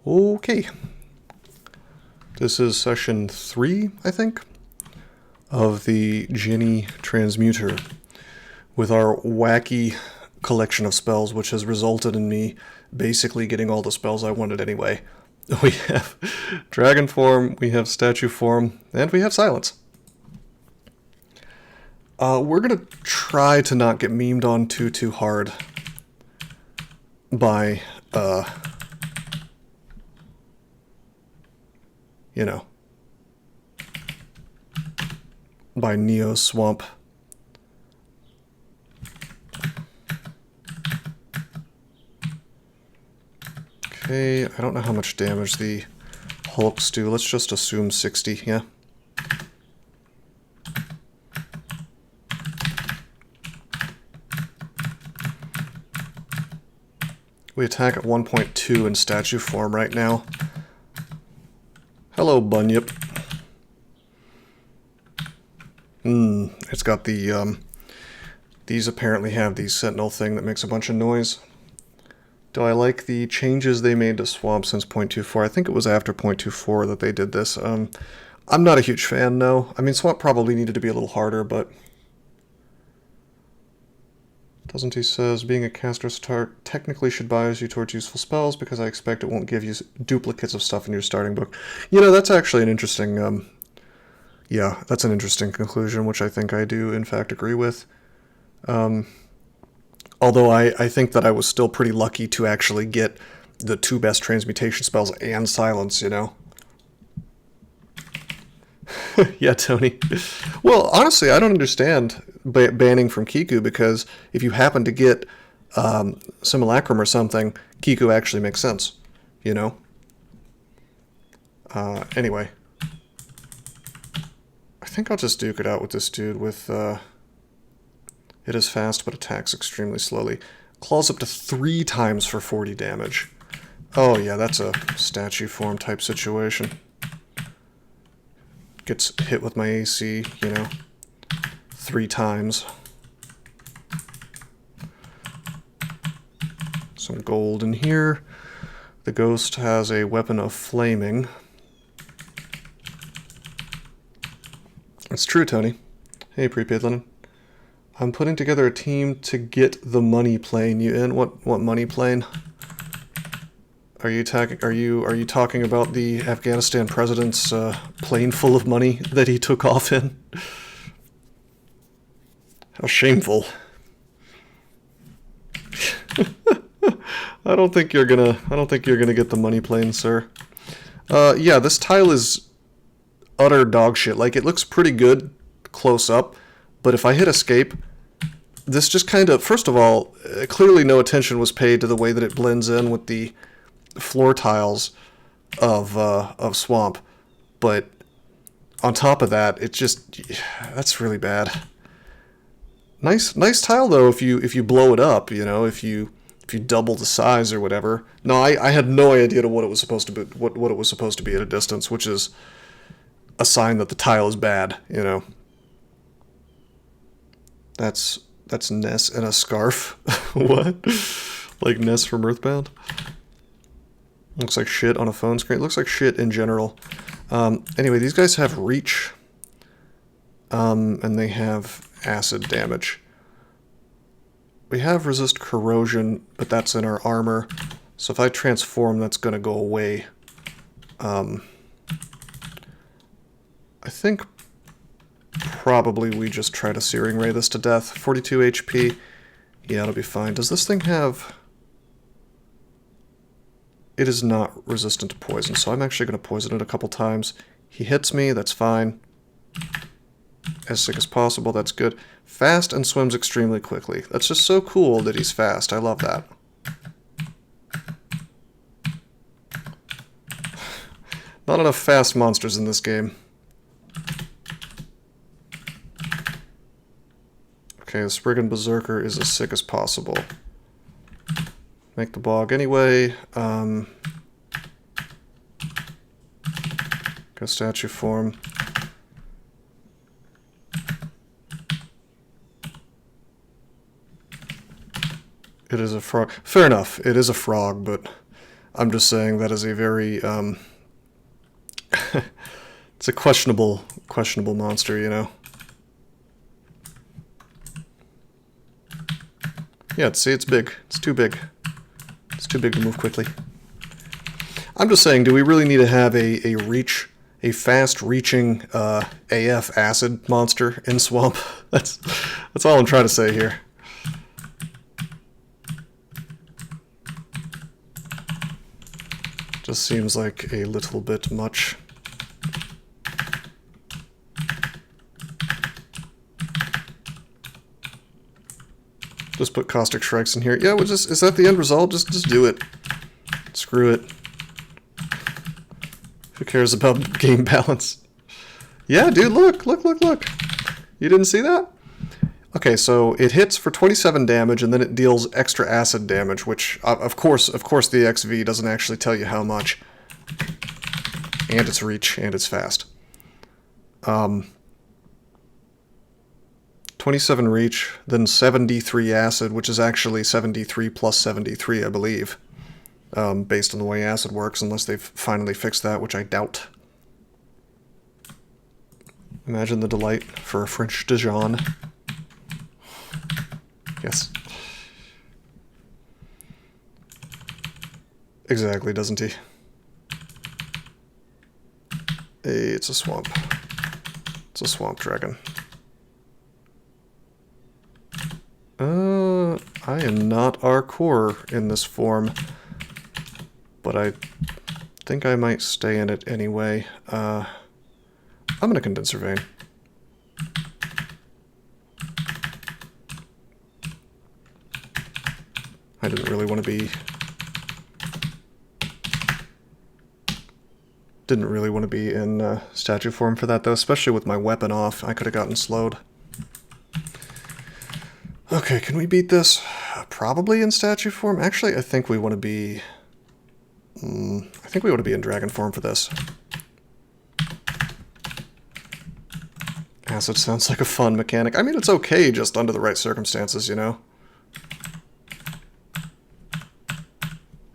Okay. This is session 3, I think, of the Djinni Transmuter, with our wacky collection of spells, which has resulted in me basically getting all the spells I wanted anyway. We have Dragon Form, we have Statue Form, and we have Silence. We're going to try to not get memed on too hard by, you know, by Neo Swamp. Okay, I don't know how much damage the Hulks do. Let's just assume 60, yeah. We attack at 1.2 in statue form right now. Hello, Bunyip. It's got the, these apparently have the sentinel thing that makes a bunch of noise. Do I like the changes they made to Swamp since 0.24? I think it was after 0.24 that they did this. I'm not a huge fan, no. I mean, Swamp probably needed to be a little harder, but... Doesn't he says, being a caster start technically should bias you towards useful spells because I expect it won't give you duplicates of stuff in your starting book. You know, that's actually an interesting, yeah, that's an interesting conclusion, which I think I do, in fact, agree with. Although I think that I was still pretty lucky to actually get the 2 best transmutation spells and Silence, you know? Yeah, Tony. Well, honestly, I don't understand banning from Kiku, because if you happen to get Simulacrum or something, Kiku actually makes sense, you know? Anyway. I think I'll just duke it out with this dude with... It is fast, but attacks extremely slowly. Claws up to 3 times for 40 damage. Oh yeah, that's a statue form type situation. Gets hit with my AC, you know, 3 times. Some gold in here. The ghost has a weapon of flaming. It's true, Tony. Hey, prepaid Lennon. I'm putting together a team to get the money plane. You in? What money plane? Are you talking about the Afghanistan president's plane full of money that he took off in? How shameful. I don't think you're gonna get the money plane, sir. Yeah, this tile is utter dog shit. Like, it looks pretty good close up, but if I hit escape, this just kind of, first of all, clearly no attention was paid to the way that it blends in with the floor tiles of Swamp, but on top of that, it just, that's really bad. Nice tile though if you blow it up, you know, if you double the size or whatever. No, I had no idea what it was supposed to be, what it was supposed to be at a distance, which is a sign that the tile is bad, you know. That's Ness in a scarf. What? Like Ness from Earthbound? Looks like shit on a phone screen. It looks like shit in general. Anyway, these guys have reach. And they have acid damage. We have resist corrosion, but that's in our armor. So if I transform, that's going to go away. I think probably we just try to Searing Ray this to death. 42 HP. Yeah, it'll be fine. Does this thing have... It is not resistant to poison, so I'm actually going to poison it a couple times. He hits me, that's fine. As sick as possible, that's good. Fast and swims extremely quickly. That's just so cool that he's fast. I love that. Not enough fast monsters in this game. Okay, the Spriggan Berserker is as sick as possible. Make the bog anyway. Go statue form. It is a frog. Fair enough, it is a frog, but I'm just saying that is a very, it's a questionable monster, you know? Yeah, see, it's big. It's too big. It's too big to move quickly. I'm just saying, do we really need to have a fast-reaching AF acid monster in Swamp? That's all I'm trying to say here. Just seems like a little bit much. Just put Caustic Strikes in here. Yeah, we'll just, is that the end result? Just do it. Screw it. Who cares about game balance? Yeah, dude, look. You didn't see that? Okay, so it hits for 27 damage, and then it deals extra acid damage, which, of course, the XV doesn't actually tell you how much. And its reach, and it's fast. 27 reach, then 73 acid, which is actually 73 plus 73, I believe. Based on the way acid works, unless they've finally fixed that, which I doubt. Imagine the delight for a French Dijon. Yes. Exactly, doesn't he? Hey, it's a swamp. It's a swamp dragon. I am not hardcore in this form, but I think I might stay in it anyway. I'm gonna Condenser Vein. I didn't really want to be... Didn't really want to be in statue form for that, though, especially with my weapon off. I could have gotten slowed. Okay, can we beat this? Probably in statue form. Actually, I think we want to be... I think we want to be in dragon form for this. Acid sounds like a fun mechanic. I mean, it's okay just under the right circumstances, you know?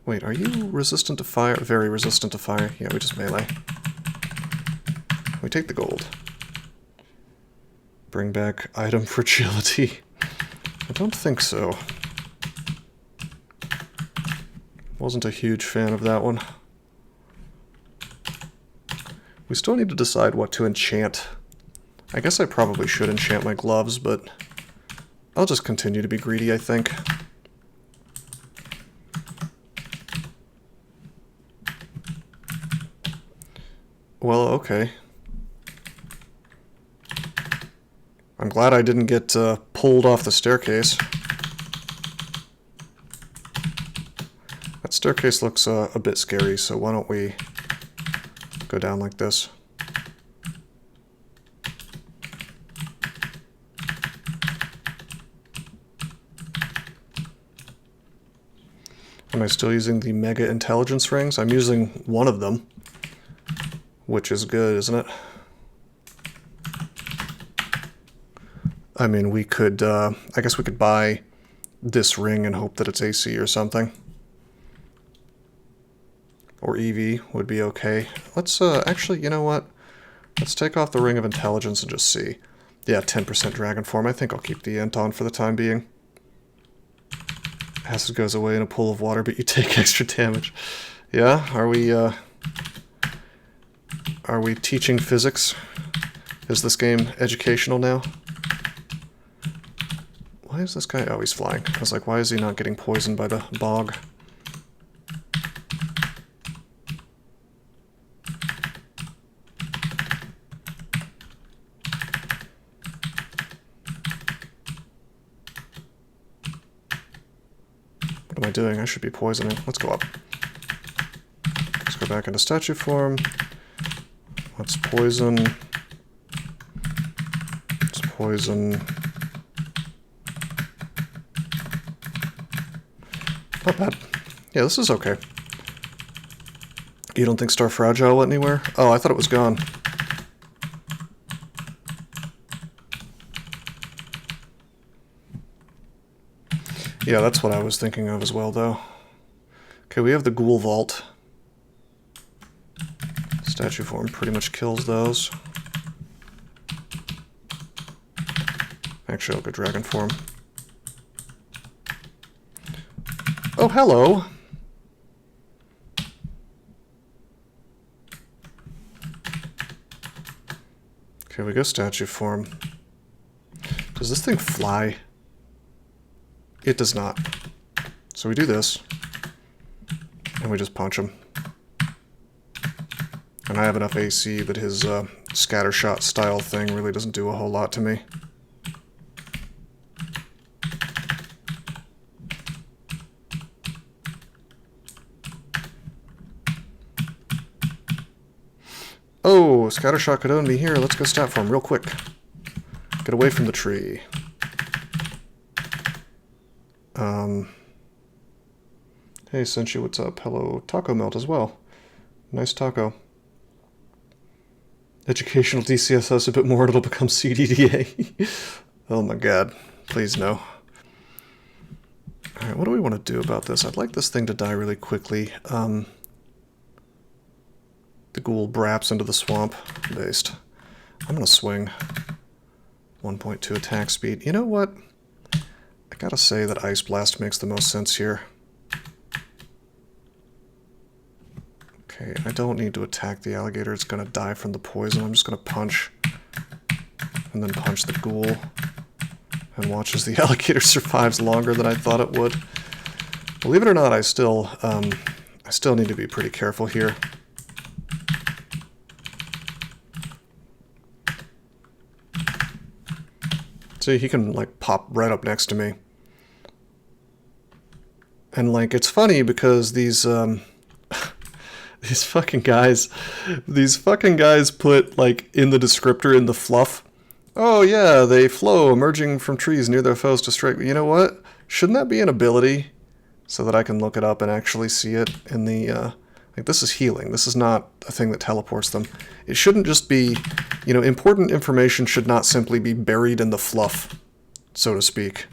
Wait, are you resistant to fire? Very resistant to fire. Yeah, we just melee. We take the gold. Bring back item fragility. I don't think so. Wasn't a huge fan of that one. We still need to decide what to enchant. I guess I probably should enchant my gloves, but I'll just continue to be greedy, I think. Well, okay. I'm glad I didn't get pulled off the staircase. That staircase looks a bit scary, so why don't we go down like this? Am I still using the Mega Intelligence Rings? I'm using one of them, which is good, isn't it? I mean, we could, I guess we could buy this ring and hope that it's AC or something. Or EV would be okay. Let's, actually, you know what? Let's take off the Ring of Intelligence and just see. Yeah, 10% Dragon Form. I think I'll keep the Ent on for the time being. Acid goes away in a pool of water, but you take extra damage. Yeah, are we teaching physics? Is this game educational now? Why is this guy... Oh, he's flying. I was like, why is he not getting poisoned by the bog? What am I doing? I should be poisoning. Let's go up. Let's go back into statue form. Let's poison. Let's poison. Not bad. Yeah, this is okay. You don't think Star Fragile went anywhere? Oh, I thought it was gone. Yeah, that's what I was thinking of as well, though. Okay, we have the Ghoul Vault. Statue form pretty much kills those. Actually, I'll go dragon form. Oh, hello! Okay, we go statue form. Does this thing fly? It does not. So we do this. And we just punch him. And I have enough AC that his scattershot style thing really doesn't do a whole lot to me. Oh, scattershot could own me here. Let's go stat form real quick. Get away from the tree. Hey, Senshi, what's up? Hello, Taco Melt as well. Nice taco. Educational DCSS a bit more, it'll become CDDA. Oh my god. Please no. Alright, what do we want to do about this? I'd like this thing to die really quickly. The ghoul braps into the swamp. Based. I'm gonna swing. 1.2 attack speed. You know what? I gotta say that Ice Blast makes the most sense here. Okay, I don't need to attack the alligator. It's gonna die from the poison. I'm just gonna punch. And then punch the ghoul. And watch as the alligator survives longer than I thought it would. Believe it or not, I still need to be pretty careful here. See, he can, like, pop right up next to me. And, like, it's funny because these fucking guys put, like, in the descriptor, in the fluff, oh yeah, they flow emerging from trees near their foes to strike. You know what? Shouldn't that be an ability so that I can look it up and actually see it in the, like, this is healing. This is not a thing that teleports them. It shouldn't just be, you know, important information should not simply be buried in the fluff, so to speak.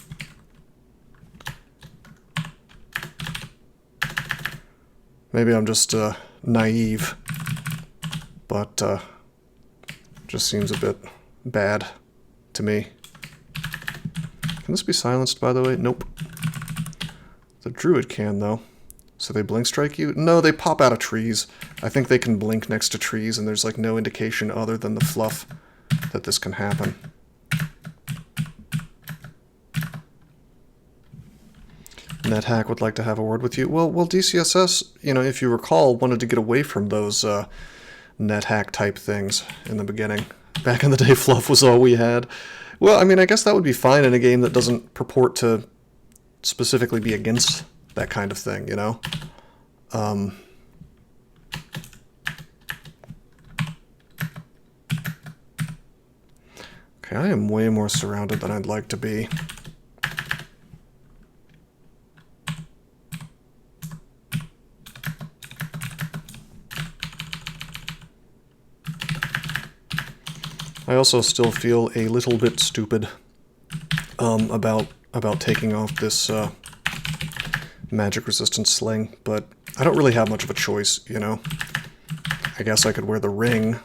Maybe I'm just, naive, but, just seems a bit bad to me. Can this be silenced, by the way? Nope. The druid can, though. So they blink strike you? No, they pop out of trees. I think they can blink next to trees, and there's like no indication other than the fluff that this can happen. NetHack would like to have a word with you. Well, DCSS, you know, if you recall, wanted to get away from those NetHack type things in the beginning. Back in the day, fluff was all we had. Well, I mean, I guess that would be fine in a game that doesn't purport to specifically be against that kind of thing, you know? Okay, I am way more surrounded than I'd like to be. I also still feel a little bit stupid about taking off this magic resistant sling, but I don't really have much of a choice, you know. I guess I could wear the ring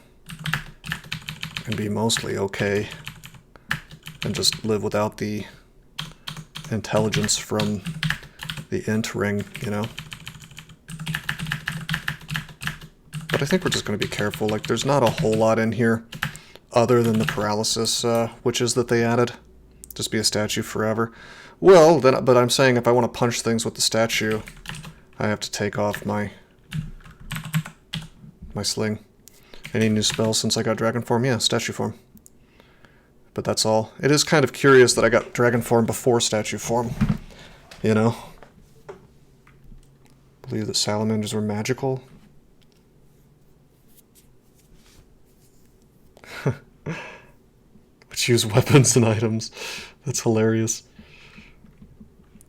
and be mostly okay and just live without the intelligence from the int ring, you know. But I think we're just going to be careful. Like, there's not a whole lot in here other than the paralysis witches that they added. Just be a statue forever. Well, then, but I'm saying if I want to punch things with the statue, I have to take off my sling. Any new spells since I got dragon form? Yeah, statue form. But that's all. It is kind of curious that I got dragon form before statue form. You know? Believe that salamanders were magical. Which use weapons and items. That's hilarious.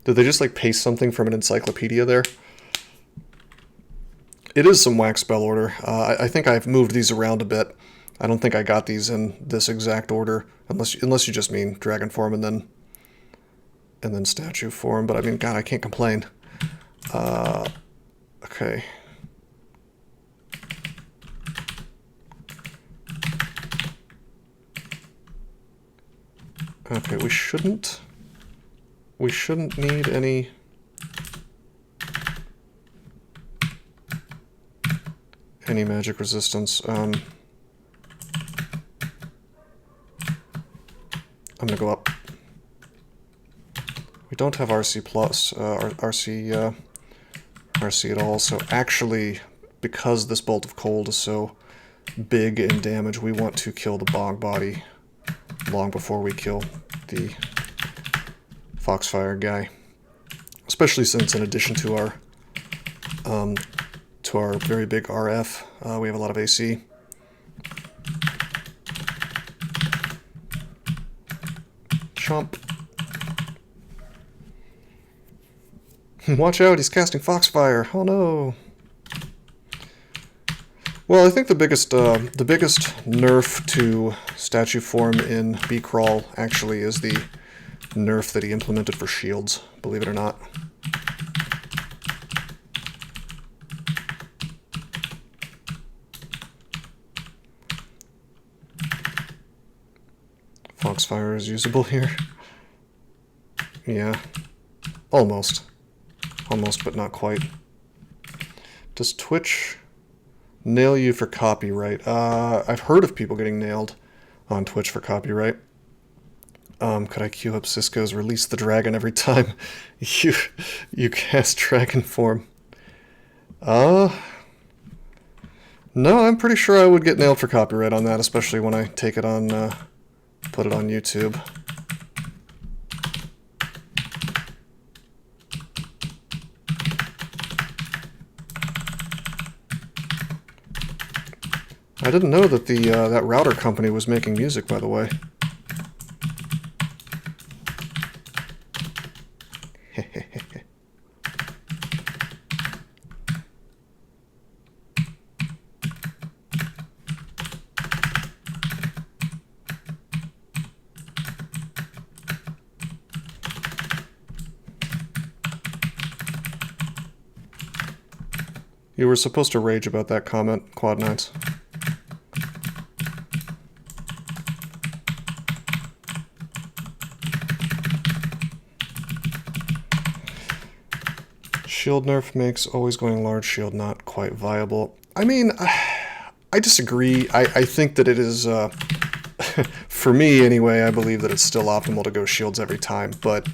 Did they just, like, paste something from an encyclopedia there? It is some whack spell order. I think I've moved these around a bit. I don't think I got these in this exact order, unless you just mean dragon form and then statue form. But I mean, God, I can't complain. Okay. Okay, we shouldn't need any magic resistance. I'm gonna go up. We don't have RC plus, RC at all, so actually, because this Bolt of Cold is so big in damage, we want to kill the Bog Body long before we kill the Foxfire guy. Especially since, in addition to our very big RF, we have a lot of AC. Chomp. Watch out, he's casting Foxfire. Oh no. Well, I think the biggest nerf to statue form in B-Crawl actually is the nerf that he implemented for shields, believe it or not. Foxfire is usable here. Yeah. Almost. Almost, but not quite. Does Twitch nail you for copyright? I've heard of people getting nailed on Twitch for copyright. Could I queue up Cisco's Release the Dragon every time you cast dragon form? No, I'm pretty sure I would get nailed for copyright on that, especially when I take it on, put it on YouTube. I didn't know that that router company was making music, by the way. You were supposed to rage about that comment, Quad Knights. Shield nerf makes always going large shield not quite viable. I mean, I disagree. I think that it is, for me anyway, I believe that it's still optimal to go shields every time, but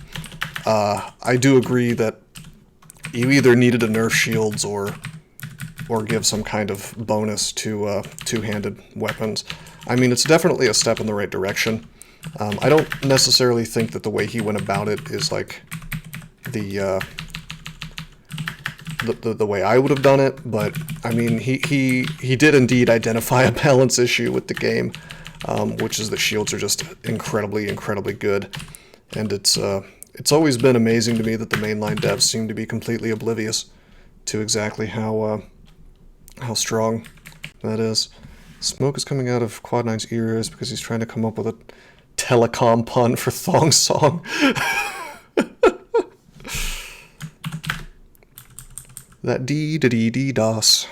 I do agree that you either needed to nerf shields or give some kind of bonus to two-handed weapons. I mean, it's definitely a step in the right direction. I don't necessarily think that the way he went about it is like the way I would have done it, but I mean, he did indeed identify a balance issue with the game, which is that shields are just incredibly good, and it's always been amazing to me that the mainline devs seem to be completely oblivious to exactly how strong that is. Smoke is coming out of Quad Nine's ears because he's trying to come up with a telecom pun for Thong Song. That D-da-dee-dee-dos.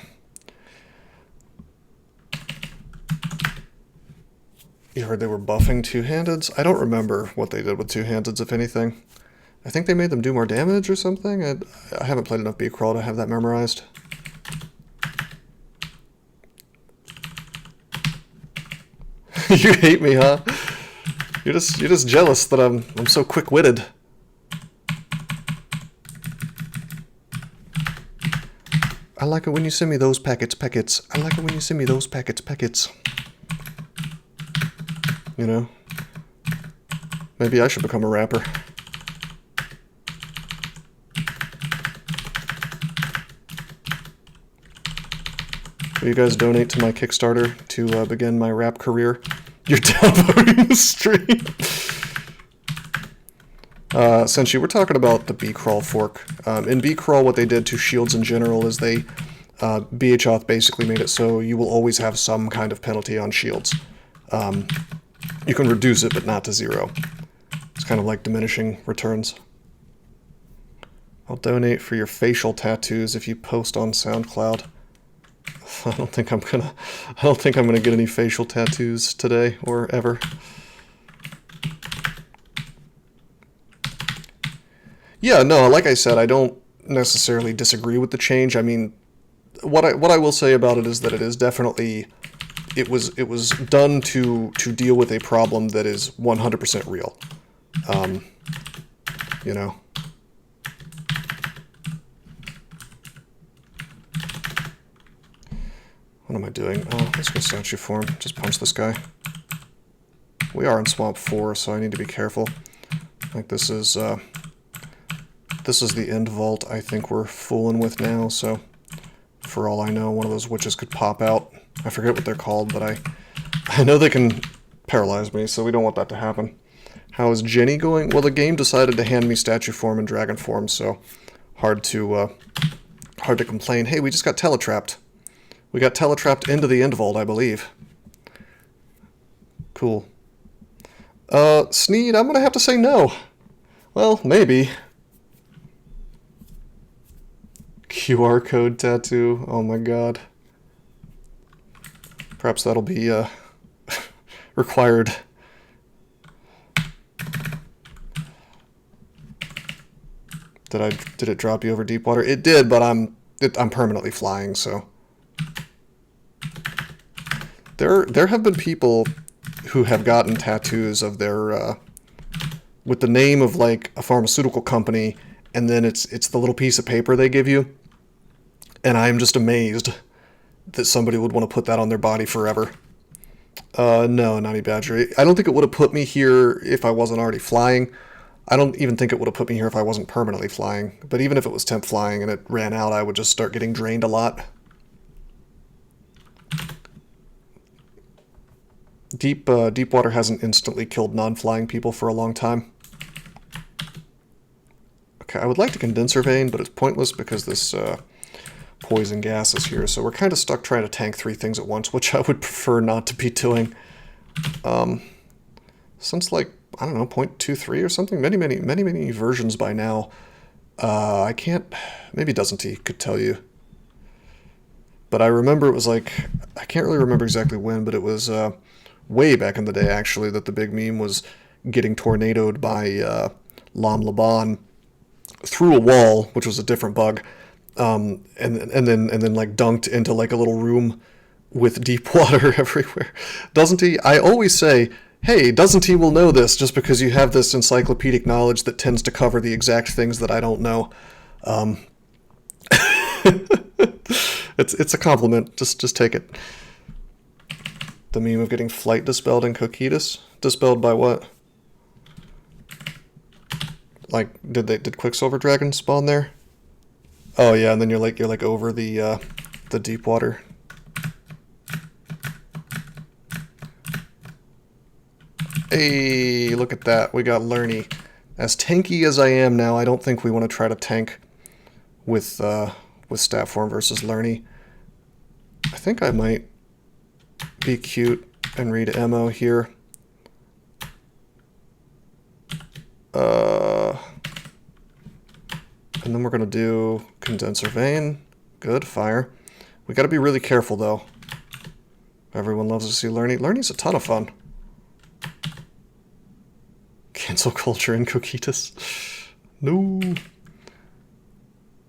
You heard they were buffing two-handeds? I don't remember what they did with two-handeds, if anything. I think they made them do more damage or something? I haven't played enough B-Crawl to have that memorized. You hate me, huh? You're just jealous that I'm so quick-witted. I like it when you send me those packets. I like it when you send me those packets. You know? Maybe I should become a rapper. Will you guys donate to my Kickstarter to begin my rap career? You're downvoting the stream. Since you were talking about the B-Crawl fork, in B-Crawl what they did to shields in general is they, BHOth basically made it so you will always have some kind of penalty on shields. You can reduce it, but not to 0. It's kind of like diminishing returns. I'll donate for your facial tattoos if you post on SoundCloud. I don't think I'm gonna get any facial tattoos today or ever. Yeah, no, like I said, I don't necessarily disagree with the change. I mean, what I will say about it is that it is definitely it was done to deal with a problem that is 100% real. You know. What am I doing? Oh, let's go statue form. Just punch this guy. We are in Swamp 4, so I need to be careful. Like this is the end vault I think we're fooling with now, so for all I know, one of those witches could pop out. I forget what they're called, but I know they can paralyze me, so we don't want that to happen. How is Djinni going? Well, the game decided to hand me statue form and dragon form, so hard to complain. Hey, we just got teletrapped. We got teletrapped into the end vault, I believe. Cool. Sneed, I'm gonna have to say no. Well, maybe. QR code tattoo. Oh my god. Perhaps that'll be required. Did it drop you over deep water? It did, but I'm permanently flying, so. There have been people who have gotten tattoos of their with the name of like a pharmaceutical company, and then it's the little piece of paper they give you. And I'm just amazed that somebody would want to put that on their body forever. No, Naughty Badger. I don't think it would have put me here if I wasn't already flying. I don't even think it would have put me here if I wasn't permanently flying. But even if it was temp flying and it ran out, I would just start getting drained a lot. Deep water hasn't instantly killed non-flying people for a long time. Okay, I would like to condenser vein, but it's pointless because this poison gas is here. So we're kind of stuck trying to tank 3 things at once, which I would prefer not to be doing. Since like, I don't know, 0.23 or something, many versions by now. I can't, maybe DjTm could tell you. But I remember it was like, I can't really remember exactly when, but it was way back in the day, actually, that the big meme was getting tornadoed by Lam Laban through a wall, which was a different bug, and then like dunked into like a little room with deep water everywhere. DjTm, I always say, hey, DjTm will know this just because you have this encyclopedic knowledge that tends to cover the exact things that I don't know. It's a compliment. Just take it. The meme of getting flight dispelled in Coquetus? Dispelled by what? Like, did Quicksilver Dragon spawn there? Oh yeah, and then you're like over the deep water. Hey, look at that. We got Lerny. As tanky as I am now, I don't think we want to try to tank with stat form versus Lerny. I think I might be cute and read Emo here. And then we're going to do Condenser Vein. Good, fire. We got to be really careful, though. Everyone loves to see Lerny. Lerny's a ton of fun. Cancel culture in Coquetus. No.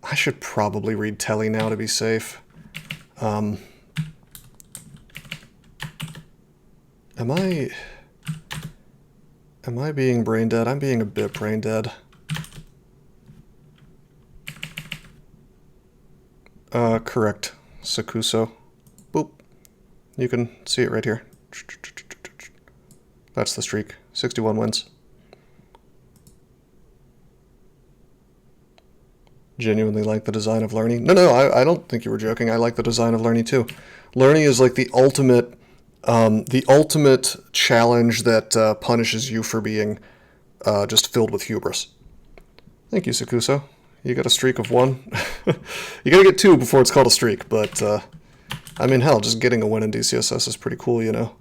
I should probably read Telly now to be safe. Am I being brain dead? I'm being a bit brain dead. Correct. Sakuso. Boop. You can see it right here. That's the streak. 61 wins. Genuinely like the design of Lerny. No, I don't think you were joking. I like the design of Lerny too. Lerny is like the ultimate challenge that punishes you for being just filled with hubris. Thank you, Sakuso. You got a streak of 1. You gotta get 2 before it's called a streak, but I mean, hell, just getting a win in DCSS is pretty cool, you know.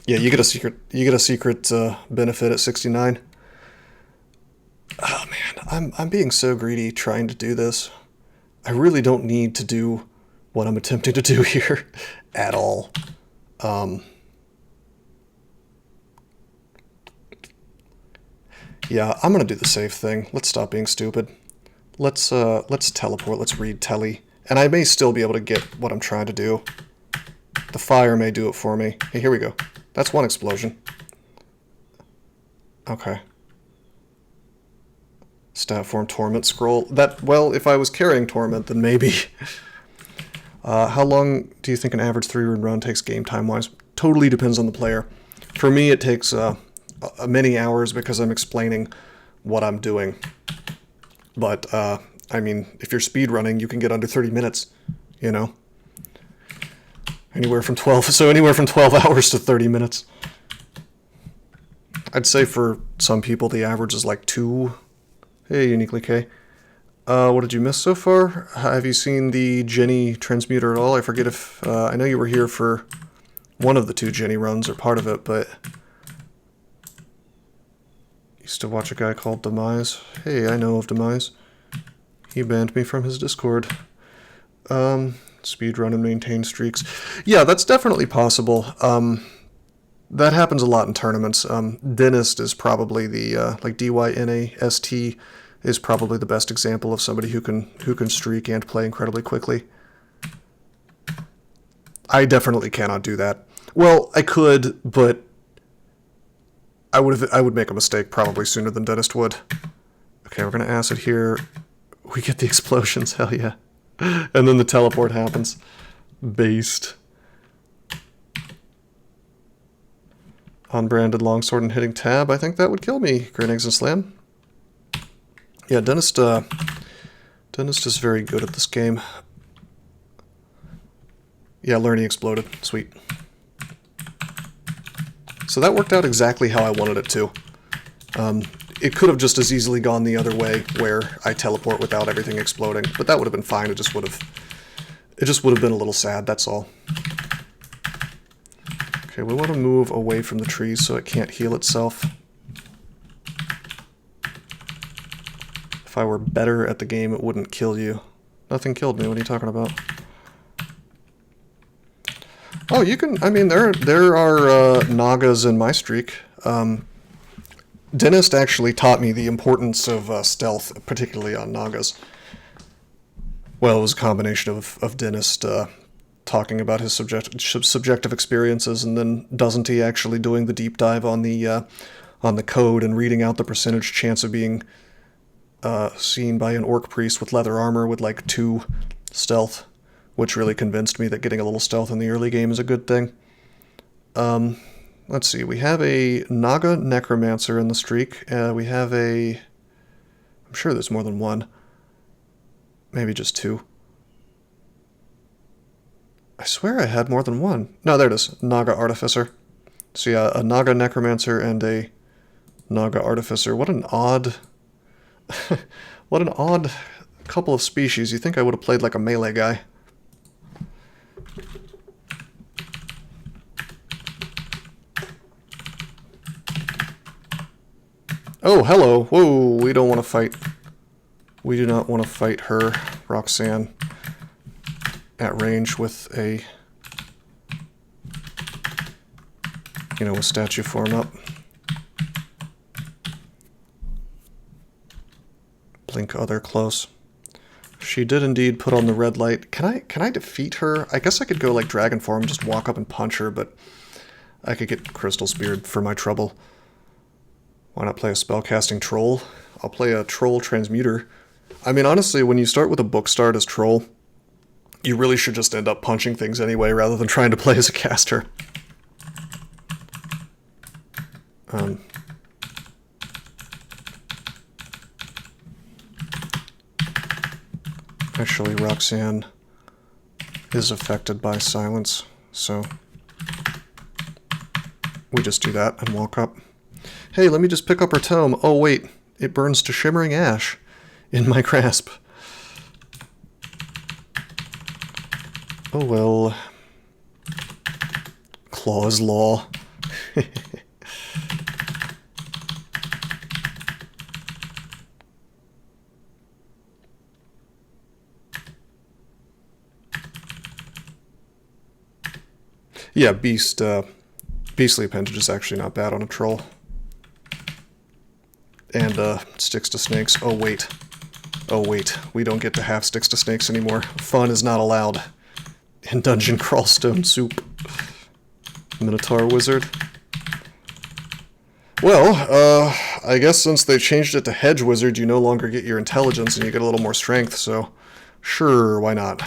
Yeah, you get a secret benefit at 69. Oh man, I'm being so greedy trying to do this. I really don't need to do what I'm attempting to do here at all. Yeah, I'm gonna do the safe thing. Let's stop being stupid. Let's teleport. Let's read telly, and I may still be able to get what I'm trying to do. The fire may do it for me. Hey, here we go. That's one explosion. Okay. Stat form torment scroll. That, well, if I was carrying torment, then maybe. How long do you think an average 3-rune run takes game time wise? Totally depends on the player. For me, it takes many hours because I'm explaining what I'm doing. But I mean, if you're speedrunning, you can get under 30 minutes. You know, anywhere from 12 hours to 30 minutes. I'd say for some people the average is like 2. Hey, Uniquely K. What did you miss so far? Have you seen the Djinni Transmuter at all? I forget if... I know you were here for one of the 2 Djinni runs, or part of it, but... Used to watch a guy called Demise. Hey, I know of Demise. He banned me from his Discord. Speedrun and maintain streaks. Yeah, that's definitely possible. That happens a lot in tournaments. Dentist is probably the, like DYNAST is probably the best example of somebody who can streak and play incredibly quickly. I definitely cannot do that. Well, I could, but I would make a mistake probably sooner than Dentist would. Okay, we're gonna acid here. We get the explosions, hell yeah. And then the teleport happens. Based. Unbranded longsword and hitting tab, I think that would kill me. Great eggs and slam. Yeah, Dentist is very good at this game. Yeah, learning exploded. Sweet. So that worked out exactly how I wanted it to. It could have just as easily gone the other way, where I teleport without everything exploding, but that would have been fine. It just would have been a little sad, that's all. Okay, we want to move away from the trees so it can't heal itself. If I were better at the game, it wouldn't kill you. Nothing killed me, what are you talking about? Oh, you can, I mean, there are Nagas in my streak. Dentist actually taught me the importance of stealth, particularly on Nagas. Well, it was a combination of Dentist talking about his subjective experiences, and then doesn't he actually doing the deep dive on the code and reading out the percentage chance of being seen by an orc priest with leather armor with like 2 stealth, which really convinced me that getting a little stealth in the early game is a good thing. Let's see, we have a Naga Necromancer in the streak. We have a... I'm sure there's more than one. Maybe just 2. I swear I had more than one. No, there it is. Naga Artificer. So yeah, a Naga Necromancer and a Naga Artificer. What an odd... what an odd couple of species. You think I would have played like a melee guy. Oh, hello. Whoa, we don't want to fight. We do not want to fight her, Roxanne, at range with a, you know, a statue form up. Blink other close. She did indeed put on the red light. Can I defeat her? I guess I could go like dragon form, just walk up and punch her, but I could get crystal speared for my trouble. Why not play a spellcasting troll? I'll play a troll transmuter. I mean, honestly, when you start with a book start as troll, you really should just end up punching things anyway, rather than trying to play as a caster. Actually, Roxanne is affected by silence, so we just do that and walk up. Hey, let me just pick up her tome. Oh, wait. It burns to shimmering ash in my grasp. Oh, well. Claw's law. Yeah, Beastly Appendage is actually not bad on a troll. And Sticks to Snakes. Oh wait, we don't get to have Sticks to Snakes anymore. Fun is not allowed in Dungeon Crawl Stone Soup. Minotaur Wizard. Well, I guess since they changed it to Hedge Wizard, you no longer get your intelligence and you get a little more strength, so sure, why not?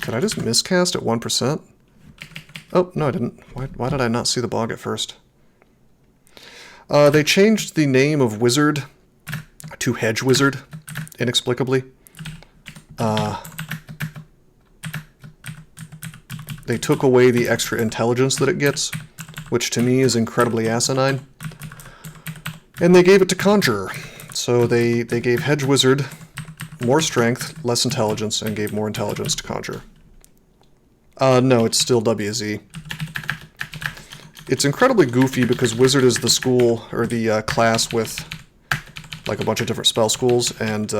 Did I just miscast at 1%? Oh, no I didn't. Why did I not see the bog at first? They changed the name of Wizard to Hedge Wizard, inexplicably. They took away the extra intelligence that it gets, which to me is incredibly asinine. And they gave it to Conjurer. So they gave Hedge Wizard more strength, less intelligence, and gave more intelligence to Conjurer. No, it's still WZ. It's incredibly goofy because Wizard is the school, or the class with like a bunch of different spell schools, and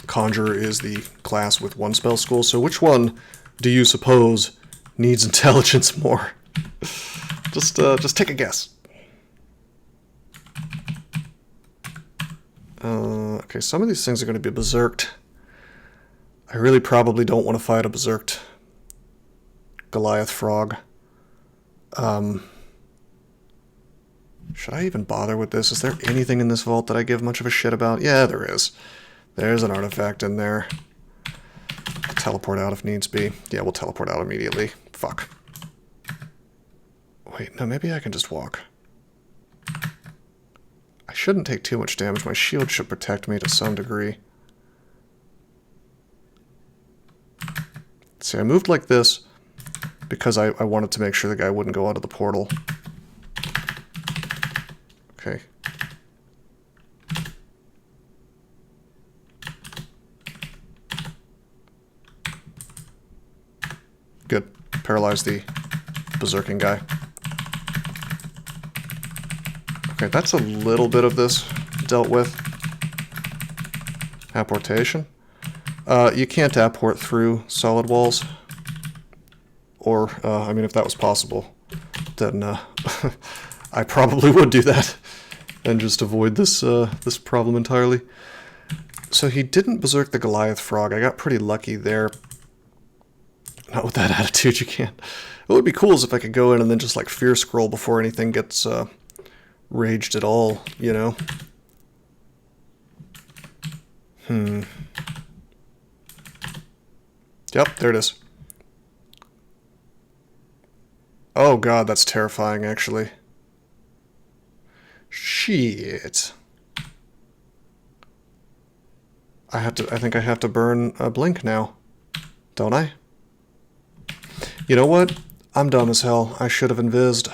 Conjurer is the class with one spell school. So which one do you suppose needs intelligence more? Just take a guess. Okay, some of these things are going to be berserked. I really probably don't want to fight a berserked Goliath frog. Should I even bother with this? Is there anything in this vault that I give much of a shit about? Yeah, there is. There's an artifact in there. I'll teleport out if needs be. Yeah, we'll teleport out immediately. Fuck. Wait, no, maybe I can just walk. I shouldn't take too much damage. My shield should protect me to some degree. See, I moved like this because I wanted to make sure the guy wouldn't go out of the portal. Okay. Good. Paralyze the berserking guy. Okay, that's a little bit of this dealt with. Apportation. You can't apport through solid walls. Or, I mean, if that was possible, then I probably would do that and just avoid this this problem entirely. So he didn't berserk the Goliath frog. I got pretty lucky there. Not with that attitude, you can't. What would be cool is if I could go in and then just like fear scroll before anything gets raged at all, you know? Yep, there it is. Oh god, that's terrifying, actually. Shit. I think I have to burn a blink now. Don't I? You know what? I'm dumb as hell. I should have invised.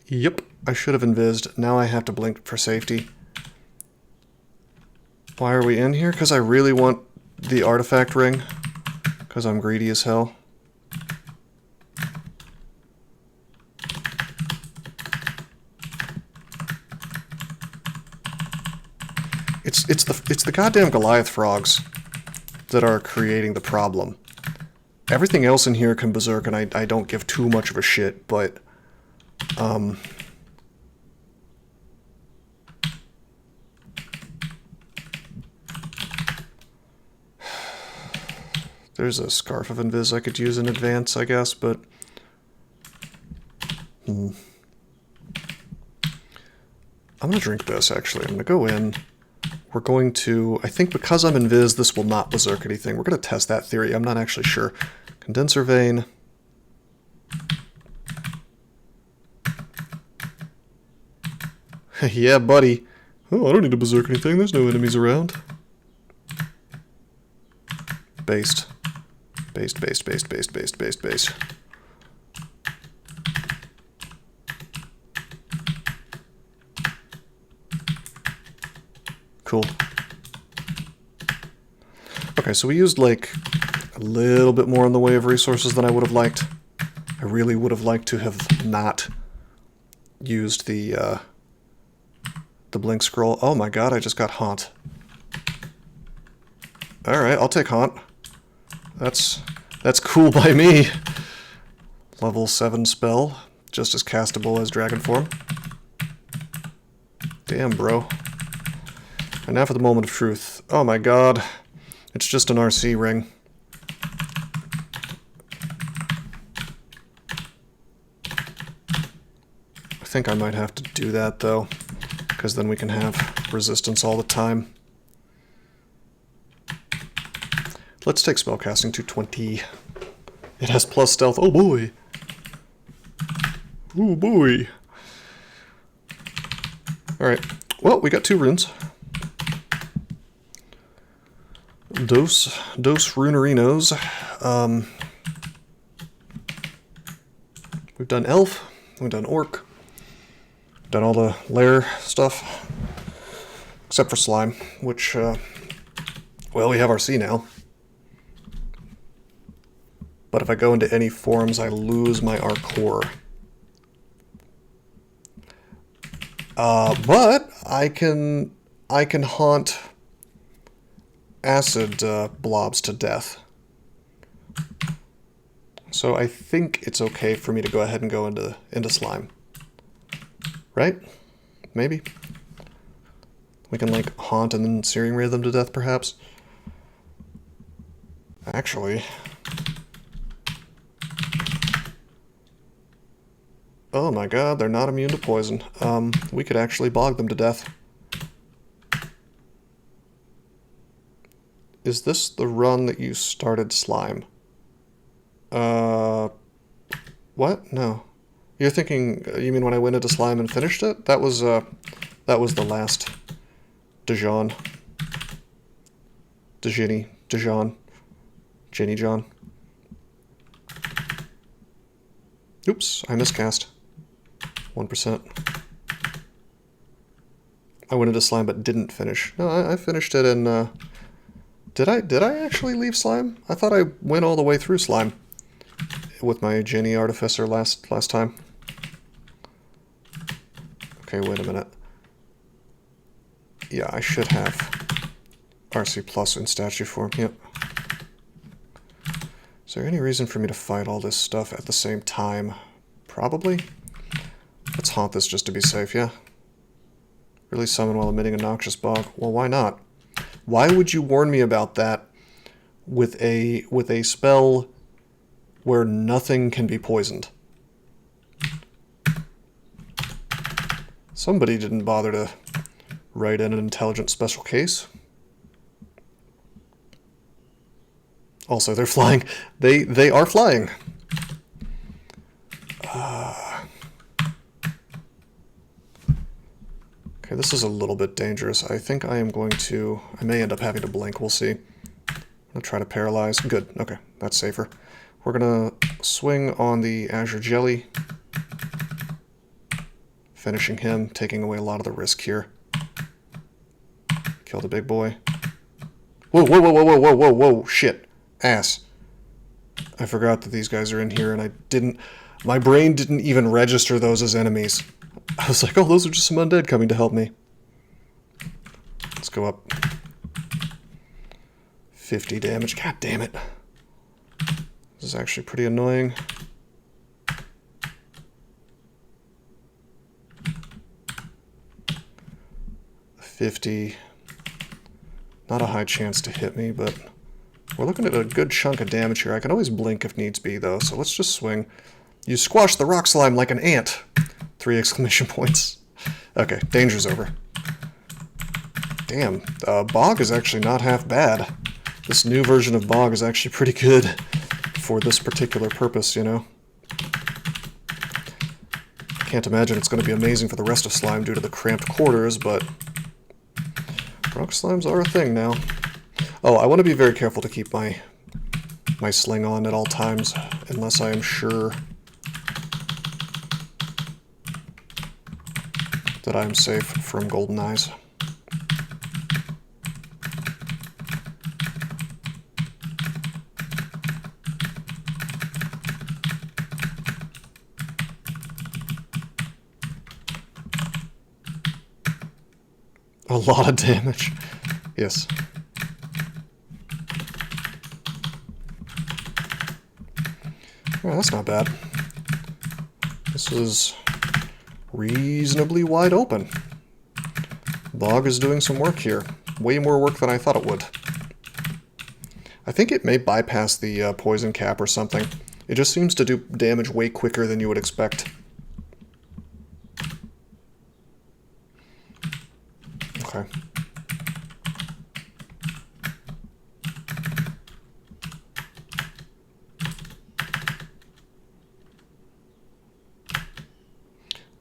Yep, I should have invised. Now I have to blink for safety. Why are we in here? Because I really want the artifact ring. Because I'm greedy as hell. It's the goddamn Goliath frogs that are creating the problem. Everything else in here can berserk, and I don't give too much of a shit, but there's a Scarf of Invis I could use in advance, I guess, but I'm gonna drink this, actually. I'm gonna go in. We're going to, I think because I'm invis, this will not berserk anything. We're going to test that theory. I'm not actually sure. Condenser vein. Yeah, buddy. Oh, I don't need to berserk anything. There's no enemies around. Based. Based, based, based, based, based, based, based. Cool. Okay, so we used like a little bit more in the way of resources than I would have liked. I really would have liked to have not used the blink scroll. Oh my god, I just got haunt. Alright, I'll take Haunt. That's cool by me. Level 7 spell. Just as castable as Dragon Form. Damn, bro. And now for the moment of truth. Oh my god. It's just an RC ring. I think I might have to do that, though. Because then we can have resistance all the time. Let's take spellcasting to 20. It has plus stealth. Oh boy! Oh boy! Alright. Well, we got 2 runes. Dos runerinos. We've done elf. We've done orc. We've done all the lair stuff. Except for slime, which, well, we have our C now. But if I go into any forms, I lose my Arcor. But I can haunt acid blobs to death. So I think it's okay for me to go ahead and go into slime. Right? Maybe? We can, like, haunt and then Searing Ray them to death, perhaps? Actually... Oh my god, they're not immune to poison. We could actually bog them to death. Is this the run that you started slime? What? No. You're thinking, you mean when I went into slime and finished it? That was the last Djinni. Djinni John. Oops, I miscast. 1%. I went into slime but didn't finish. No, I finished it in, Did I actually leave slime? I thought I went all the way through slime with my Djinni Artificer last time. Okay, wait a minute. Yeah, I should have RC Plus in statue form, yep. Is there any reason for me to fight all this stuff at the same time? Probably. Let's haunt this just to be safe, yeah. Release summon while emitting a noxious bog. Well, why not? Why would you warn me about that with a spell where nothing can be poisoned? Somebody didn't bother to write in an intelligent special case. Also, they're flying. They are flying. Okay, this is a little bit dangerous. I think I am going to... I may end up having to blink. We'll see. I'm going to try to paralyze. Good. Okay, that's safer. We're going to swing on the Azure Jelly. Finishing him, taking away a lot of the risk here. Kill the big boy. Whoa, whoa, whoa, whoa, whoa, whoa, whoa, whoa, shit. Ass. I forgot that these guys are in here, and I didn't... My brain didn't even register those as enemies. I was like, oh, those are just some undead coming to help me. Let's go up. 50 damage. God damn it. This is actually pretty annoying. $50. Not a high chance to hit me, but we're looking at a good chunk of damage here. I can always blink if needs be, though, so let's just swing. You squash the rock slime like an ant. 3 exclamation points. Okay, danger's over. Damn, Bog is actually not half bad. This new version of Bog is actually pretty good for this particular purpose, you know? Can't imagine it's going to be amazing for the rest of Slime due to the cramped quarters, but rock slimes are a thing now. Oh, I want to be very careful to keep my sling on at all times, unless I am sure that I am safe from golden eyes. A lot of damage. Yes. Oh, that's not bad. This is reasonably wide open. Bog is doing some work here. Way more work than I thought it would. I think it may bypass the poison cap or something. It just seems to do damage way quicker than you would expect. Okay.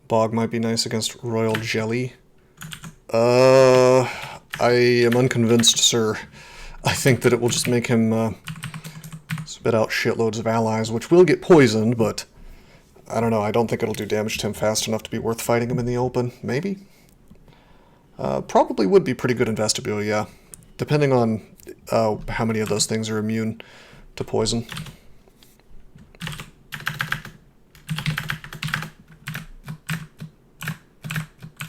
Bog might be nice against Royal Jelly. I am unconvinced, sir. I think that it will just make him spit out shitloads of allies, which will get poisoned, but I don't know. I don't think it'll do damage to him fast enough to be worth fighting him in the open. Maybe? Probably would be pretty good in Vestibule, yeah. Depending on how many of those things are immune to poison.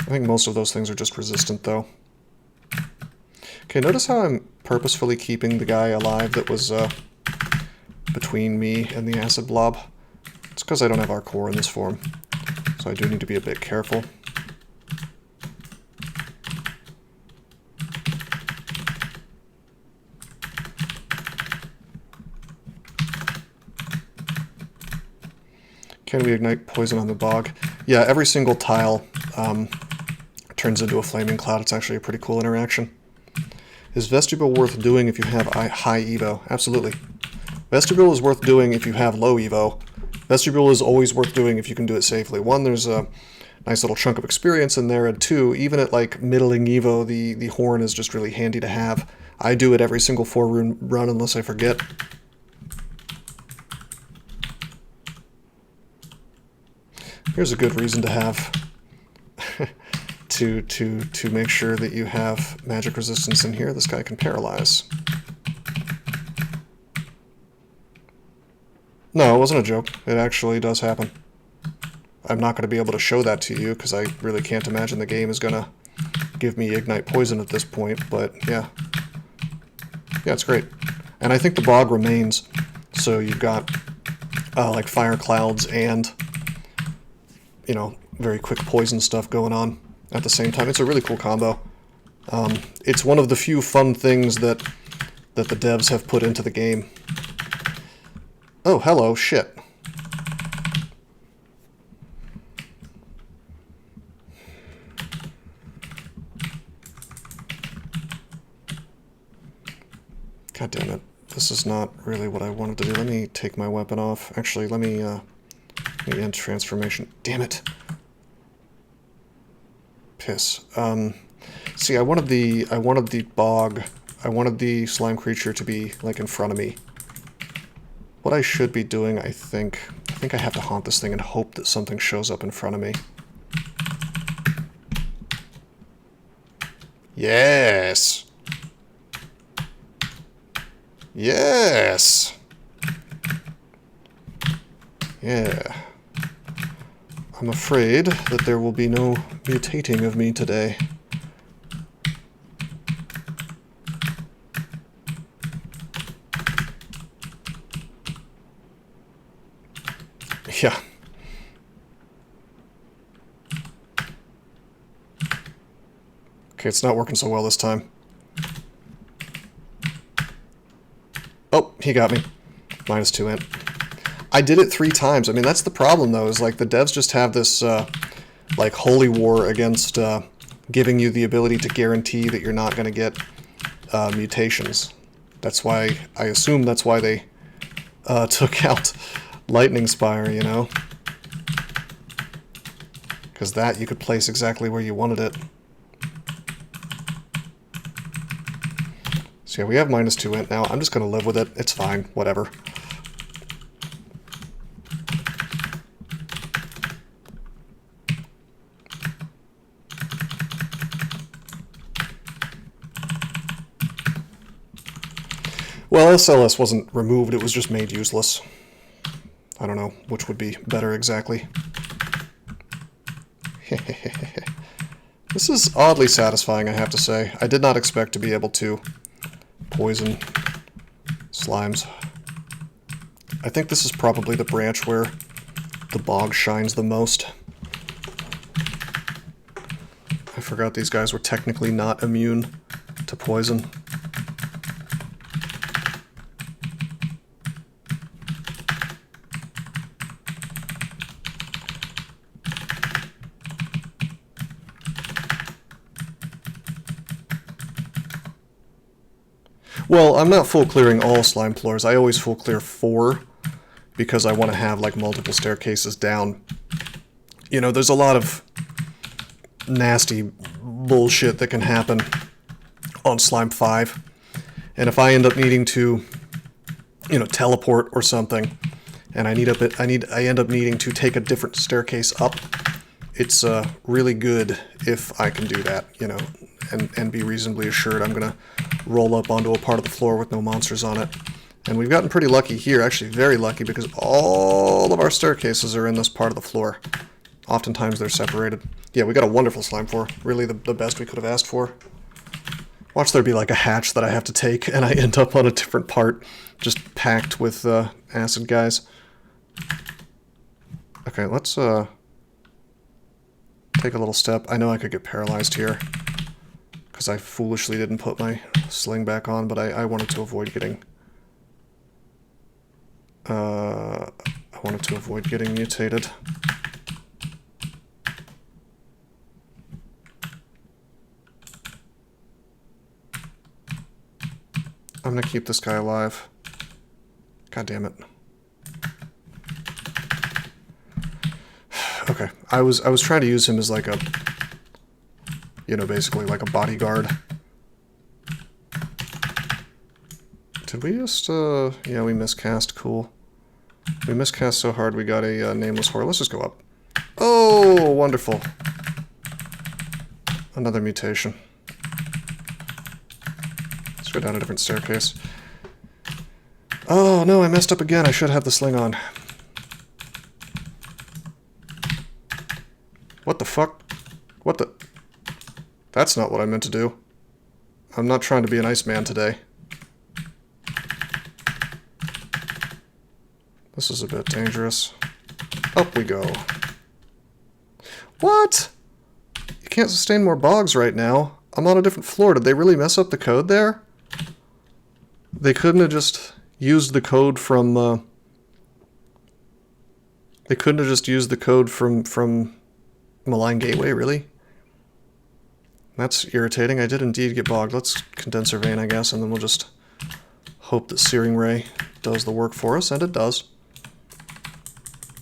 I think most of those things are just resistant, though. Okay, notice how I'm purposefully keeping the guy alive that was between me and the acid blob. It's because I don't have our core in this form, so I do need to be a bit careful. Can we ignite poison on the bog? Yeah, every single tile turns into a flaming cloud. It's actually a pretty cool interaction. Is Vestibule worth doing if you have high Evo? Absolutely. Vestibule is worth doing if you have low Evo. Vestibule is always worth doing if you can do it safely. One, there's a nice little chunk of experience in there, and two, even at like middling Evo, the horn is just really handy to have. I do it every single 4-rune run unless I forget. Here's a good reason to have to make sure that you have magic resistance in here. This guy can paralyze. No, it wasn't a joke. It actually does happen. I'm not going to be able to show that to you because I really can't imagine the game is going to give me ignite poison at this point, but yeah. Yeah, it's great. And I think the bog remains, so you've got like fire clouds and, you know, very quick poison stuff going on at the same time. It's a really cool combo. It's one of the few fun things that the devs have put into the game. Oh, hello, shit. God damn it. This is not really what I wanted to do. Let me take my weapon off. Actually, let me end transformation. Damn it. Piss. See, I wanted the bog, I wanted the slime creature to be, like, in front of me. What I should be doing, I think I have to haunt this thing and hope that something shows up in front of me. Yes! Yes! Yeah. I'm afraid that there will be no mutating of me today. Yeah. Okay, it's not working so well this time. Oh, he got me. -2 int. I did it 3 times. I mean, that's the problem, though, is like the devs just have this, like, holy war against giving you the ability to guarantee that you're not going to get mutations. That's why, I assume that's why they took out Lightning Spire, you know? Because that you could place exactly where you wanted it. So yeah, we have -2 int now. I'm just going to live with it. It's fine. Whatever. Well, SLS wasn't removed, it was just made useless. I don't know which would be better exactly. This is oddly satisfying, I have to say. I did not expect to be able to poison slimes. I think this is probably the branch where the bog shines the most. I forgot these guys were technically not immune to poison. Well, I'm not full clearing all slime floors. I always full clear 4 because I want to have like multiple staircases down. You know, there's a lot of nasty bullshit that can happen on slime 5. And if I end up needing to, you know, teleport or something, and I end up needing to take a different staircase up, it's really good if I can do that, you know, and be reasonably assured I'm gonna roll up onto a part of the floor with no monsters on it. And we've gotten pretty lucky here, actually very lucky, because all of our staircases are in this part of the floor. Oftentimes they're separated. Yeah, we got a wonderful slime floor. Really the best we could have asked for. Watch there be like a hatch that I have to take, and I end up on a different part, just packed with acid guys. Okay, let's take a little step. I know I could get paralyzed here, because I foolishly didn't put my sling back on, but I wanted to avoid getting... mutated. I'm gonna keep this guy alive. God damn it. Okay, I was trying to use him as like a, you know, basically like a bodyguard. Did we just, yeah, we miscast, cool. We miscast so hard we got a nameless horror. Let's just go up. Oh, wonderful. Another mutation. Let's go down a different staircase. Oh no, I messed up again. I should have the sling on. What the fuck? What the... That's not what I meant to do. I'm not trying to be an Iceman today. This is a bit dangerous. Up we go. What? You can't sustain more bogs right now. I'm on a different floor. Did they really mess up the code there? They couldn't have just used the code from... They couldn't have just used the code from Malign Gateway, really? That's irritating. I did indeed get bogged. Let's Condenser Vein, I guess, and then we'll just hope that Searing Ray does the work for us, and it does.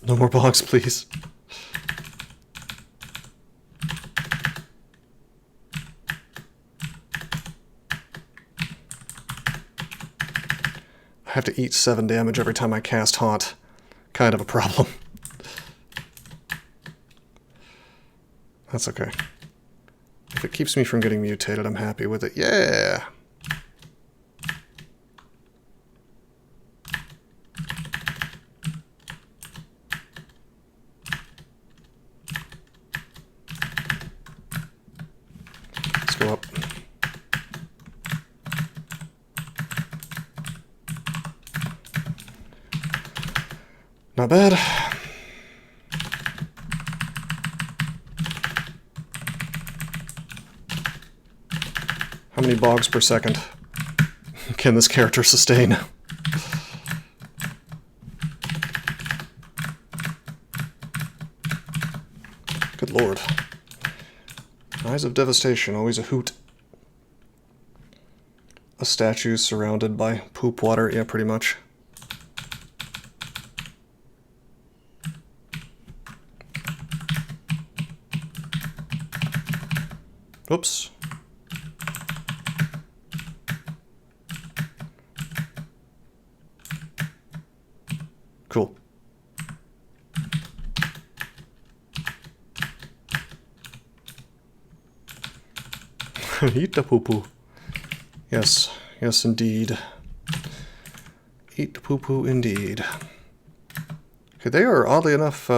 No more bogs, please. I have to eat 7 damage every time I cast Haunt. Kind of a problem. That's okay. If it keeps me from getting mutated, I'm happy with it. Yeah! Let's go up. Not bad. How many bogs per second can this character sustain? Good lord. Eyes of Devastation, always a hoot. A statue surrounded by poop water, yeah, pretty much. Oops. Cool. Eat the poo-poo. Yes, yes indeed. Eat the poo-poo indeed. Okay, they are, oddly enough,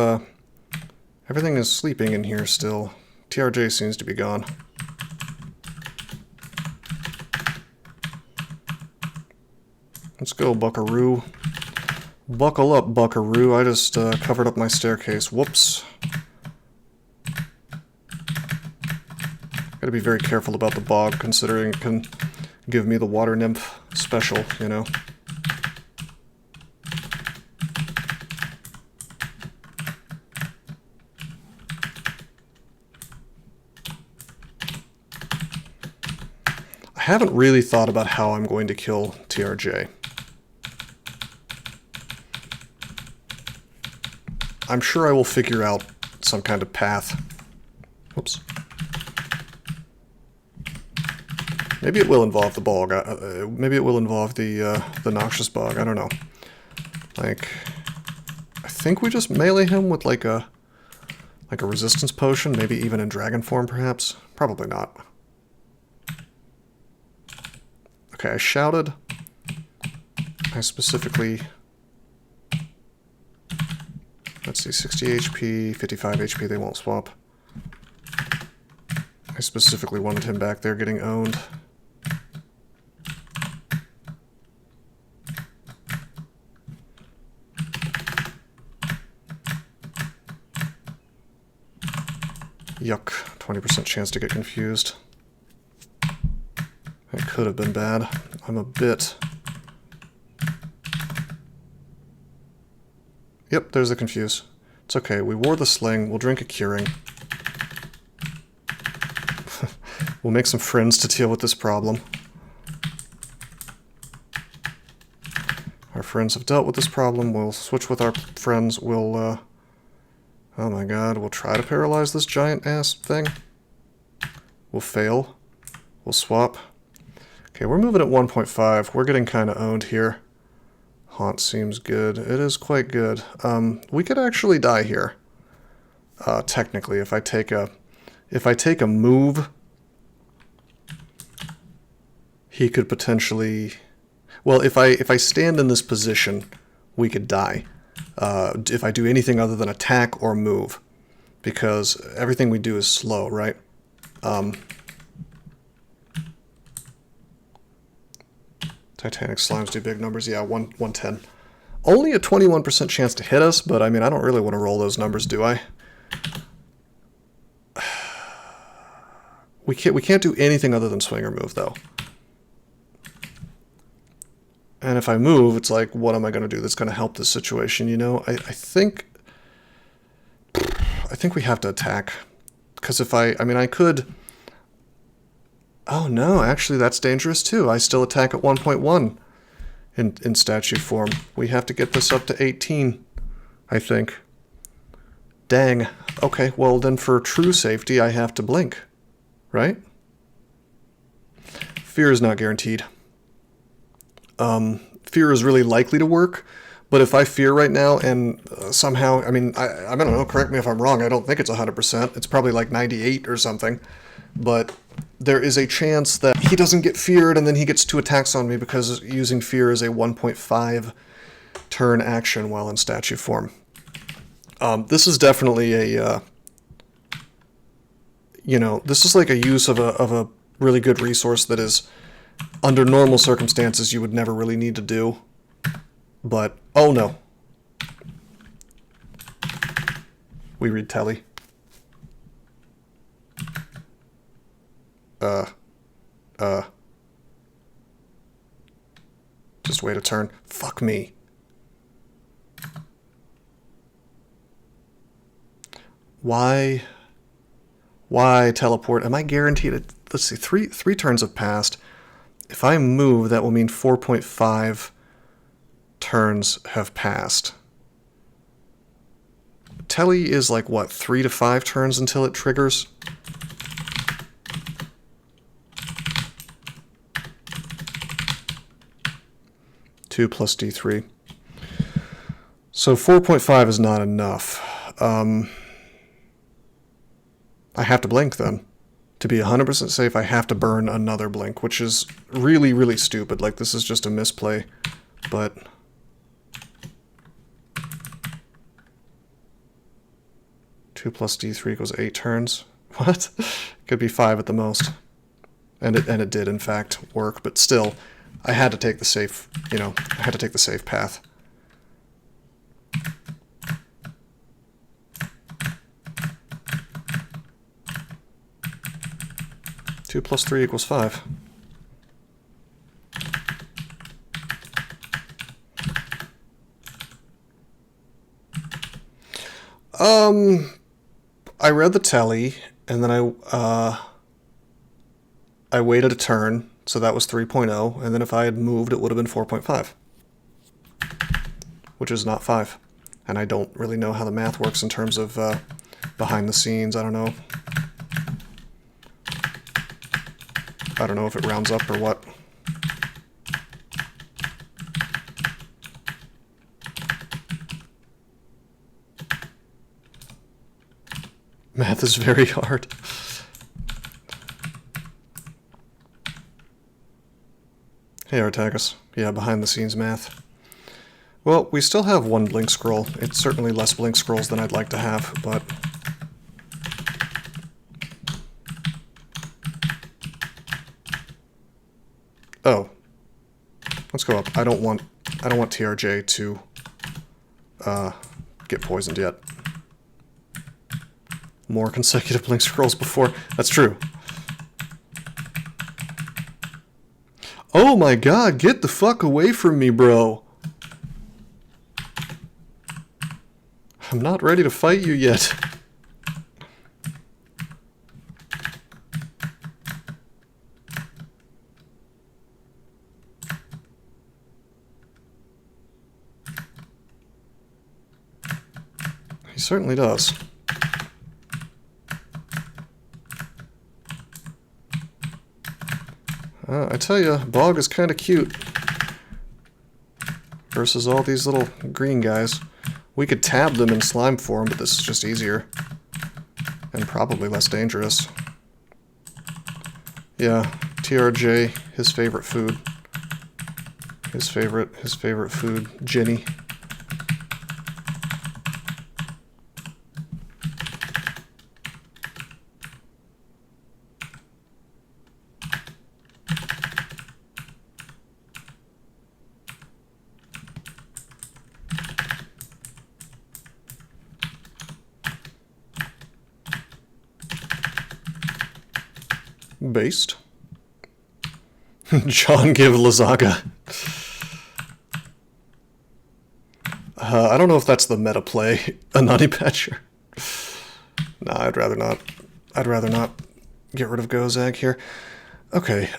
everything is sleeping in here still. TRJ seems to be gone. Let's go, buckaroo. Buckle up, buckaroo. I just covered up my staircase. Whoops. Gotta be very careful about the bog, considering it can give me the water nymph special, you know. I haven't really thought about how I'm going to kill TRJ. I'm sure I will figure out some kind of path. Oops. Maybe it will involve the bog. Maybe it will involve the noxious bog. I don't know. Like, I think we just melee him with like a resistance potion, maybe even in dragon form, perhaps. Probably not. Okay, I shouted. I specifically... Let's see, 60 HP, 55 HP, they won't swap. I specifically wanted him back there getting owned. Yuck, 20% chance to get confused. That could have been bad. I'm a bit... Yep, there's the confuse. It's okay, we wore the sling, we'll drink a curing. We'll make some friends to deal with this problem. Our friends have dealt with this problem, we'll switch with our friends, we'll, oh my god, we'll try to paralyze this giant-ass thing. We'll fail. We'll swap. Okay, we're moving at 1.5, we're getting kind of owned here. Haunt seems good. It is quite good. We could actually die here. Technically, if I take a move, he could potentially. Well, if I stand in this position, we could die. If I do anything other than attack or move, because everything we do is slow, right? Titanic slimes do big numbers. Yeah, 110. Only a 21% chance to hit us, but I mean, I don't really want to roll those numbers, do I? We can't do anything other than swing or move, though. And if I move, it's like, what am I going to do that's going to help this situation, you know? I think we have to attack. Because if I mean, I could... Oh no, actually that's dangerous too. I still attack at 1.1 in statue form. We have to get this up to 18, I think. Dang. Okay, well then for true safety I have to blink, right? Fear is not guaranteed. Fear is really likely to work, but if I fear right now and somehow, I mean, I don't know, correct me if I'm wrong, I don't think it's 100%. It's probably like 98 or something, but... There is a chance that he doesn't get feared and then he gets 2 attacks on me because using fear is a 1.5 turn action while in statue form. This is definitely a, you know, this is like a use of a really good resource that is, under normal circumstances, you would never really need to do. But, oh no. We read telly. Just wait a turn. Fuck me. Why teleport? Am I guaranteed it? Let's see, three turns have passed. If I move, that will mean 4.5 turns have passed. Telly is like, what, 3 to 5 turns until it triggers? Plus D3. So 4.5 is not enough. I have to blink then. To be 100% safe, I have to burn another blink, which is really, really stupid. Like, this is just a misplay. But... Two plus D3 equals 8 turns. What? Could be 5 at the most. And it did, in fact, work, but still... I had to take the safe, you know, I had to take the safe path. 2 plus 3 equals 5. I read the tally, and then I waited a turn, so that was 3.0, and then if I had moved, it would have been 4.5. Which is not 5. And I don't really know how the math works in terms of behind the scenes. I don't know. I don't know if it rounds up or what. Math is very hard. Hey, Artagus. Yeah, behind the scenes math. Well, we still have 1 blink scroll. It's certainly less blink scrolls than I'd like to have, but... Oh. Let's go up. I don't want TRJ to get poisoned yet. More consecutive blink scrolls before. That's true. Oh my god, get the fuck away from me, bro. I'm not ready to fight you yet. He certainly does. I tell you, Bog is kind of cute. Versus all these little green guys. We could tab them in slime form, but this is just easier. And probably less dangerous. Yeah, TRJ, his favorite food. His favorite food, Djinni. Based. John give Lazaga. I don't know if that's the meta play. A Nutty Patcher. Nah, I'd rather not. I'd rather not get rid of Gozag here. Okay,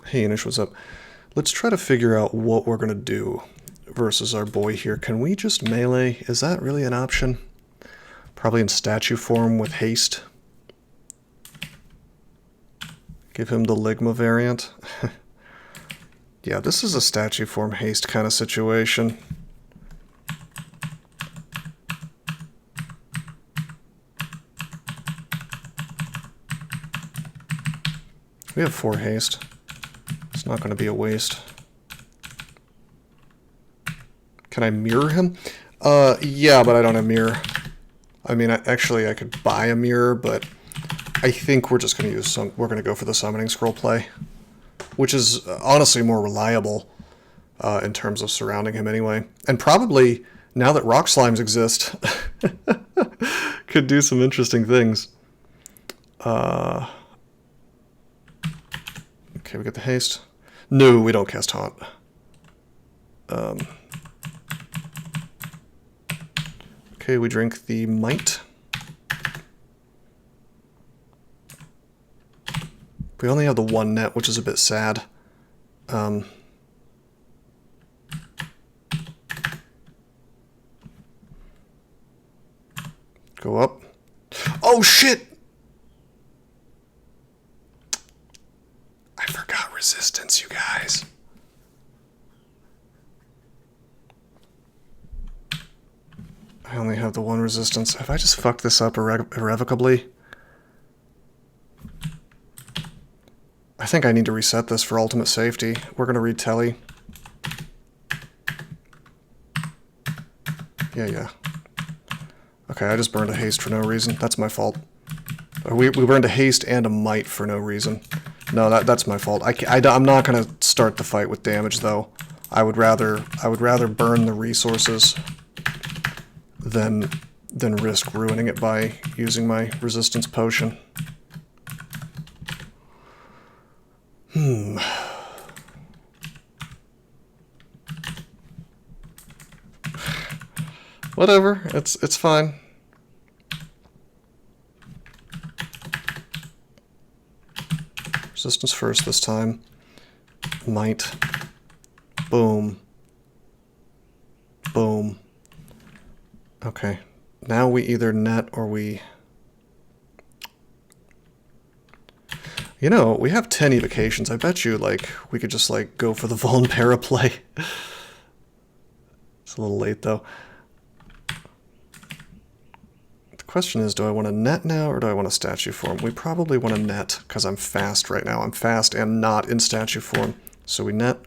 hey Inish, what's up? Let's try to figure out what we're gonna do versus our boy here. Can we just melee? Is that really an option? Probably in statue form with haste. Give him the Ligma variant. Yeah, this is a statue form haste kind of situation. We have 4 haste. It's not going to be a waste. Can I mirror him? Yeah, but I don't have mirror. I mean, actually I could buy a mirror, but I think we're just going to use some. We're going to go for the summoning scroll play, which is honestly more reliable in terms of surrounding him anyway. And probably now that rock slimes exist, could do some interesting things. Okay, we get the haste. No, we don't cast Haunt. Okay, we drink the Might. We only have the 1 net, which is a bit sad. Go up. Oh, shit! I forgot resistance, you guys. I only have the 1 resistance. Have I just fucked this up irrevocably? I think I need to reset this for ultimate safety. We're going to read Telly. Yeah. Okay, I just burned a haste for no reason. That's my fault. We burned a haste and a might for no reason. No, that's my fault. I'm not going to start the fight with damage, though. I would rather burn the resources than risk ruining it by using my resistance potion. Whatever, it's fine. Resistance first this time. Might. Boom. Boom. Okay. Now we either net or we... You know, we have 10 evocations. I bet you, like, we could just, like, go for the Vuln Paraplay. It's a little late, though. The question is, do I want to net now or do I want a statue form? We probably want to net, because I'm fast right now. I'm fast and not in statue form. So we net,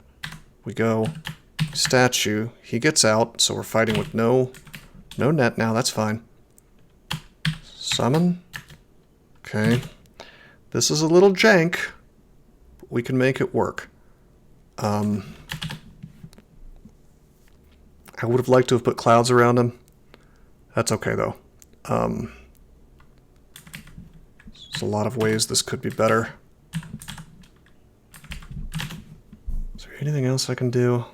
we go, statue, he gets out, so we're fighting with no net now, that's fine. Summon. Okay. This is a little jank, but we can make it work. I would have liked to have put clouds around him. That's okay, though. There's a lot of ways this could be better. Is there anything else I can do?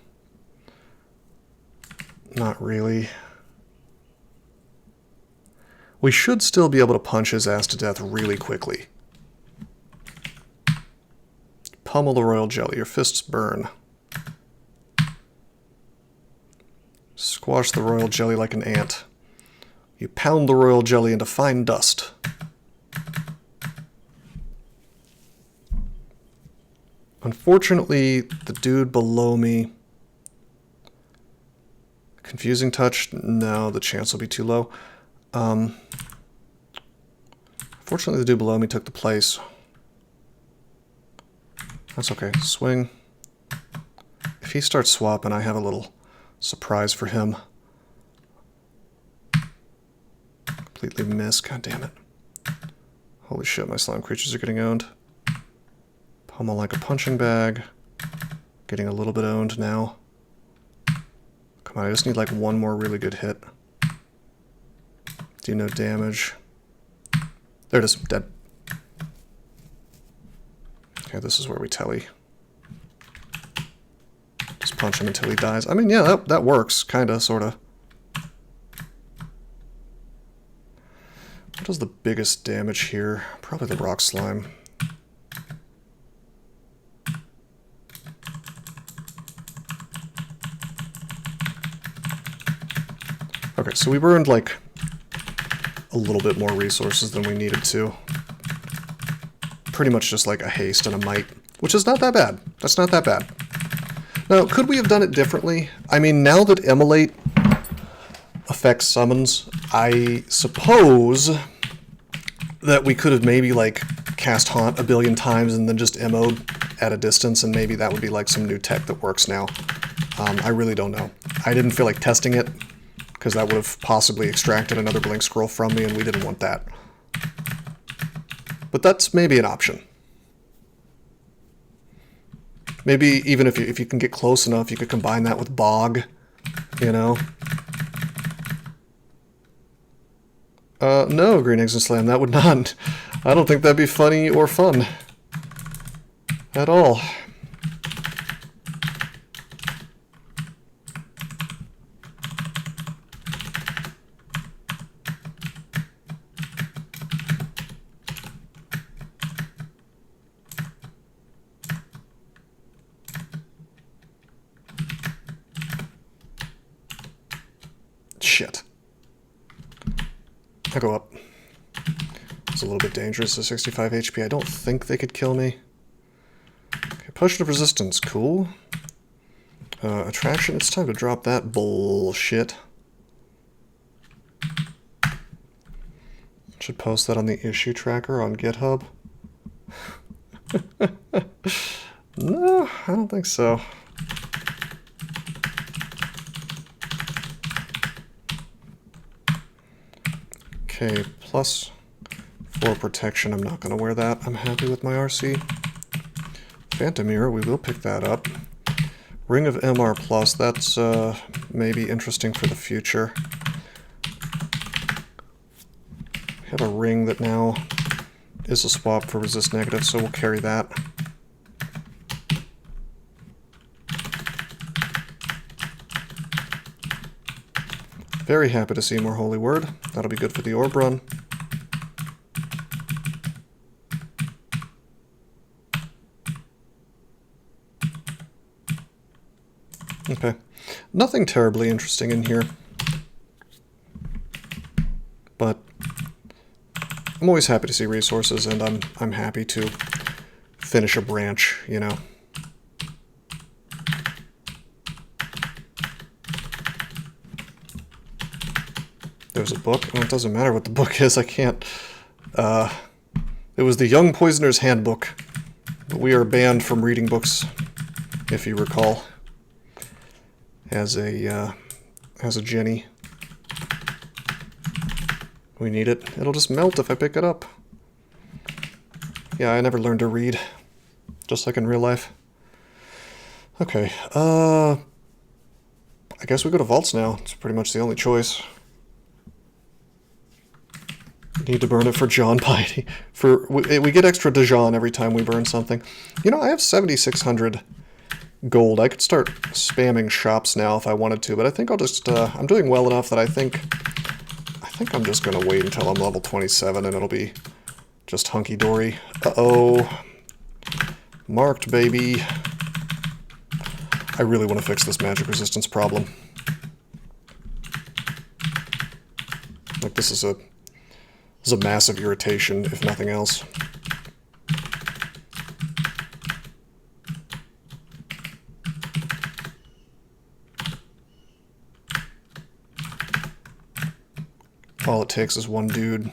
Not really. We should still be able to punch his ass to death really quickly. Pummel the royal jelly. Your fists burn. Squash the royal jelly like an ant. You pound the royal jelly into fine dust. Unfortunately, the dude below me... Confusing touch? No, the chance will be too low. Fortunately, the dude below me took the place. That's okay. Swing. If he starts swapping, I have a little surprise for him. Completely miss. God damn it. Holy shit, my slime creatures are getting owned. Pummel like a punching bag. Getting a little bit owned now. Come on, I just need like one more really good hit. Do no damage. There it is. Dead. Okay, this is where we telly. Just punch him until he dies. I mean, yeah, that works. Kinda, sorta. What does the biggest damage here? Probably the rock slime. Okay, so we burned like a little bit more resources than we needed to. Pretty much just like a haste and a might, which is not that bad. That's not that bad. Now, could we have done it differently? I mean, now that Immolate affects summons, I suppose that we could have maybe like cast Haunt a billion times and then just emoed at a distance, and maybe that would be like some new tech that works now. I really don't know. I didn't feel like testing it, because that would have possibly extracted another blink scroll from me, and we didn't want that. But that's maybe an option. Maybe even if you can get close enough, you could combine that with Bog, you know? No, Green Eggs and Slam, that would not. I don't think that'd be funny or fun. At all. Shit. I'll go up. It's a little bit dangerous at 65 HP. I don't think they could kill me. Okay, Potion of Resistance. Cool. Attraction. It's time to drop that bullshit. Should post that on the issue tracker on GitHub. No, I don't think so. Okay, plus 4 protection. I'm not going to wear that. I'm happy with my RC. Phantom Mirror, we will pick that up. Ring of MR plus, that's maybe interesting for the future. We have a ring that now is a swap for resist negative, so we'll carry that. Very happy to see more Holy Word. That'll be good for the orb run. Okay. Nothing terribly interesting in here. But I'm always happy to see resources, and I'm happy to finish a branch, you know. There's a book. Well, it doesn't matter what the book is. I can't... it was the Young Poisoner's Handbook. But we are banned from reading books, if you recall. As a Djinni. We need it. It'll just melt if I pick it up. Yeah, I never learned to read. Just like in real life. Okay, I guess we go to vaults now. It's pretty much the only choice. Need to burn it for John piety. We get extra Dijon every time we burn something. You know, I have 7,600 gold. I could start spamming shops now if I wanted to, but I think I'll just... I'm doing well enough that I think I'm just going to wait until I'm level 27 and it'll be just hunky-dory. Uh-oh. Marked, baby. I really want to fix this magic resistance problem. Like, this is a massive irritation, if nothing else. All it takes is one dude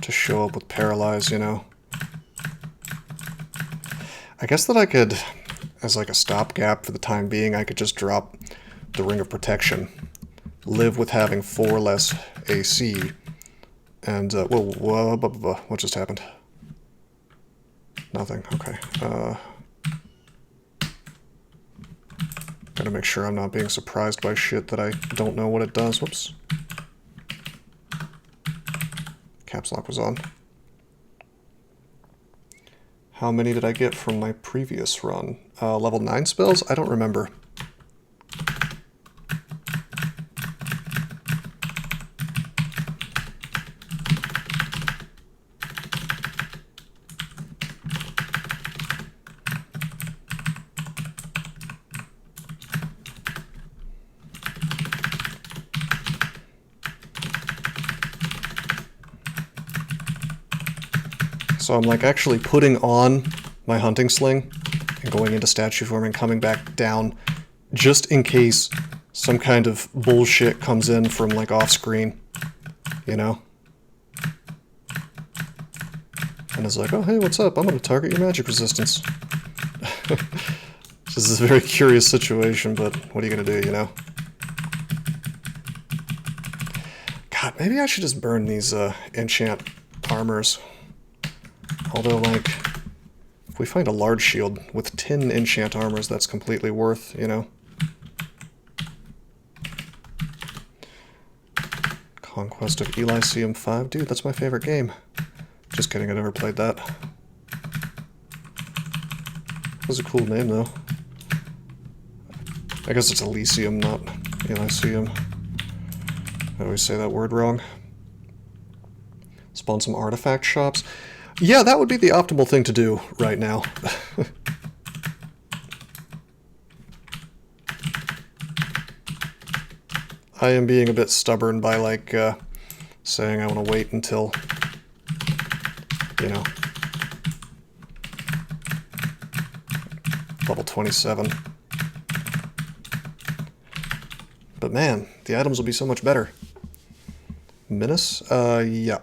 to show up with Paralyze, you know. I guess that I could, as like a stopgap for the time being, I could just drop the Ring of Protection, live with having 4 less AC, and, whoa, what just happened? Nothing, okay. Gotta make sure I'm not being surprised by shit that I don't know what it does. Whoops. Caps lock was on. How many did I get from my previous run? Level 9 spells? I don't remember. So I'm like actually putting on my hunting sling and going into statue form and coming back down just in case some kind of bullshit comes in from like off screen, you know? And it's like, oh hey, what's up? I'm gonna target your magic resistance. This is a very curious situation, but what are you gonna do, you know? God, maybe I should just burn these enchant armors. Although, like, if we find a large shield with 10 enchant armors, that's completely worth, you know? Conquest of Elysium 5. Dude, that's my favorite game. Just kidding, I never played that. That was a cool name, though. I guess it's Elysium, not Elysium. I always say that word wrong. Spawn some artifact shops. Yeah, that would be the optimal thing to do right now. I am being a bit stubborn by, like, saying I want to wait until, you know, level 27. But man, the items will be so much better. Menace? Yeah.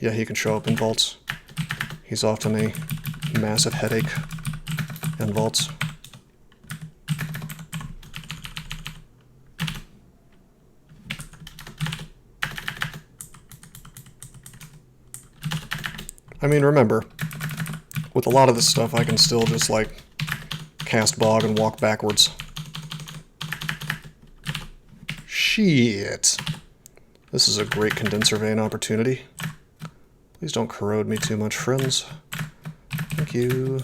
Yeah, he can show up in vaults. He's often a massive headache in vaults. I mean, remember, with a lot of this stuff, I can still just, like, cast Bog and walk backwards. Shit. This is a great condenser vein opportunity. Please don't corrode me too much, friends. Thank you.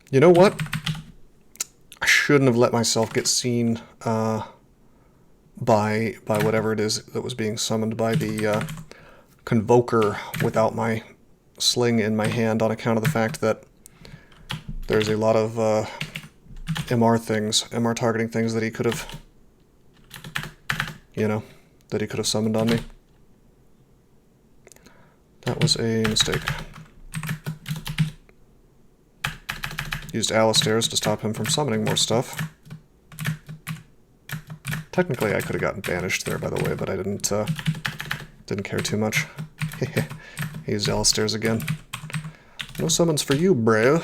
You know what? I shouldn't have let myself get seen by whatever it is that was being summoned by the Convoker without my sling in my hand, on account of the fact that there's a lot of MR targeting things that he could have, that he could have summoned on me. That was a mistake. Used Alistair's to stop him from summoning more stuff. Technically, I could have gotten banished there, by the way, but I didn't care too much. He used Alistair's again. No summons for you, bro.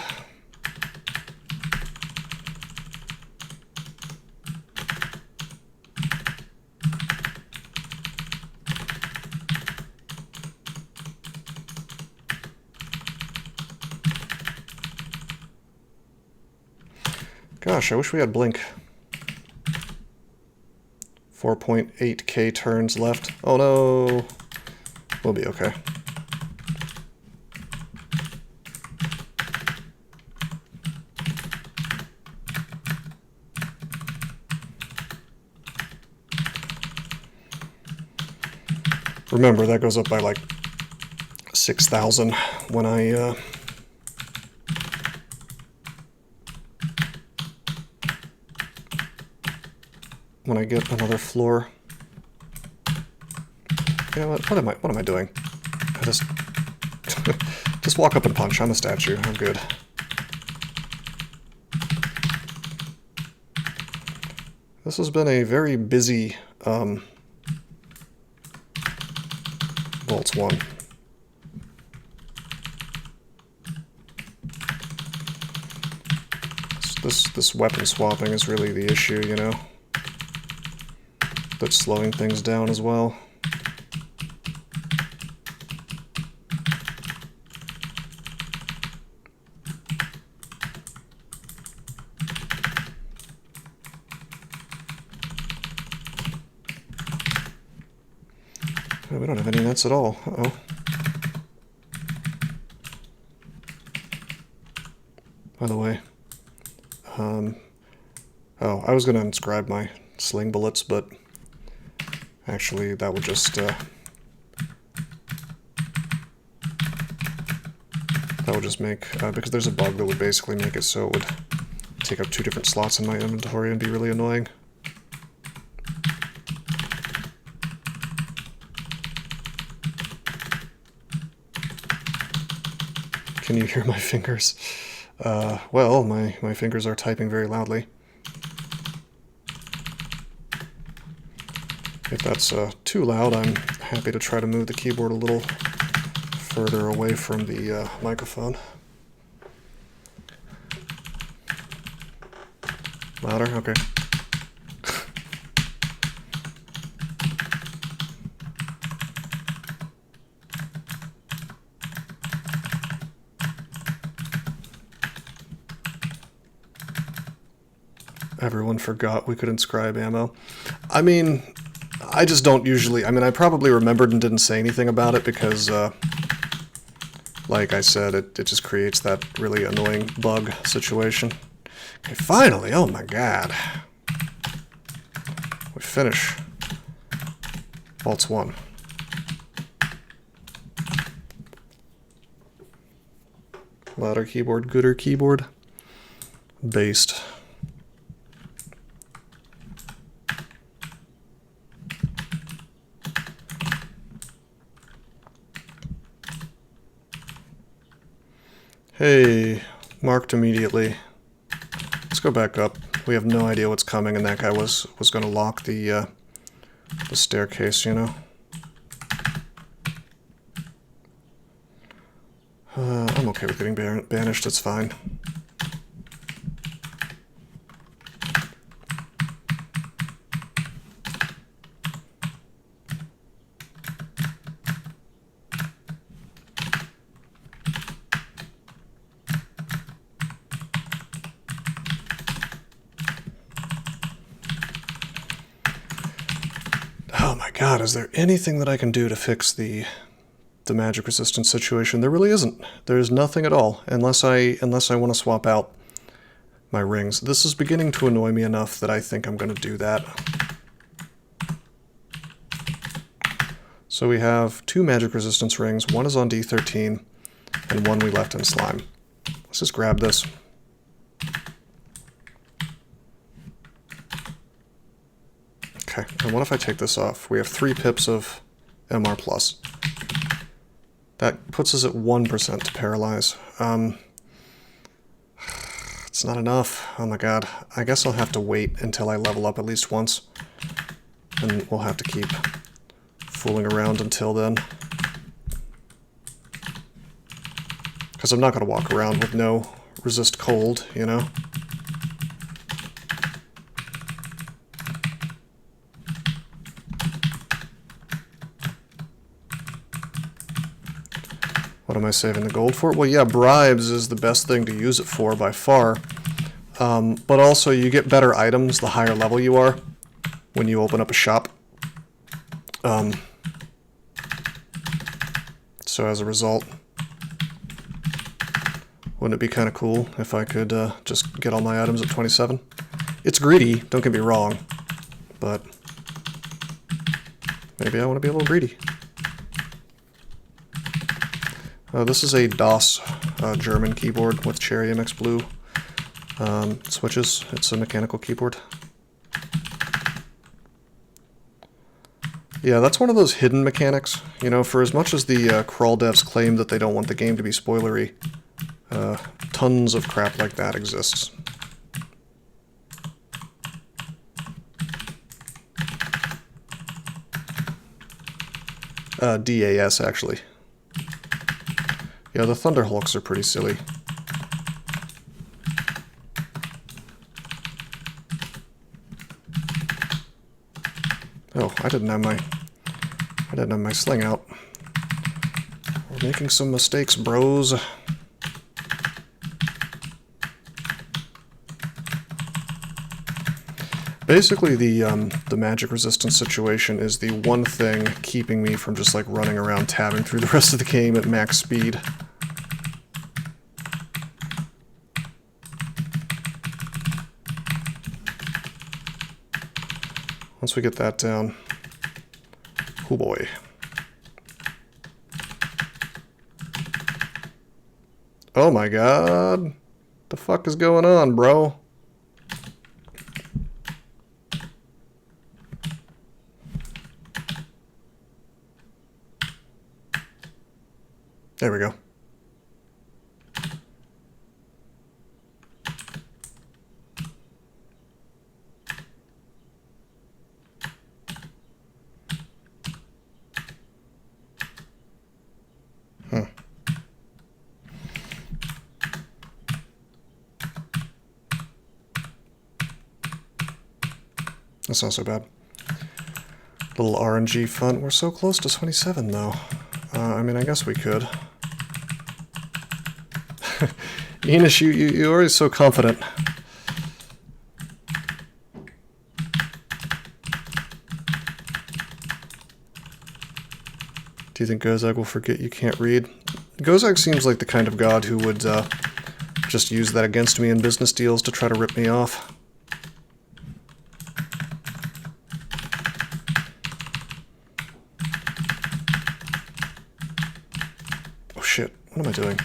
Gosh, I wish we had Blink. 4.8k turns left. Oh no! We'll be okay. Remember, that goes up by like 6,000 when I get another floor. You know what am I doing? I just walk up and punch. I'm a statue. I'm good. This has been a very busy Vaults 1. This weapon swapping is really the issue, you know? That's slowing things down as well. Oh, we don't have any nets at all. Uh-oh. By the way, oh, I was going to inscribe my sling bullets, but actually that would just make, because there's a bug that would basically make it so it would take up 2 different slots in my inventory and be really annoying. Can you hear my fingers? Well, my fingers are typing very loudly. If that's too loud, I'm happy to try to move the keyboard a little further away from the microphone. Louder? Okay. Everyone forgot we could inscribe ammo. I mean, I just don't usually... I mean, I probably remembered and didn't say anything about it because, like I said, it just creates that really annoying bug situation. Okay, finally! Oh my god. We finish Vaults 1. Louder keyboard, gooder keyboard. Based. Hey, marked immediately. Let's go back up. We have no idea what's coming, and that guy was going to lock the staircase, you know. I'm okay with getting banished. It's fine. God, is there anything that I can do to fix the magic resistance situation? There really isn't. There's nothing at all, unless I want to swap out my rings. This is beginning to annoy me enough that I think I'm going to do that. So we have 2 magic resistance rings. One is on D13, and one we left in slime. Let's just grab this. Okay, and what if I take this off? We have 3 pips of MR+. That puts us at 1% to paralyze. It's not enough. Oh my god. I guess I'll have to wait until I level up at least once. And we'll have to keep fooling around until then. Because I'm not going to walk around with no resist cold, you know? What am I saving the gold for? Well, yeah, bribes is the best thing to use it for by far. But also, you get better items the higher level you are when you open up a shop. So as a result, wouldn't it be kind of cool if I could just get all my items at 27? It's greedy, don't get me wrong, but maybe I want to be a little greedy. This is a DOS German keyboard with Cherry MX Blue switches. It's a mechanical keyboard. Yeah, that's one of those hidden mechanics. You know, for as much as the crawl devs claim that they don't want the game to be spoilery, tons of crap like that exists. DAS, actually. Yeah, the Thunderhulks are pretty silly. Oh, I didn't have my sling out. We're making some mistakes, bros. Basically, the magic resistance situation is the one thing keeping me from just like running around tabbing through the rest of the game at max speed. Once we get that down, oh boy. Oh my god. The fuck is going on, bro? There we go. That's not so bad. Little RNG fun. We're so close to 27, though. I mean, I guess we could. Enos, you're always so confident. Do you think Gozag will forget you can't read? Gozag seems like the kind of god who would just use that against me in business deals to try to rip me off. Oh shit, what am I doing?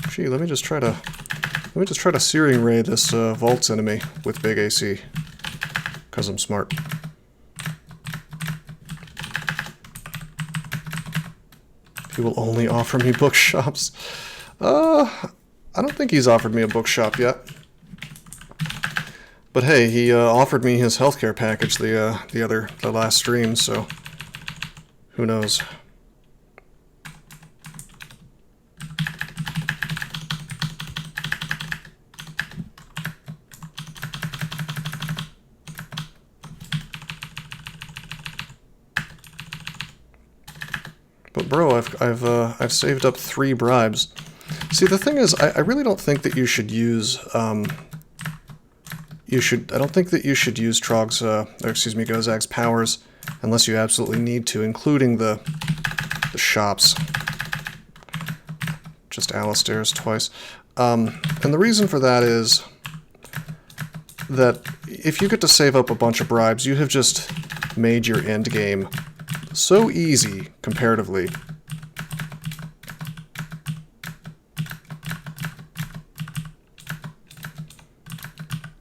Gee, let me just try to searing ray this Vault's enemy with big AC, because I'm smart. He will only offer me bookshops. I don't think he's offered me a bookshop yet. But hey, he offered me his healthcare package the last stream, so who knows? But bro, I've saved up 3 bribes. See, the thing is, I really don't think that you should use I don't think that you should use Gozag's powers unless you absolutely need to, including the shops. just Alistair's twice. And the reason for that is that if you get to save up a bunch of bribes, you have just made your end game so easy, comparatively.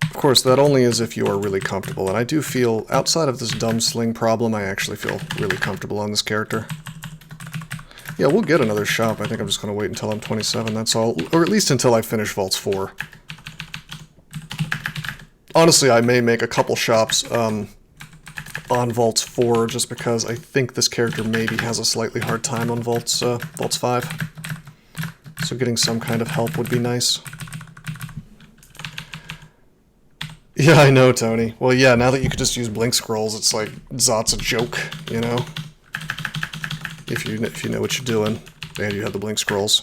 Of course, that only is if you are really comfortable, and I do feel, outside of this dumb sling problem, I actually feel really comfortable on this character. Yeah, we'll get another shop. I think I'm just going to wait until I'm 27, that's all. Or at least until I finish Vaults 4. Honestly, I may make a couple shops on Vaults 4, just because I think this character maybe has a slightly hard time on Vaults 5. So getting some kind of help would be nice. Yeah, I know, Tony. Well, yeah, now that you could just use blink scrolls, it's like Zot's a joke, you know? If you know what you're doing, and you have the blink scrolls.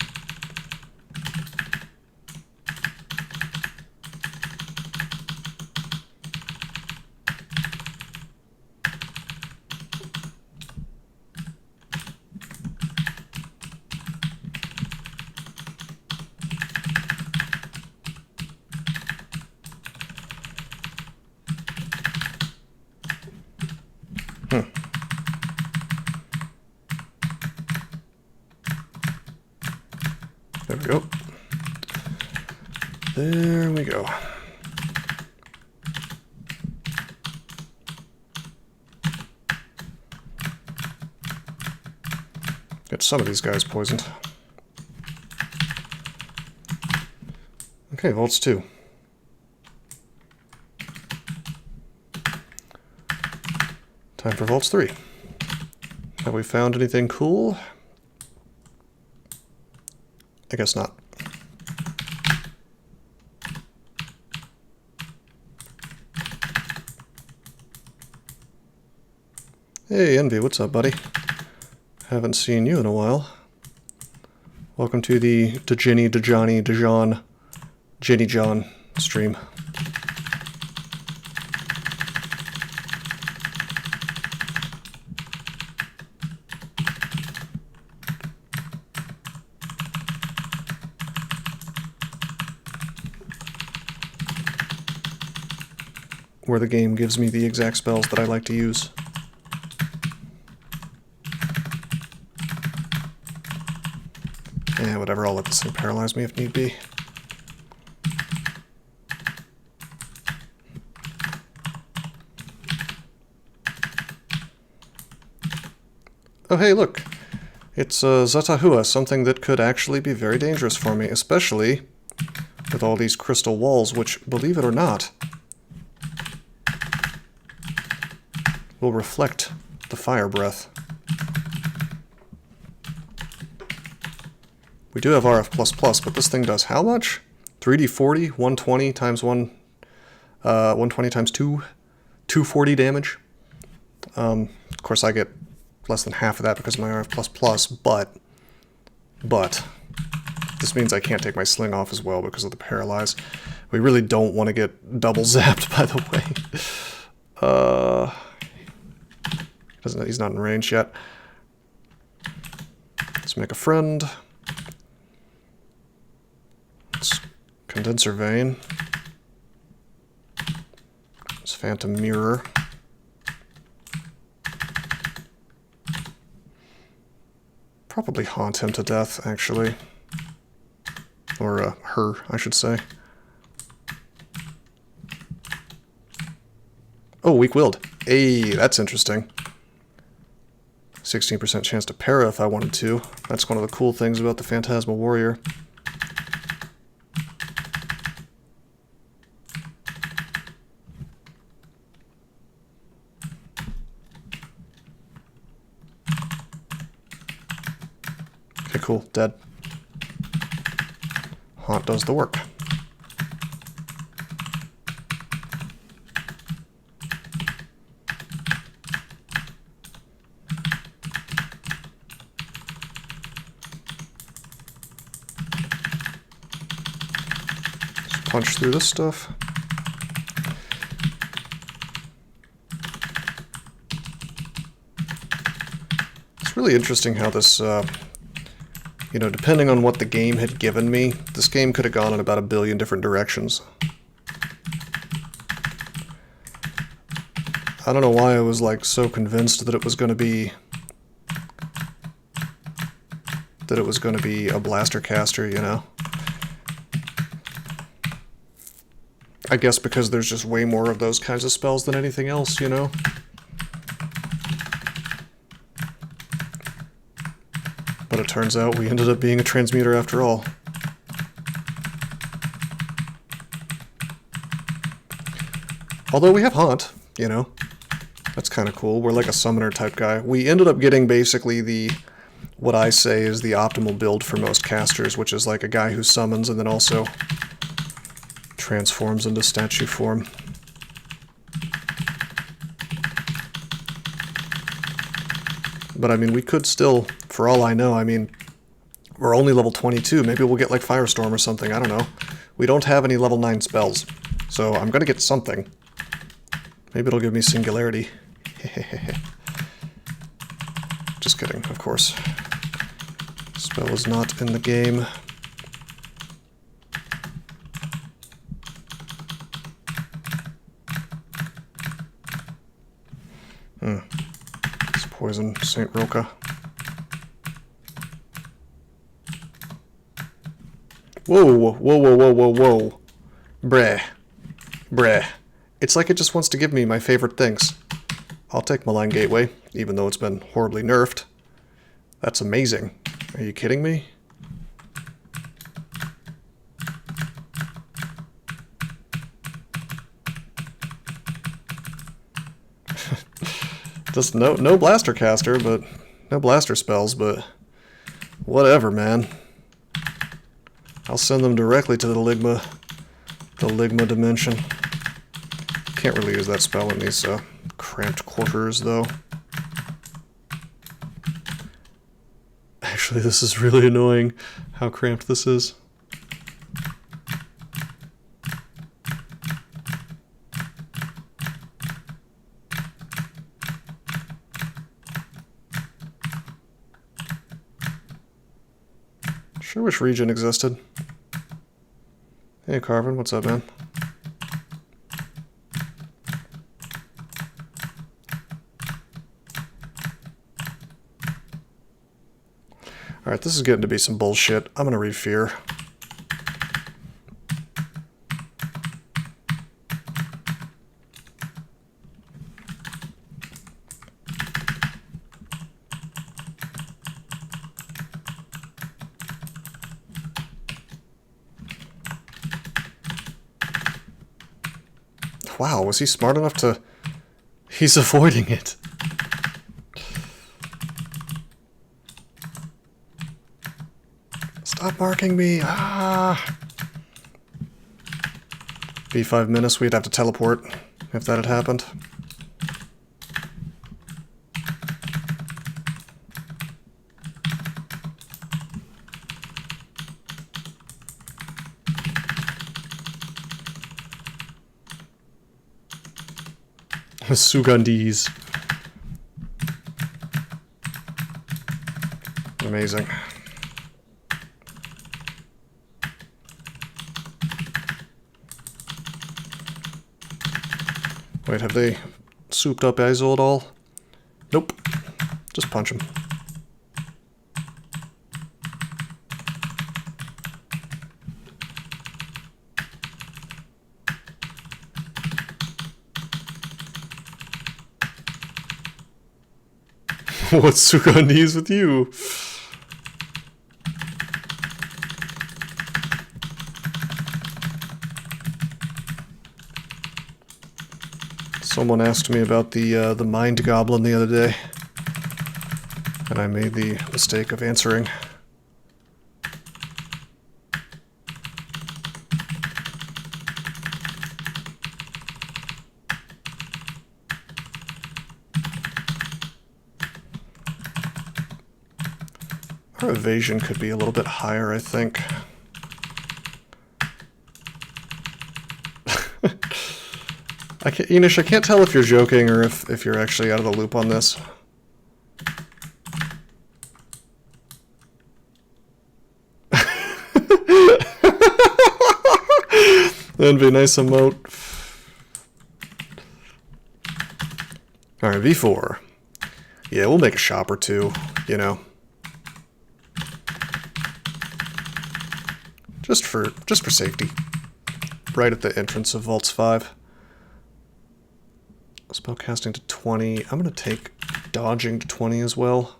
There we go. There we go. Get some of these guys poisoned. Okay, Vaults 2. Time for Vaults 3. Have we found anything cool? I guess not. Hey, Envy, what's up, buddy? Haven't seen you in a while. Welcome to the Djinni, Djani, Djan, Djinni John stream. Where the game gives me the exact spells that I like to use. Yeah, whatever, I'll let this thing paralyze me if need be. Oh hey, look! It's Zatahua, something that could actually be very dangerous for me, especially with all these crystal walls, which, believe it or not, will reflect the fire breath. We do have RF++, but this thing does how much? 3d40, 120 times 120 times 2, 240 damage. Of course I get less than half of that because of my RF++, but this means I can't take my sling off as well because of the paralyze. We really don't want to get double zapped, by the way. He's not in range yet. Let's make a friend. Let's condenser vein. Let's phantom mirror. Probably haunt him to death, actually. Or her, I should say. Oh, weak-willed. Hey, that's interesting. 16% chance to para if I wanted to. That's one of the cool things about the Phantasmal Warrior. Okay, cool. Dead. Haunt does the work. Punch through this stuff. It's really interesting how this You know, depending on what the game had given me, this game could have gone in about a billion different directions. I don't know why I was like so convinced that it was going to be a blaster caster, you know. I guess because there's just way more of those kinds of spells than anything else, you know. But it turns out we ended up being a transmuter after all. Although we have Haunt, you know. That's kind of cool. We're like a summoner type guy. We ended up getting basically what I say is the optimal build for most casters, which is like a guy who summons and then also transforms into statue form. But I mean, we could still, for all I know, I mean, we're only level 22. Maybe we'll get like Firestorm or something. I don't know. We don't have any level 9 spells, so I'm going to get something. Maybe it'll give me Singularity. Just kidding, of course. Spell is not in the game. It's poison, Saint Roca. Whoa, whoa, whoa, whoa, whoa, whoa. Breh. Breh. It's like it just wants to give me my favorite things. I'll take Malign Gateway, even though it's been horribly nerfed. That's amazing. Are you kidding me? Just no blaster caster, but no blaster spells, but whatever, man. I'll send them directly to the Ligma dimension. Can't really use that spell in these cramped quarters, though. Actually, this is really annoying, how cramped this is. Sure wish Regen existed. Hey, Carvin, what's up, man? Alright, this is getting to be some bullshit. I'm gonna read Fear. Wow, was he smart enough to... He's avoiding it. Stop marking me! Ah! Be 5 minutes, we'd have to teleport if that had happened. Sugandis. Amazing. Wait, have they souped up Aizel at all? Nope. Just punch him. What's Sugandis with you? Someone asked me about the Mind Goblin the other day, and I made the mistake of answering. Our evasion could be a little bit higher, I think. Enish, I can't tell if you're joking or if you're actually out of the loop on this. envy, nice emote. Alright, V4. Yeah, we'll make a shop or two, you know. Just for safety. Right at the entrance of Vaults 5. Spellcasting to 20. I'm going to take dodging to 20 as well.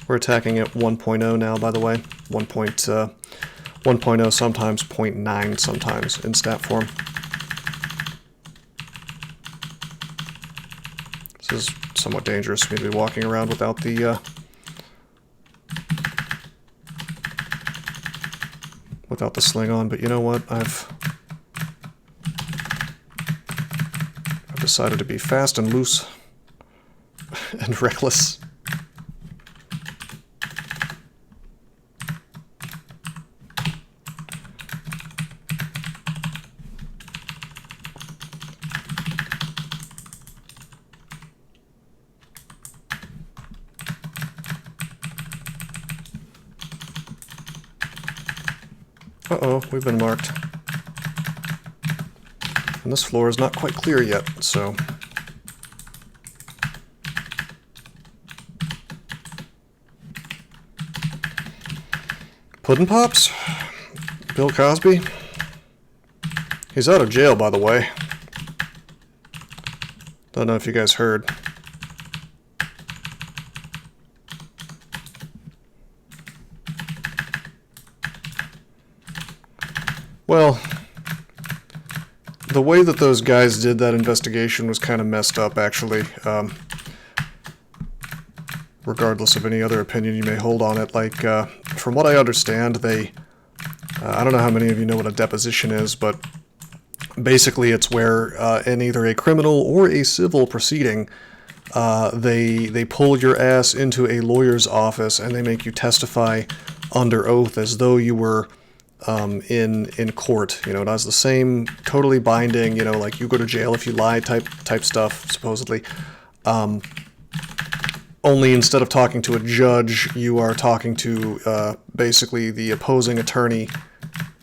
We're attacking at 1.0 now, by the way. 1.0, sometimes 0.9 sometimes in stat form. This is somewhat dangerous for me to be walking around without the sling on, but you know what? I've decided to be fast and loose and reckless. Uh-oh, we've been marked. And this floor is not quite clear yet, so... Puddin' Pops? Bill Cosby? He's out of jail, by the way. Don't know if you guys heard. Well, the way that those guys did that investigation was kind of messed up, actually. Regardless of any other opinion you may hold on it. Like, from what I understand, they... I don't know how many of you know what a deposition is, but basically it's where in either a criminal or a civil proceeding, they pull your ass into a lawyer's office and they make you testify under oath as though you were... in court. You know, it has the same totally binding, you know, like you go to jail if you lie type stuff, supposedly. Only instead of talking to a judge, you are talking to basically the opposing attorney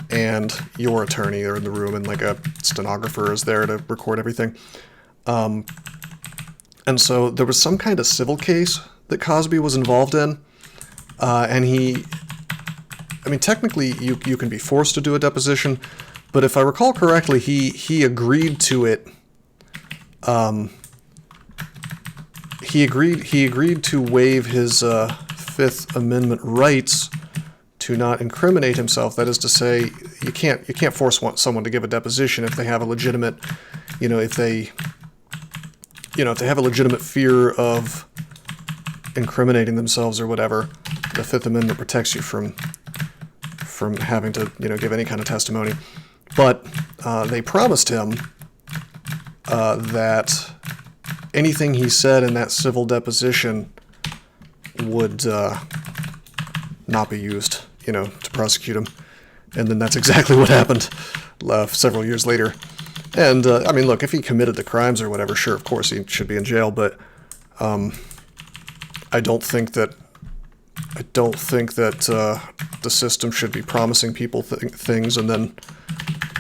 and your attorney are in the room, and like a stenographer is there to record everything. And so there was some kind of civil case that Cosby was involved in, and he... I mean, technically, you can be forced to do a deposition, but if I recall correctly, he agreed to it. He agreed to waive his Fifth Amendment rights to not incriminate himself. That is to say, you can't force someone to give a deposition if they have a legitimate, if they have a legitimate fear of incriminating themselves or whatever. The Fifth Amendment protects you from having to, give any kind of testimony. But they promised him that anything he said in that civil deposition would not be used, to prosecute him. And then that's exactly what happened several years later. And, I mean, look, if he committed the crimes or whatever, sure, of course he should be in jail, but I don't think that the system should be promising people things and then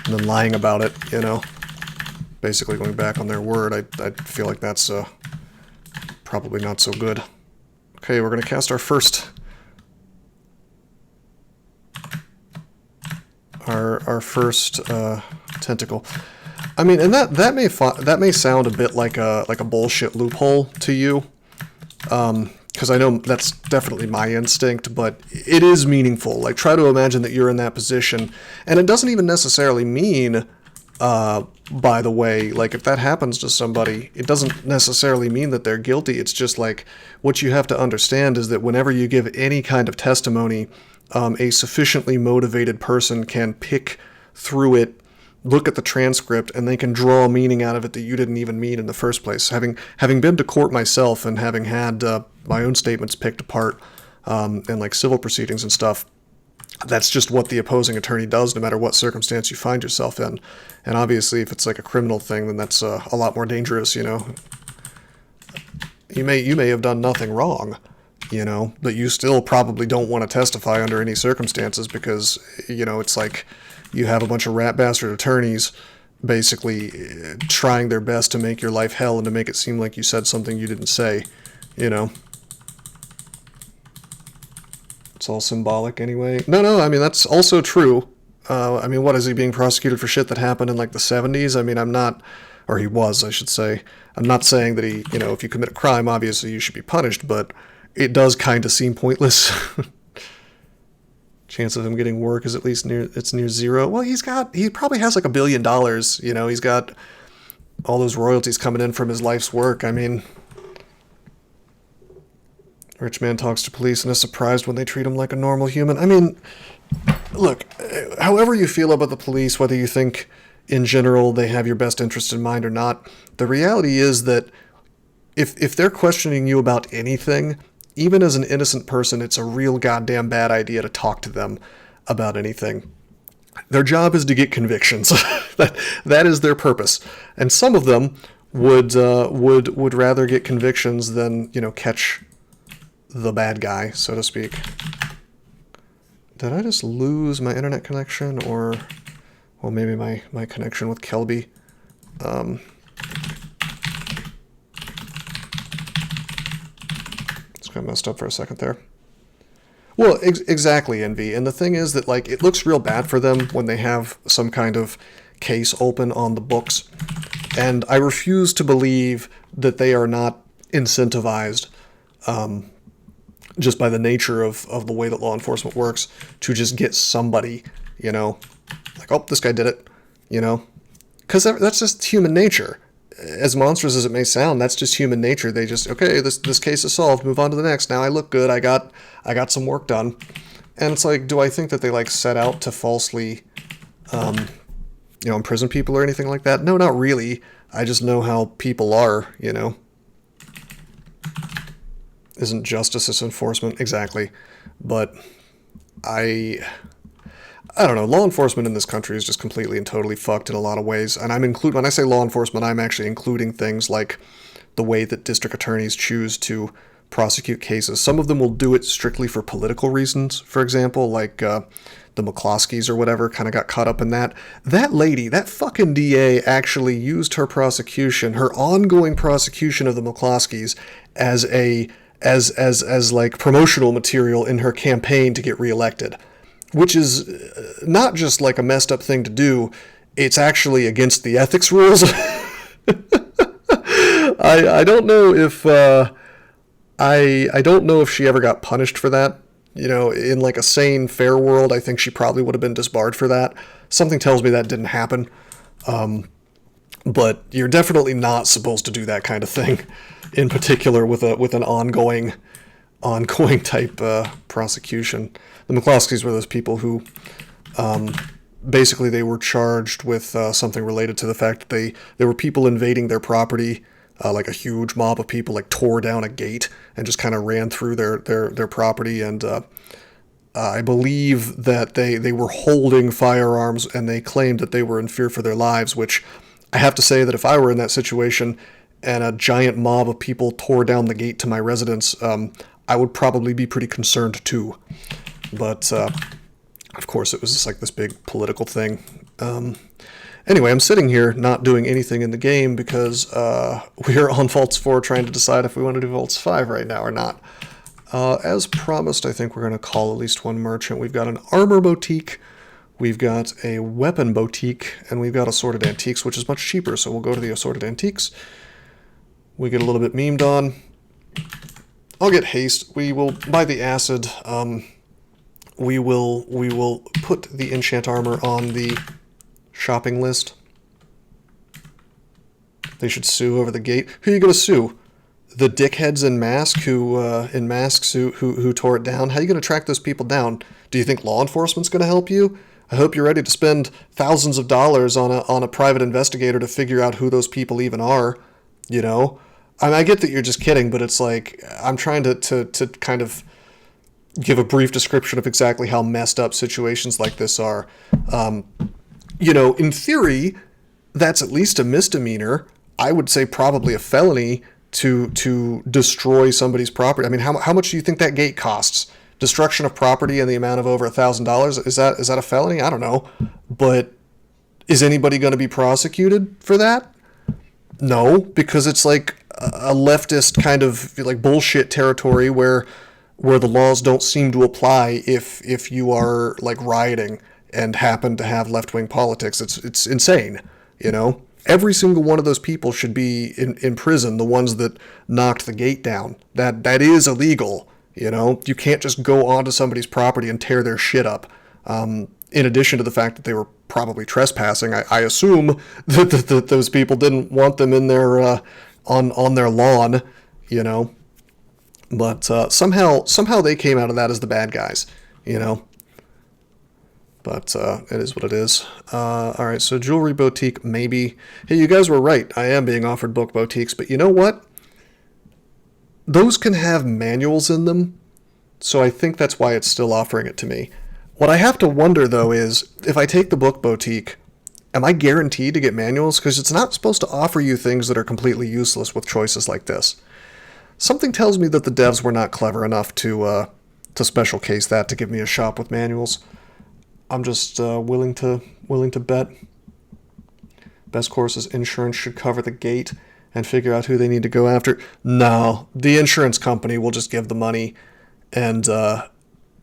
lying about it, basically going back on their word. I feel like that's probably not so good. Okay, we're going to cast our first tentacle. I mean, and that may sound a bit like a bullshit loophole to you. Because I know that's definitely my instinct, but it is meaningful. Like, try to imagine that you're in that position, and it doesn't even necessarily mean, by the way, like, if that happens to somebody, it doesn't necessarily mean that they're guilty. It's just, like, what you have to understand is that whenever you give any kind of testimony, a sufficiently motivated person can pick through it, look at the transcript, and they can draw a meaning out of it that you didn't even mean in the first place. Having been to court myself and having had my own statements picked apart in like civil proceedings and stuff, that's just what the opposing attorney does no matter what circumstance you find yourself in. And obviously if it's like a criminal thing, then that's a lot more dangerous, You may have done nothing wrong, you know, but you still probably don't want to testify under any circumstances because, you know, it's like you have a bunch of rat bastard attorneys basically trying their best to make your life hell and to make it seem like you said something you didn't say, you know. It's all symbolic anyway. No, I mean, that's also true. I mean, what, is he being prosecuted for shit that happened in, like, the 70s? I mean, I'm not, or he was, I should say. I'm not saying that he, you know, if you commit a crime, obviously you should be punished, but it does kind of seem pointless. Chance of him getting work is at least near zero. Well, he probably has like $1 billion, you know, he's got all those royalties coming in from his life's work. I mean, rich man talks to police and is surprised when they treat him like a normal human. I mean, look, however you feel about the police, whether you think in general they have your best interest in mind or not, the reality is that if they're questioning you about anything, even as an innocent person, it's a real goddamn bad idea to talk to them about anything. Their job is to get convictions. that is their purpose. And some of them would rather get convictions than, you know, catch the bad guy, so to speak. Did I just lose my internet connection, or, well, maybe my connection with Kelby? Got messed up for a second there. Well, exactly, Envy. And the thing is that, like, it looks real bad for them when they have some kind of case open on the books. And I refuse to believe that they are not incentivized, just by the nature of the way that law enforcement works, to just get somebody, you know, like, oh, this guy did it, you know? Because that's just human nature. As monstrous as it may sound, that's just human nature. They just, okay, this case is solved, move on to the next. Now I look good, I got some work done. And it's like, do I think that they, like, set out to falsely, you know, imprison people or anything like that? No, not really. I just know how people are, you know. Isn't justice is enforcement? Exactly. But I don't know, law enforcement in this country is just completely and totally fucked in a lot of ways. And when I say law enforcement, I'm actually including things like the way that district attorneys choose to prosecute cases. Some of them will do it strictly for political reasons, for example, like the McCloskeys or whatever kind of got caught up in that. That lady, that fucking DA, actually used her prosecution, her ongoing prosecution of the McCloskeys, as like promotional material in her campaign to get reelected. Which is not just like a messed up thing to do, it's actually against the ethics rules. I don't know if I don't know if she ever got punished for that. You know, in like a sane, fair world, I think she probably would have been disbarred for that. Something tells me that didn't happen. But you're definitely not supposed to do that kind of thing, in particular with an ongoing type prosecution. The McCloskeys were those people who basically they were charged with something related to the fact that there were people invading their property, like a huge mob of people, like tore down a gate and just kind of ran through their property. And I believe that they were holding firearms, and they claimed that they were in fear for their lives, which I have to say that if I were in that situation and a giant mob of people tore down the gate to my residence, I would probably be pretty concerned too. But, of course, it was just like this big political thing. Anyway, I'm sitting here not doing anything in the game because we are on Vaults 4 trying to decide if we want to do Vaults 5 right now or not. As promised, I think we're going to call at least one merchant. We've got an armor boutique, we've got a weapon boutique, and we've got assorted antiques, which is much cheaper, so we'll go to the assorted antiques. We get a little bit memed on. I'll get haste. We will buy the acid. We will put the enchant armor on the shopping list. They should sue over the gate. Who are you going to sue? The dickheads in masks who tore it down? How are you going to track those people down? Do you think law enforcement's going to help you? I hope you're ready to spend thousands of dollars on a private investigator to figure out who those people even are. You know, I mean, I get that you're just kidding, but it's like I'm trying to kind of give a brief description of exactly how messed up situations like this are. You know, in theory, that's at least a misdemeanor. I would say probably a felony to destroy somebody's property. I mean, how much do you think that gate costs? Destruction of property in the amount of over $1,000. Is that a felony? I don't know. But is anybody going to be prosecuted for that? No, because it's like a leftist kind of like bullshit territory where the laws don't seem to apply if you are like rioting and happen to have left-wing politics. It's insane, you know? Every single one of those people should be in prison, the ones that knocked the gate down. That is illegal, you know? You can't just go onto somebody's property and tear their shit up. In addition to the fact that they were probably trespassing, I assume that those people didn't want them in their on their lawn, you know? But somehow they came out of that as the bad guys, you know? But it is what it is. All right, so jewelry boutique, maybe. Hey, you guys were right. I am being offered book boutiques, but you know what? Those can have manuals in them, so I think that's why it's still offering it to me. What I have to wonder, though, is if I take the book boutique, am I guaranteed to get manuals? Because it's not supposed to offer you things that are completely useless with choices like this. Something tells me that the devs were not clever enough to special case that to give me a shop with manuals. I'm just willing to bet. Best course is insurance should cover the gate and figure out who they need to go after. No, the insurance company will just give the money, and they'll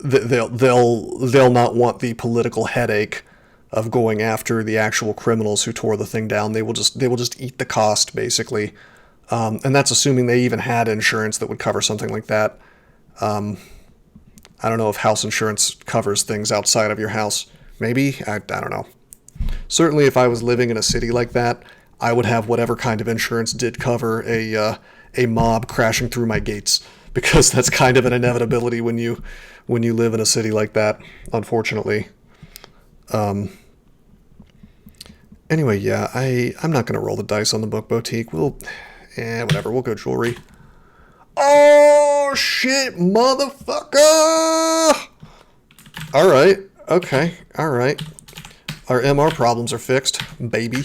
not want the political headache of going after the actual criminals who tore the thing down. They will just eat the cost, basically, and that's assuming they even had insurance that would cover something like that. I don't know if house insurance covers things outside of your house. Maybe? I don't know. Certainly if I was living in a city like that, I would have whatever kind of insurance did cover a mob crashing through my gates, because that's kind of an inevitability when you live in a city like that, unfortunately. Anyway, yeah, I'm not going to roll the dice on the book boutique. Whatever, we'll go jewelry. Oh, shit, motherfucker! Alright, okay, alright. Our MR problems are fixed, baby.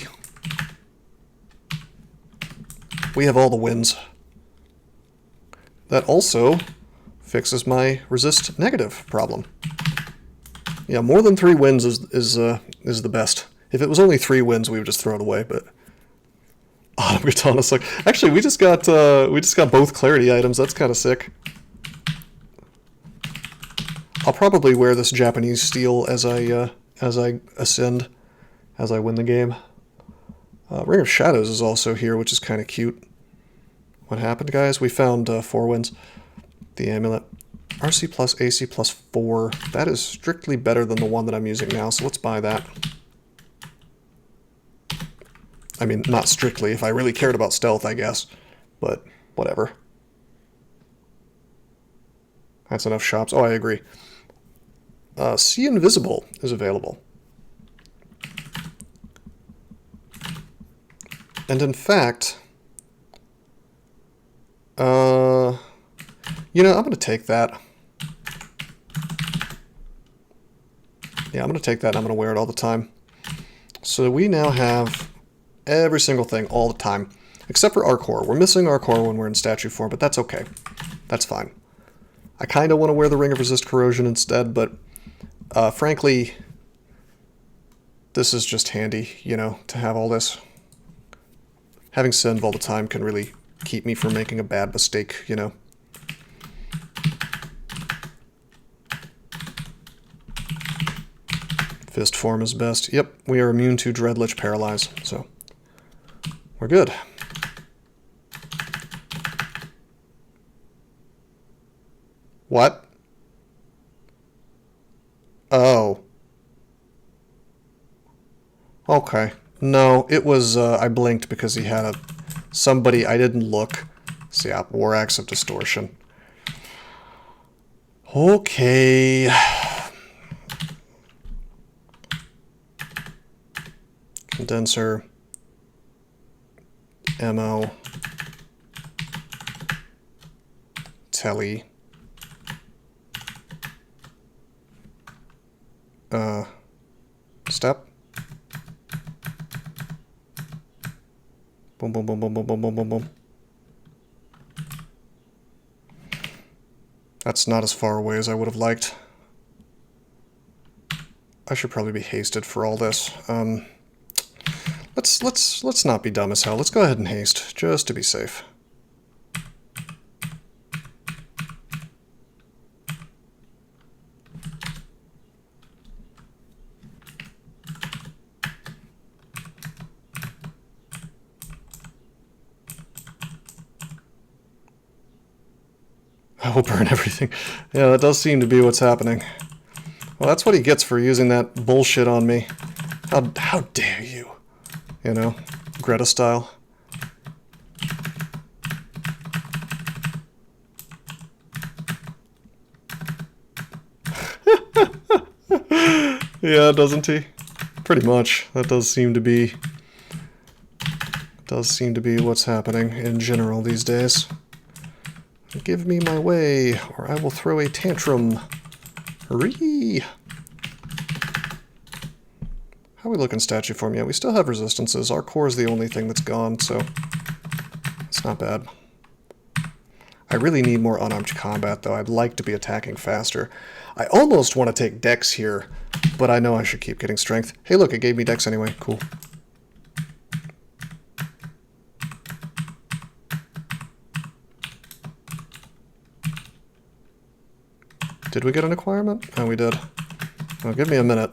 We have all the wins. That also fixes my resist negative problem. Yeah, more than 3 wins is the best. If it was only 3 wins, we would just throw it away, but... Autumn Katana suck. Actually, we just got both clarity items. That's kind of sick. I'll probably wear this Japanese steel as I ascend, as I win the game. Ring of Shadows is also here, which is kind of cute. What happened, guys? We found 4 wins. The amulet. RC plus AC plus 4. That is strictly better than the one that I'm using now, so let's buy that. I mean, not strictly. If I really cared about stealth, I guess. But whatever. That's enough shops. Oh, I agree. See Invisible is available. And in fact... you know, I'm going to take that. Yeah, I'm going to take that and I'm going to wear it all the time. So we now have... every single thing, all the time. Except for Arcor. We're missing Arcor when we're in statue form, but that's okay. That's fine. I kind of want to wear the Ring of Resist Corrosion instead, but frankly, this is just handy, you know, to have all this. Having Senv all the time can really keep me from making a bad mistake, you know. Fist form is best. Yep, we are immune to Dreadlich Paralyze, so... we're good. What? Oh. Okay. No, it was, I blinked because he had somebody, I didn't look. So yeah, War Axe of Distortion. Okay. Condenser. Ammo. Telly. Step. Boom, boom, boom, boom, boom, boom, boom, boom, boom. That's not as far away as I would have liked. I should probably be hasted for all this. Let's not be dumb as hell. Let's go ahead and haste, just to be safe. I will burn everything. Yeah, that does seem to be what's happening. Well, that's what he gets for using that bullshit on me. How dare you? You know, Greta style. Yeah, doesn't he? Pretty much. That does seem to be what's happening in general these days. Give me my way, or I will throw a tantrum. Hurry! How are we looking statue form? Yeah, we still have resistances. Our core is the only thing that's gone, so it's not bad. I really need more unarmed combat, though. I'd like to be attacking faster. I almost want to take Dex here, but I know I should keep getting strength. Hey, look, it gave me Dex anyway. Cool. Did we get an acquirement? Oh, we did. Oh, give me a minute.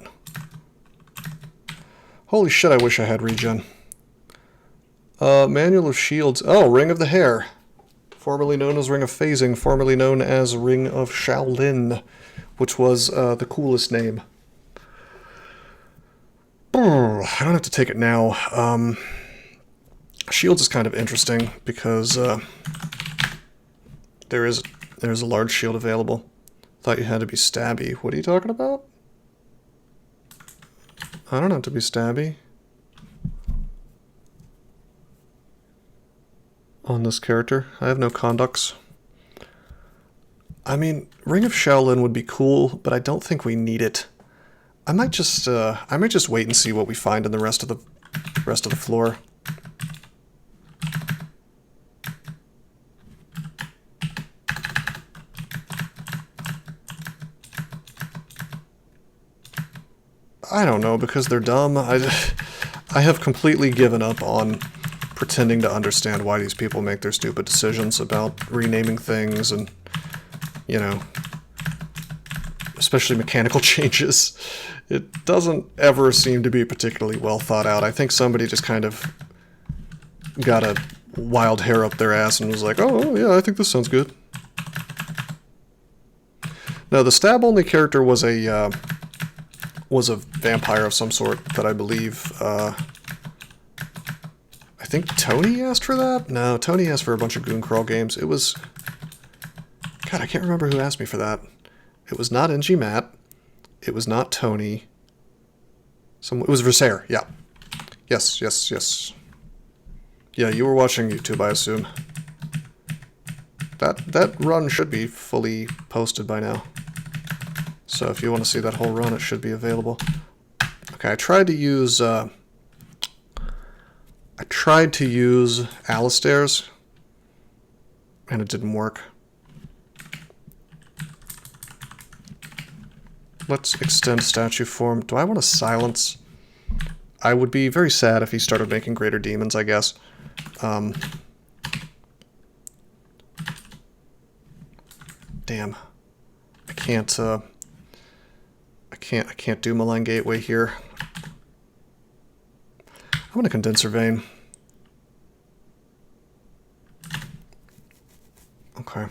Holy shit, I wish I had regen. Manual of Shields. Oh, Ring of the Hair. Formerly known as Ring of Phasing, formerly known as Ring of Shaolin, which was the coolest name. I don't have to take it now. Shields is kind of interesting because there's a large shield available. Thought you had to be stabby. What are you talking about? I don't have to be stabby. On this character. I have no conducts. I mean, Ring of Shaolin would be cool, but I don't think we need it. I might just wait and see what we find in the rest of the floor. I don't know, because they're dumb. I have completely given up on pretending to understand why these people make their stupid decisions about renaming things and, you know, especially mechanical changes. It doesn't ever seem to be particularly well thought out. I think somebody just kind of got a wild hair up their ass and was like, oh yeah, I think this sounds good. No, the stab-only character was a vampire of some sort that I believe, I think Tony asked for that? No, Tony asked for a bunch of Goon Crawl games. It was... God, I can't remember who asked me for that. It was not NG Matt. It was not Tony. It was Versaire, yeah. Yes. Yeah, you were watching YouTube, I assume. That run should be fully posted by now. So if you want to see that whole run, it should be available. Okay, I tried to use Alistair's, and it didn't work. Let's extend statue form. Do I want to silence? I would be very sad if he started making greater demons, I guess. Damn. I can't do Malign Gateway here. I'm gonna Condenser Vein. Okay.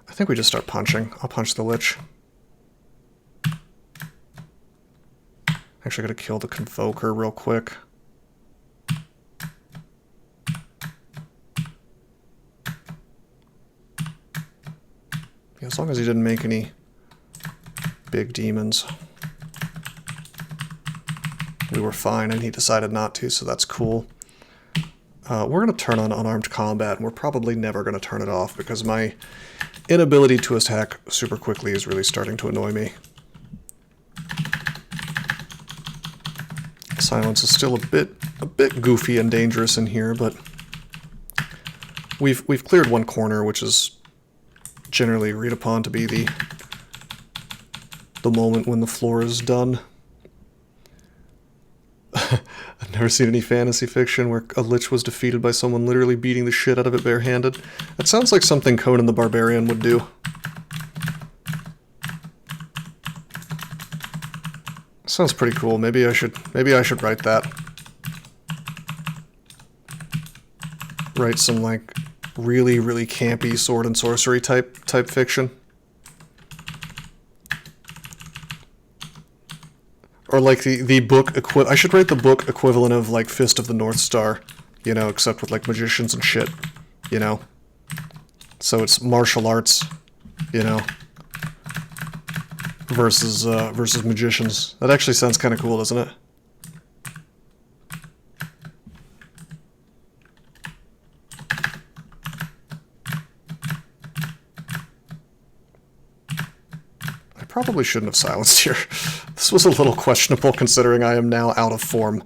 I think we just start punching. I'll punch the Lich. Actually, I gotta kill the Convoker real quick. Yeah, as long as he didn't make any big demons, we were fine, and he decided not to, so that's cool. We're going to turn on unarmed combat, and we're probably never going to turn it off, because my inability to attack super quickly is really starting to annoy me. Silence is still a bit goofy and dangerous in here, but we've cleared one corner, which is generally agreed upon to be the moment when the floor is done. I've never seen any fantasy fiction where a lich was defeated by someone literally beating the shit out of it barehanded. That sounds like something Conan the Barbarian would do. Sounds pretty cool. Maybe I should write that. Write some like really, really campy sword and sorcery type fiction. Or like the book I should write the book equivalent of like Fist of the North Star, you know, except with like magicians and shit, you know. So it's martial arts, you know, versus magicians. That actually sounds kind of cool, doesn't it? Probably shouldn't have silenced here. This was a little questionable considering I am now out of form.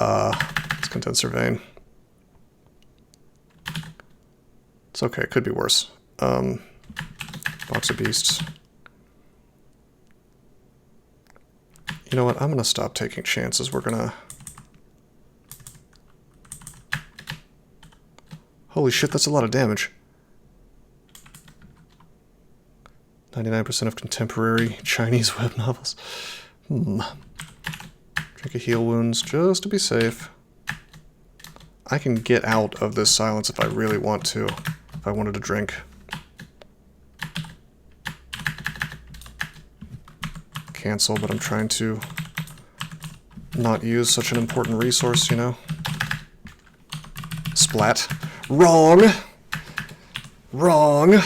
It's condenser vein. It's okay, it could be worse. Box of beasts. You know what, I'm gonna stop taking chances. We're gonna... Holy shit, that's a lot of damage. 99% of contemporary Chinese web novels. Drink a heal wounds just to be safe. I can get out of this silence if I really want to. If I wanted to drink. Cancel, but I'm trying to not use such an important resource, you know? Splat. Wrong! Wrong!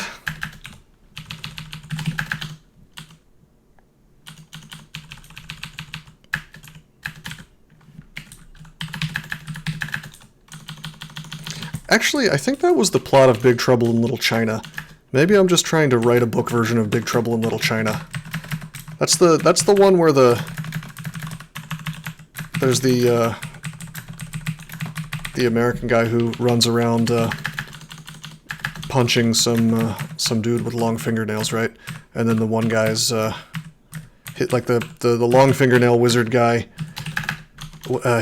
Actually, I think that was the plot of Big Trouble in Little China. Maybe I'm just trying to write a book version of Big Trouble in Little China. That's the one where there's the American guy who runs around punching some dude with long fingernails, right? And then the one guy's hit like the long fingernail wizard guy.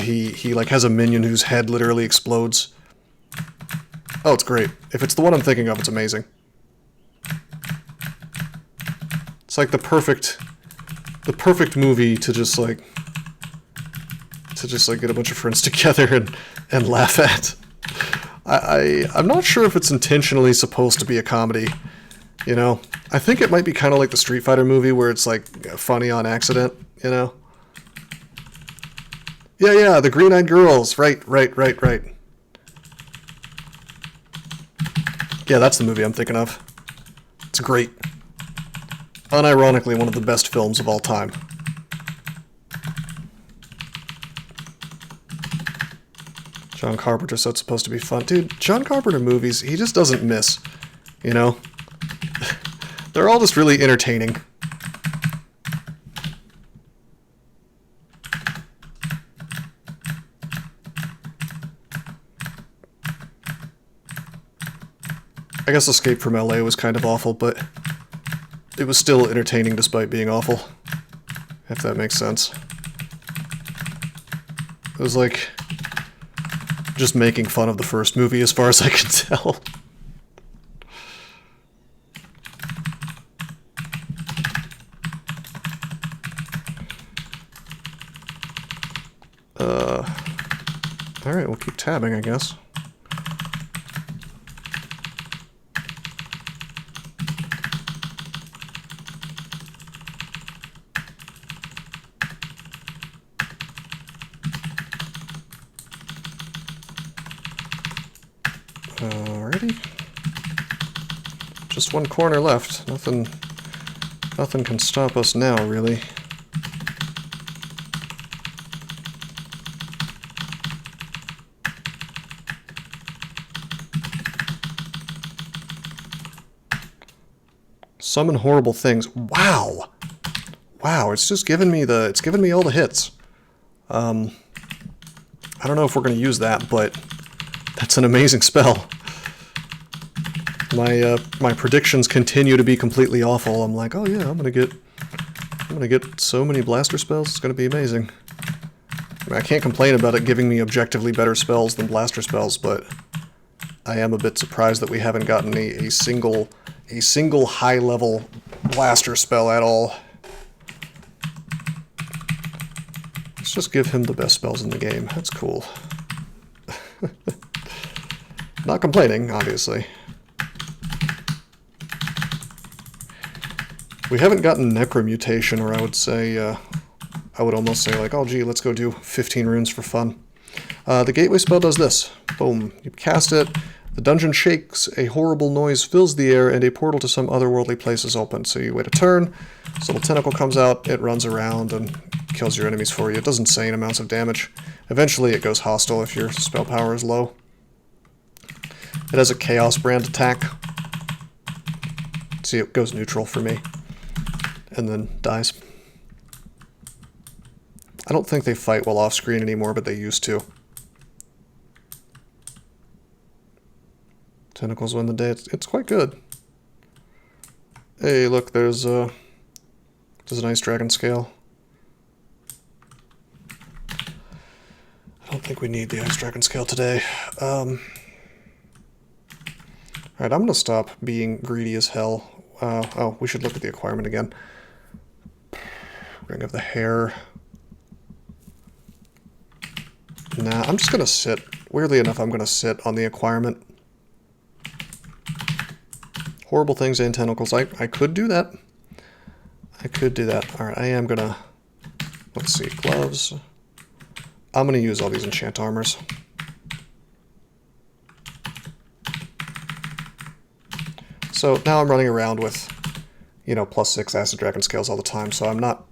He like has a minion whose head literally explodes. Oh, it's great. If it's the one I'm thinking of, it's amazing. It's like the perfect movie to just like get a bunch of friends together and laugh at. I'm not sure if it's intentionally supposed to be a comedy, you know? I think it might be kind of like the Street Fighter movie where it's like funny on accident, you know? Yeah, the Green-Eyed Girls. Right. Yeah, that's the movie I'm thinking of. It's great. Unironically, one of the best films of all time. John Carpenter said it's supposed to be fun. Dude, John Carpenter movies, he just doesn't miss. You know? They're all just really entertaining. I guess Escape from LA was kind of awful, but it was still entertaining despite being awful. If that makes sense. It was like just making fun of the first movie as far as I can tell. Alright, we'll keep tabbing, I guess. Alrighty. Just one corner left. Nothing can stop us now, really. Summon horrible things. Wow. Wow, it's just giving me all the hits. I don't know if we're going to use that, but that's an amazing spell. my predictions continue to be completely awful. I'm like, oh yeah, I'm gonna get so many blaster spells. It's gonna be amazing. I mean, I can't complain about it giving me objectively better spells than blaster spells, but I am a bit surprised that we haven't gotten a single high-level blaster spell at all. Let's just give him the best spells in the game. That's cool. Not complaining, obviously. We haven't gotten Necromutation, or I would say, I would almost say like, oh gee, let's go do 15 runes for fun. The Gateway spell does this. Boom. You cast it, the dungeon shakes, a horrible noise fills the air, and a portal to some otherworldly place is opened. So you wait a turn, this little tentacle comes out, it runs around and kills your enemies for you. It does insane amounts of damage. Eventually it goes hostile if your spell power is low. It has a Chaos Brand attack. See, it goes neutral for me. And then dies. I don't think they fight well off-screen anymore, but they used to. Tentacles win the day. It's quite good. Hey, look, there's a nice dragon scale. I don't think we need the ice dragon scale today. Alright, I'm going to stop being greedy as hell. Oh, we should look at the acquirement again. Ring of the Hair. Nah, I'm just going to sit. Weirdly enough, I'm going to sit on the acquirement. Horrible things and tentacles. I could do that. I could do that. Alright, I am going to... Let's see, gloves. I'm going to use all these enchant armors. So now I'm running around with, you know, +6 acid dragon scales all the time, so I'm not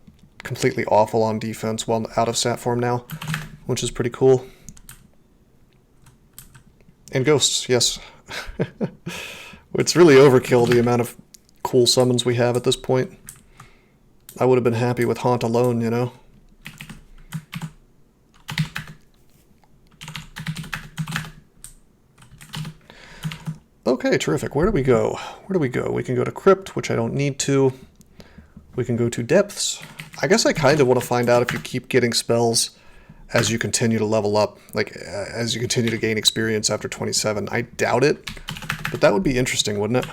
completely awful on defense while out of stat form now, which is pretty cool. And ghosts, yes. It's really overkill, the amount of cool summons we have at this point. I would have been happy with Haunt alone, you know? Okay, terrific. Where do we go? Where do we go? We can go to Crypt, which I don't need to. We can go to Depths. I guess I kind of want to find out if you keep getting spells as you continue to level up, like as you continue to gain experience after 27. I doubt it, but that would be interesting, wouldn't it?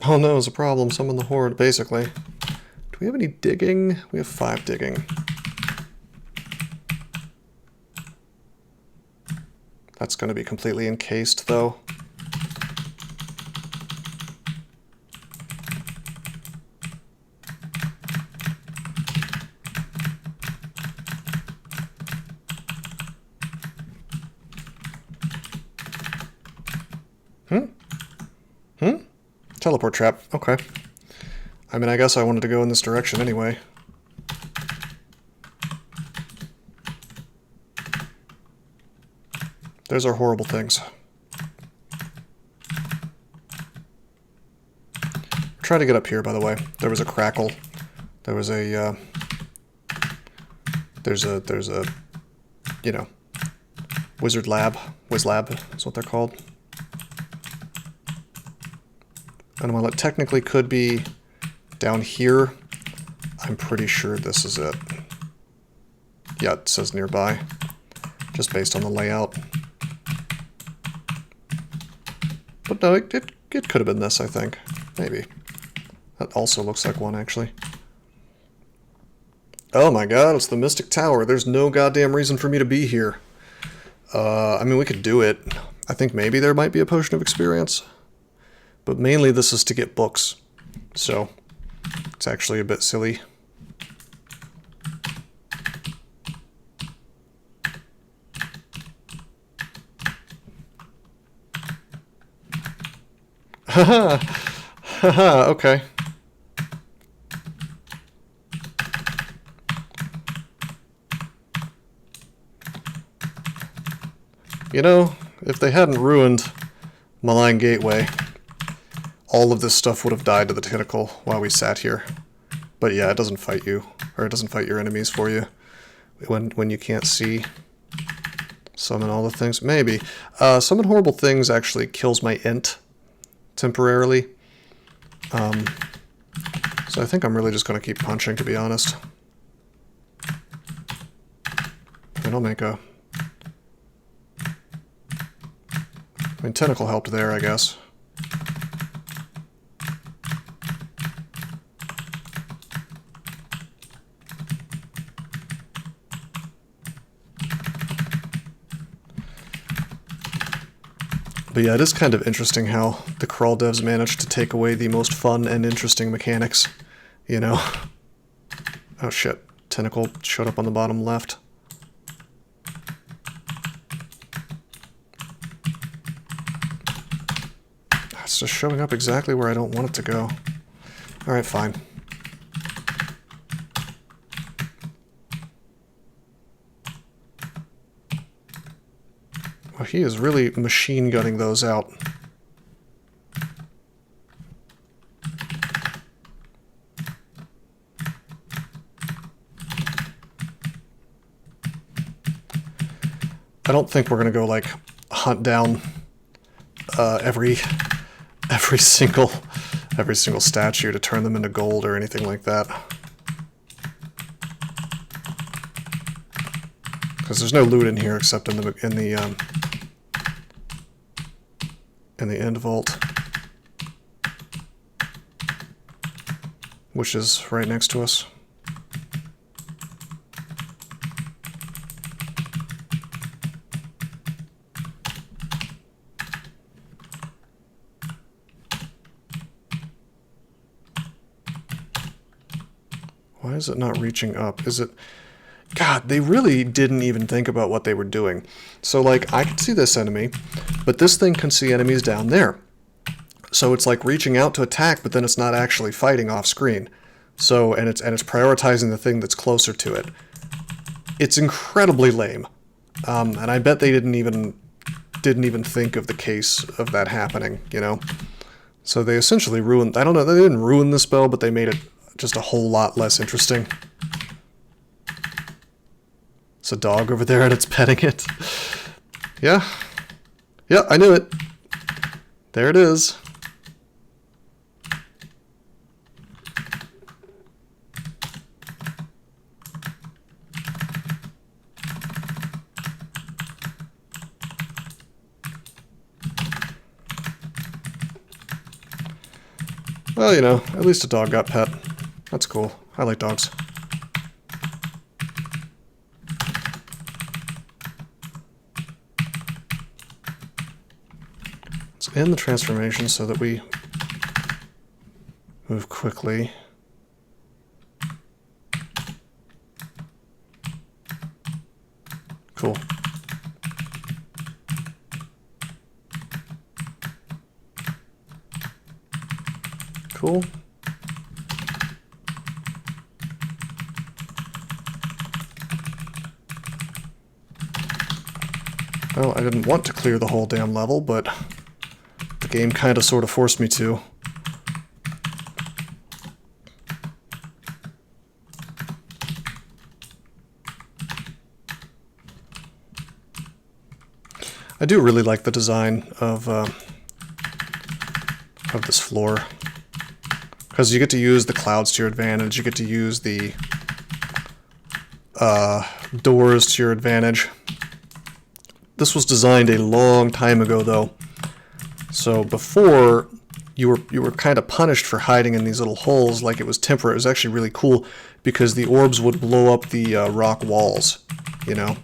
Oh no, it's a problem. Summon the Horde, basically. Do we have any digging? We have 5 digging. That's going to be completely encased, though. Teleport trap. Okay. I mean, I guess I wanted to go in this direction anyway. There's our horrible things. Try to get up here, by the way. There was a crackle. There was a, there's a, you know, wizard lab. Wiz lab is what they're called. And while it technically could be down here, I'm pretty sure this is it. Yeah, it says nearby, just based on the layout. But no, it could have been this, I think. Maybe. That also looks like one, actually. Oh my god, it's the Mystic Tower. There's no goddamn reason for me to be here. I mean, we could do it. I think maybe there might be a potion of experience. But mainly this is to get books. So, it's actually a bit silly. Haha! Haha, okay. You know, if they hadn't ruined Malign Gateway, all of this stuff would have died to the tentacle while we sat here. But yeah, it doesn't fight you, or it doesn't fight your enemies for you when you can't see. Summon all the things. Maybe. Summon horrible things actually kills my int temporarily. So I think I'm really just going to keep punching, to be honest. And I'll make a... I mean, Tentacle helped there, I guess. But yeah, it is kind of interesting how the crawl devs managed to take away the most fun and interesting mechanics, you know? Oh shit, Tentacle showed up on the bottom left. It's just showing up exactly where I don't want it to go. Alright, fine. Well, he is really machine gunning those out. I don't think we're gonna go like hunt down every single statue to turn them into gold or anything like that. Because there's no loot in here except in the end vault, which is right next to us. Why is it not reaching up? Is it... God, they really didn't even think about what they were doing. So, like, I can see this enemy, but this thing can see enemies down there. So it's like reaching out to attack, but then it's not actually fighting off screen. So, and it's prioritizing the thing that's closer to it. It's incredibly lame. And I bet they didn't even think of the case of that happening, you know? So they essentially ruined... I don't know, they didn't ruin the spell, but they made it just a whole lot less interesting. It's a dog over there and it's petting it. Yeah. Yeah, I knew it. There it is. Well, you know, at least a dog got pet. That's cool. I like dogs. Let's end the transformation so that we move quickly. Cool. Cool. Well, I didn't want to clear the whole damn level, but the game kind of sort of forced me to. I do really like the design of this floor, because you get to use the clouds to your advantage, you get to use the doors to your advantage. This was designed a long time ago, though. So before, you were kind of punished for hiding in these little holes like it was temporary. It was actually really cool because the orbs would blow up the rock walls, you know.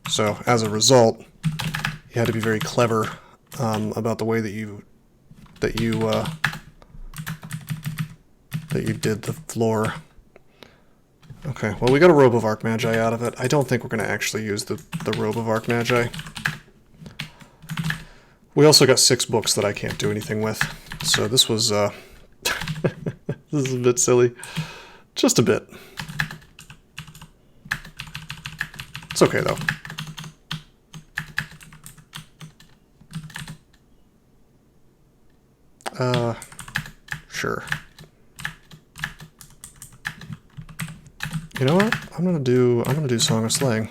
So as a result, you had to be very clever about the way that you did the floor. Okay, well, we got a Robe of Archmagi out of it. I don't think we're going to actually use the Robe of Archmagi. We also got 6 books that I can't do anything with. So this was, this is a bit silly. Just a bit. It's okay, though. Sure. You know what? I'm gonna do Song of Slaying.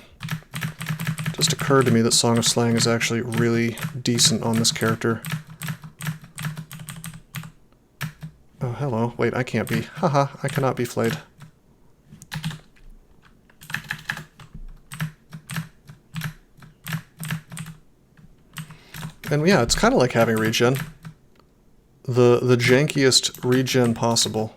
Just occurred to me that Song of Slaying is actually really decent on this character. Oh, hello. Wait, I can't be. Haha, I cannot be flayed. And yeah, it's kind of like having regen. The jankiest regen possible.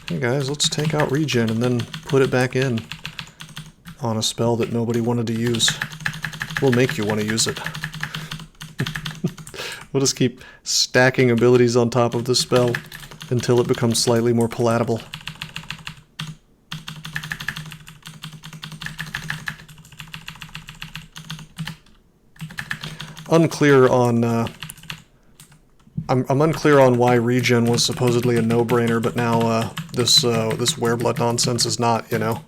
Hey guys, let's take out regen and then put it back in on a spell that nobody wanted to use. We'll make you want to use it. We'll just keep stacking abilities on top of the spell until it becomes slightly more palatable. Unclear on I'm unclear on why regen was supposedly a no-brainer, but now this wereblood nonsense is not, you know.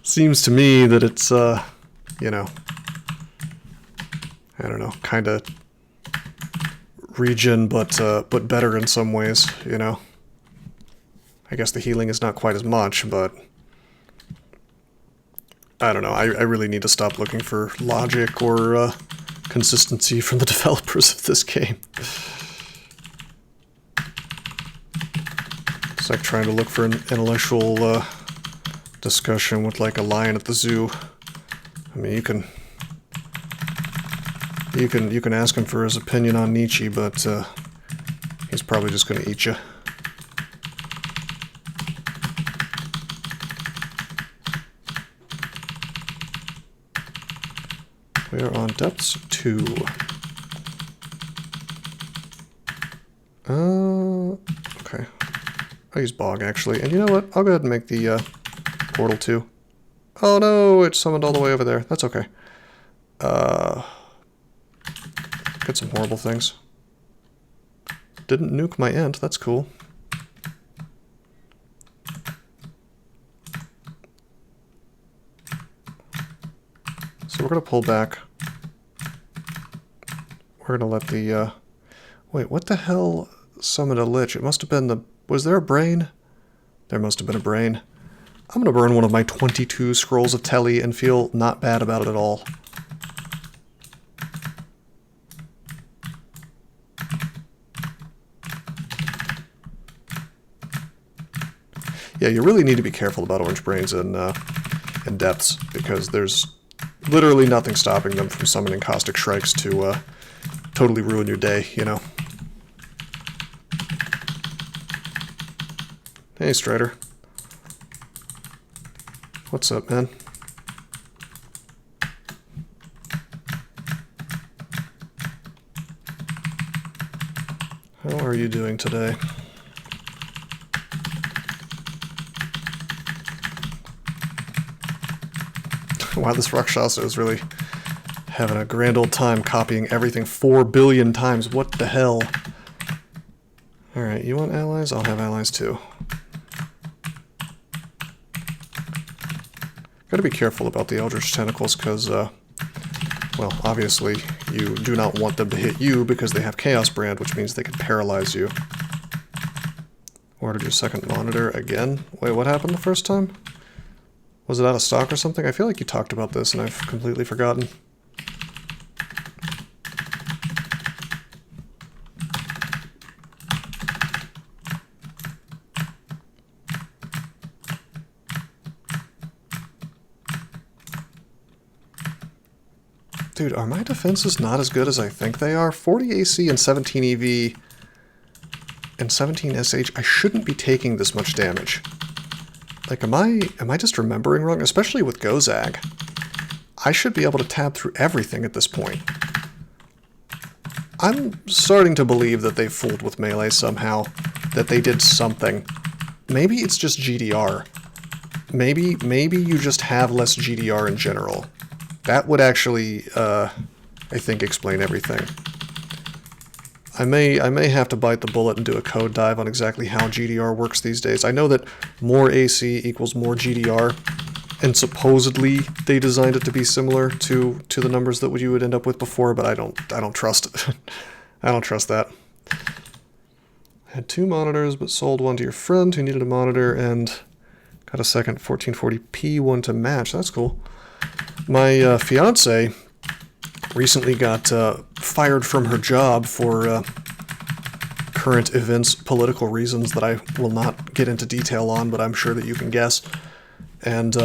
Seems to me that it's you know, I don't know, kind of regen, but better in some ways, you know. I guess the healing is not quite as much, but I don't know. I really need to stop looking for logic or consistency from the developers of this game. It's like trying to look for an intellectual discussion with like a lion at the zoo. I mean, you can ask him for his opinion on Nietzsche, but he's probably just going to eat you. We are on depths 2. Okay. I'll use Bog, actually. And you know what? I'll go ahead and make the portal 2. Oh no, it's summoned all the way over there. That's okay. Get some horrible things. Didn't nuke my ent. That's cool. So we're going to pull back. We're going to let the... Wait, what the hell summoned a lich? It must have been the... Was there a brain? There must have been a brain. I'm going to burn one of my 22 scrolls of Telly and feel not bad about it at all. Yeah, you really need to be careful about orange brains in depths, because there's literally nothing stopping them from summoning caustic shrikes to totally ruin your day, you know. Hey, Strider. What's up, man? How are you doing today? Wow, this Rakshasa is really having a grand old time copying everything 4 billion times. What the hell? Alright, you want allies? I'll have allies too. Gotta be careful about the Eldritch Tentacles because, well, obviously you do not want them to hit you because they have Chaos Brand, which means they can paralyze you. Ordered your second monitor again? Wait, what happened the first time? Was it out of stock or something? I feel like you talked about this and I've completely forgotten. Dude, are my defenses not as good as I think they are? 40 AC and 17 EV and 17 SH. I shouldn't be taking this much damage. Like, am I just remembering wrong? Especially with Gozag. I should be able to tab through everything at this point. I'm starting to believe that they fooled with melee somehow. That they did something. Maybe it's just GDR. Maybe you just have less GDR in general. That would actually, I think, explain everything. I may have to bite the bullet and do a code dive on exactly how GDR works these days. I know that more AC equals more GDR, and supposedly they designed it to be similar to the numbers that you would end up with before, but I don't trust it. I don't trust that. Had 2 monitors, but sold one to your friend who needed a monitor, and got a second 1440p one to match. That's cool. My fiance recently got fired from her job for current events, political reasons that I will not get into detail on, but I'm sure that you can guess. And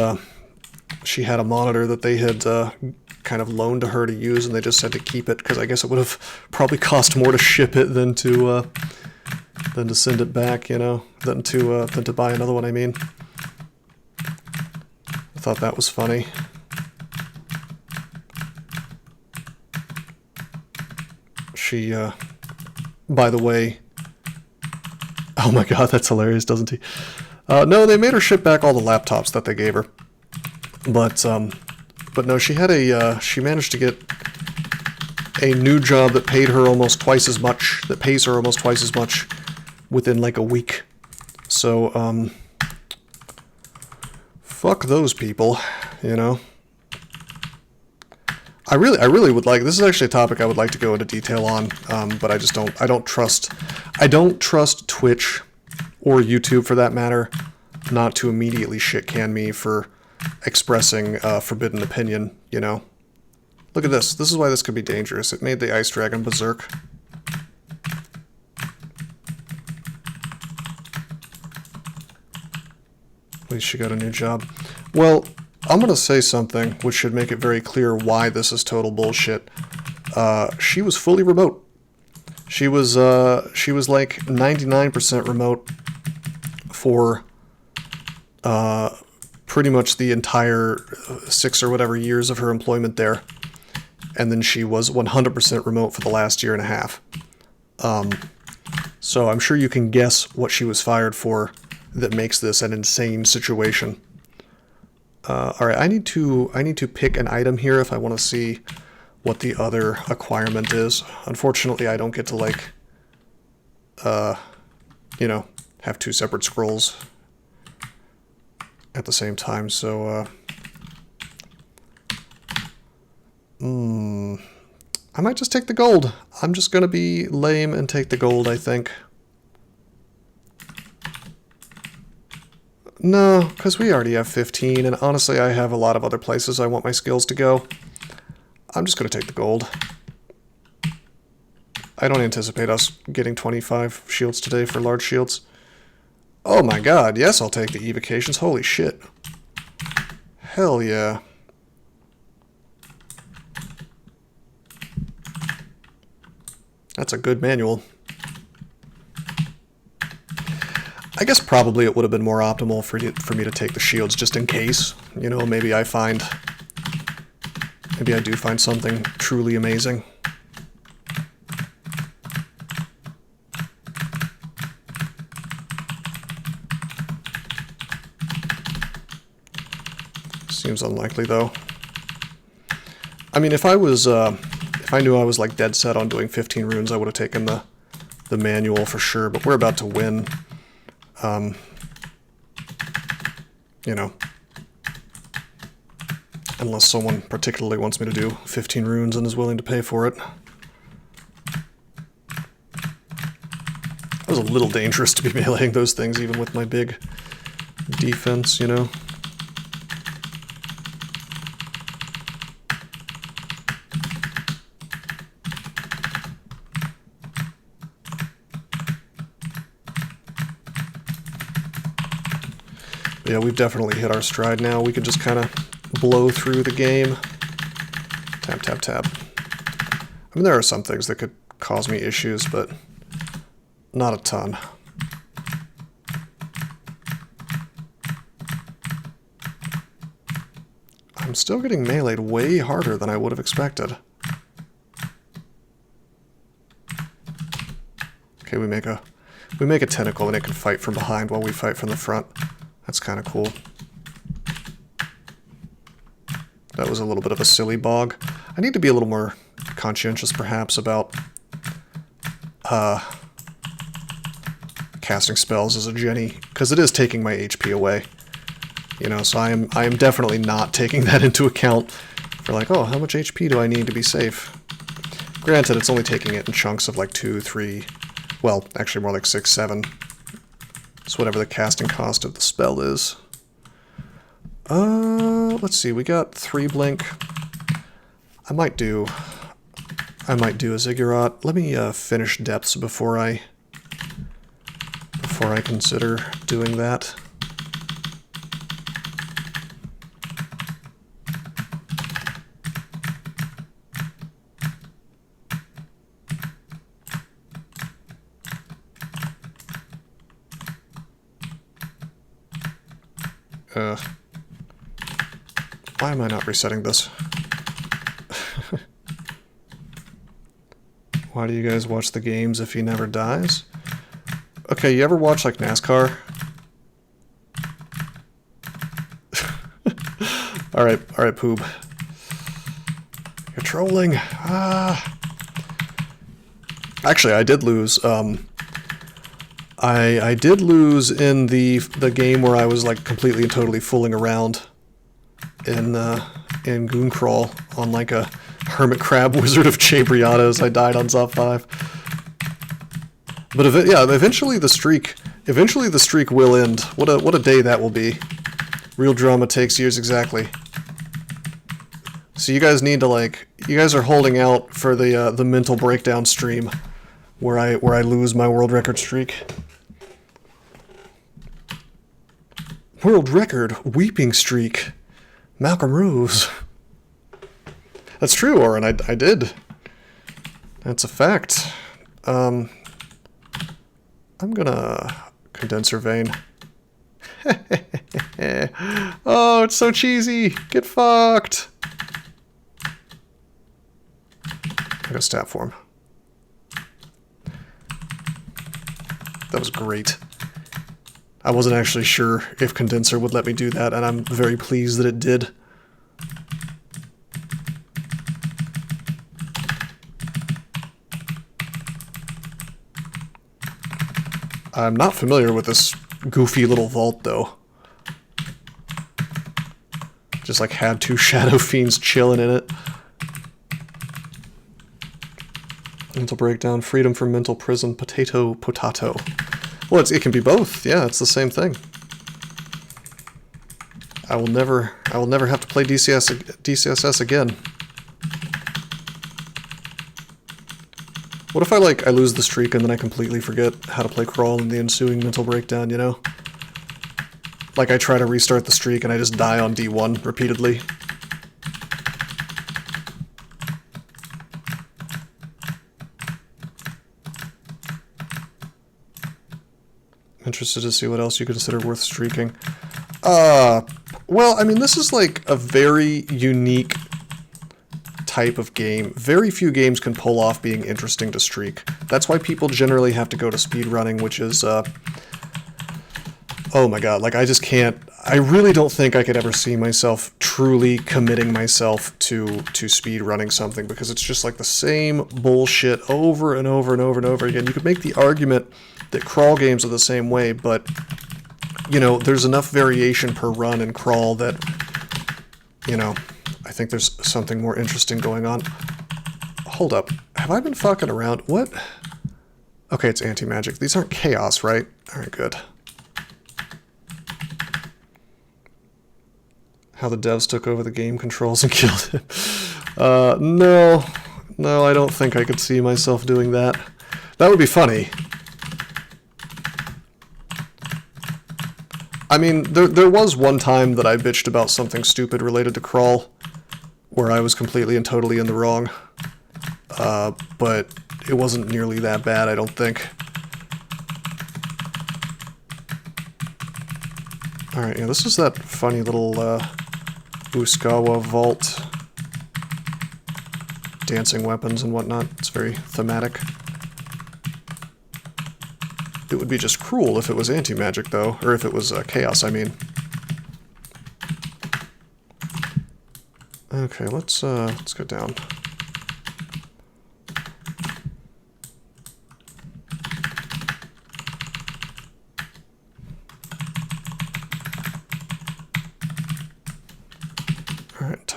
she had a monitor that they had kind of loaned to her to use, and they just said to keep it, because I guess it would have probably cost more to ship it than to send it back, you know, than to buy another one, I mean. I thought that was funny. She, by the way, oh my god, that's hilarious, doesn't he? No, they made her ship back all the laptops that they gave her. But no, she had she managed to get a new job that paid her almost twice as much, that pays her almost twice as much within like a week. So, fuck those people, you know? I really would like, this is actually a topic I would like to go into detail on, but I don't trust Twitch or YouTube for that matter not to immediately shit-can me for expressing forbidden opinion, you know? Look at this. This is why this could be dangerous. It made the Ice Dragon berserk. At least she got a new job. Well, I'm going to say something which should make it very clear why this is total bullshit. She was fully remote. She was like 99% remote for pretty much the entire 6 or whatever years of her employment there. And then she was 100% remote for the last year and a half. So I'm sure you can guess what she was fired for that makes this an insane situation. Alright, I need to pick an item here if I want to see what the other acquirement is. Unfortunately, I don't get to, like, you know, have 2 separate scrolls at the same time, so, I might just take the gold. I'm just gonna be lame and take the gold, I think. No, because we already have 15, and honestly I have a lot of other places I want my skills to go. I'm just going to take the gold. I don't anticipate us getting 25 shields today for large shields. Oh my god, yes, I'll take the evocations. Holy shit. Hell yeah. That's a good manual. I guess probably it would have been more optimal for me to take the shields just in case. You know, maybe I do find something truly amazing. Seems unlikely though. I mean, if I knew I was like dead set on doing 15 runes, I would have taken the manual for sure, but we're about to win. You know, unless someone particularly wants me to do 15 runes and is willing to pay for it. That was a little dangerous to be meleeing those things, even with my big defense, you know. Yeah, we've definitely hit our stride now. We can just kind of blow through the game. Tap, tap, tap. I mean, there are some things that could cause me issues, but not a ton. I'm still getting meleeed way harder than I would have expected. Okay, we make a tentacle and it can fight from behind while we fight from the front. That's kind of cool. That was a little bit of a silly bog. I need to be a little more conscientious, perhaps, about casting spells as a Djinni, because it is taking my HP away. You know, so I am definitely not taking that into account for like, oh, how much HP do I need to be safe? Granted, it's only taking it in chunks of like 2, 3, well, actually more like 6, 7. It's whatever the casting cost of the spell is. Let's see, we got 3 blink. I might do a Ziggurat. Let me finish depths before I consider doing that. Why am I not resetting this? Why do you guys watch the games if he never dies? Okay, you ever watch like NASCAR? Alright, Poob. You're trolling. Actually, I did lose. I did lose in the game where I was like completely and totally fooling around in Goon Crawl on like a Hermit Crab Wizard of Chabriatos. I died on Zop 5. But yeah, eventually the streak will end. What a day that will be. Real drama takes years, exactly. So you guys need to you guys are holding out for the mental breakdown stream where I lose my world record streak. World record weeping streak. Malcolm Rose. That's true, Oren. I did. That's a fact. I'm gonna condenser vein. Oh, it's so cheesy. Get fucked. I got stat form. That was great. I wasn't actually sure if condenser would let me do that, and I'm very pleased that it did. I'm not familiar with this goofy little vault, though. Just like had 2 Shadow Fiends chilling in it. Mental breakdown, freedom from mental prison, potato. Well, it can be both. Yeah, it's the same thing. I will never have to play DCSS again. What if I lose the streak and then I completely forget how to play Crawl in the ensuing mental breakdown, you know? Like I try to restart the streak and I just die on D1 repeatedly. Interested to see what else you consider worth streaking. Well, I mean, this is like a very unique type of game. Very few games can pull off being interesting to streak. That's why people generally have to go to speedrunning, which is, oh my god, like I just can't, I really don't think I could ever see myself truly committing myself to speedrunning something, because it's just like the same bullshit over and over and over and over again. You could make the argument that Crawl games are the same way, but, you know, there's enough variation per run in Crawl that, you know, I think there's something more interesting going on. Hold up. Have I been fucking around? What? Okay, it's anti-magic. These aren't chaos, right? Alright, good. How the devs took over the game controls and killed it. No, I don't think I could see myself doing that. That would be funny. I mean, there was one time that I bitched about something stupid related to Crawl, where I was completely and totally in the wrong. But it wasn't nearly that bad, I don't think. Alright, yeah, this is that funny little Uskawa vault. Dancing weapons and whatnot. It's very thematic. It would be just cruel if it was anti-magic, though. Or if it was chaos, I mean. Okay, let's go down.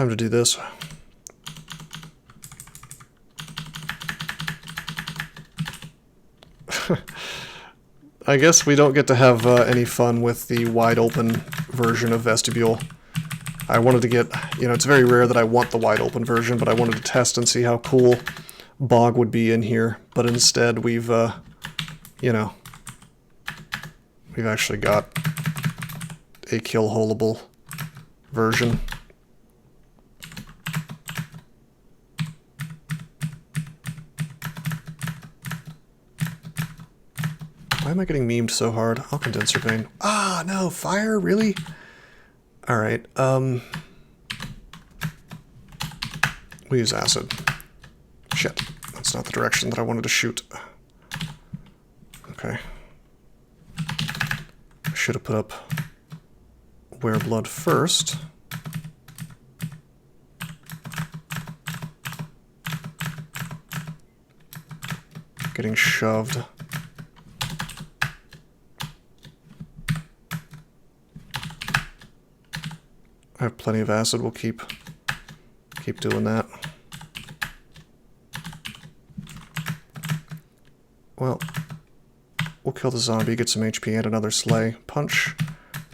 time to do this. I guess we don't get to have any fun with the wide open version of Vestibule. I wanted to get, you know, it's very rare that I want the wide open version, but I wanted to test and see how cool Bog would be in here. But instead we've, you know, we've actually got a kill-holeable version. Why am I getting memed so hard? I'll condenser vein. Ah, no, fire? Really? Alright, we use acid. Shit, that's not the direction that I wanted to shoot. Okay. I should have put up Wear Blood first. Getting shoved. I have plenty of acid, we'll keep doing that. Well, we'll kill the zombie, get some HP and another slay. Punch,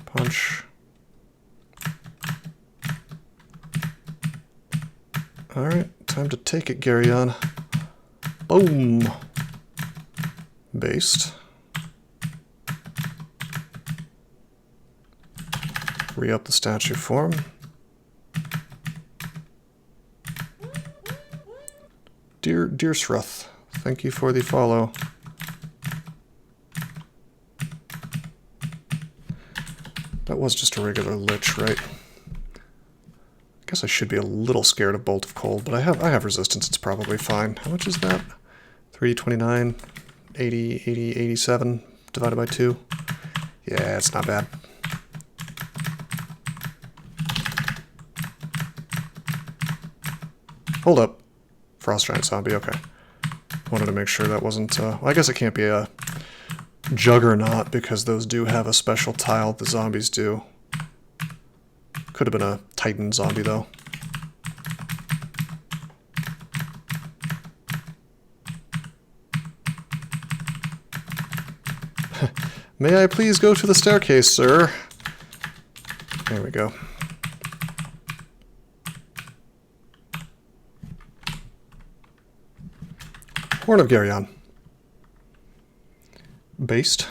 punch. Alright, time to take it, Garyon. Boom! Based. Re-up the statue form. Dear Sruth, thank you for the follow. That was just a regular lich, right? I guess I should be a little scared of Bolt of Cold, but I have resistance, it's probably fine. How much is that? 329, 80, 80, 87 divided by 2. Yeah, it's not bad. Hold up. Frost Giant Zombie, okay. Wanted to make sure that wasn't, well, I guess it can't be a Juggernaut, because those do have a special tile, the zombies do. Could have been a Titan zombie, though. May I please go to the staircase, sir? There we go. Horn of Garyon. Based.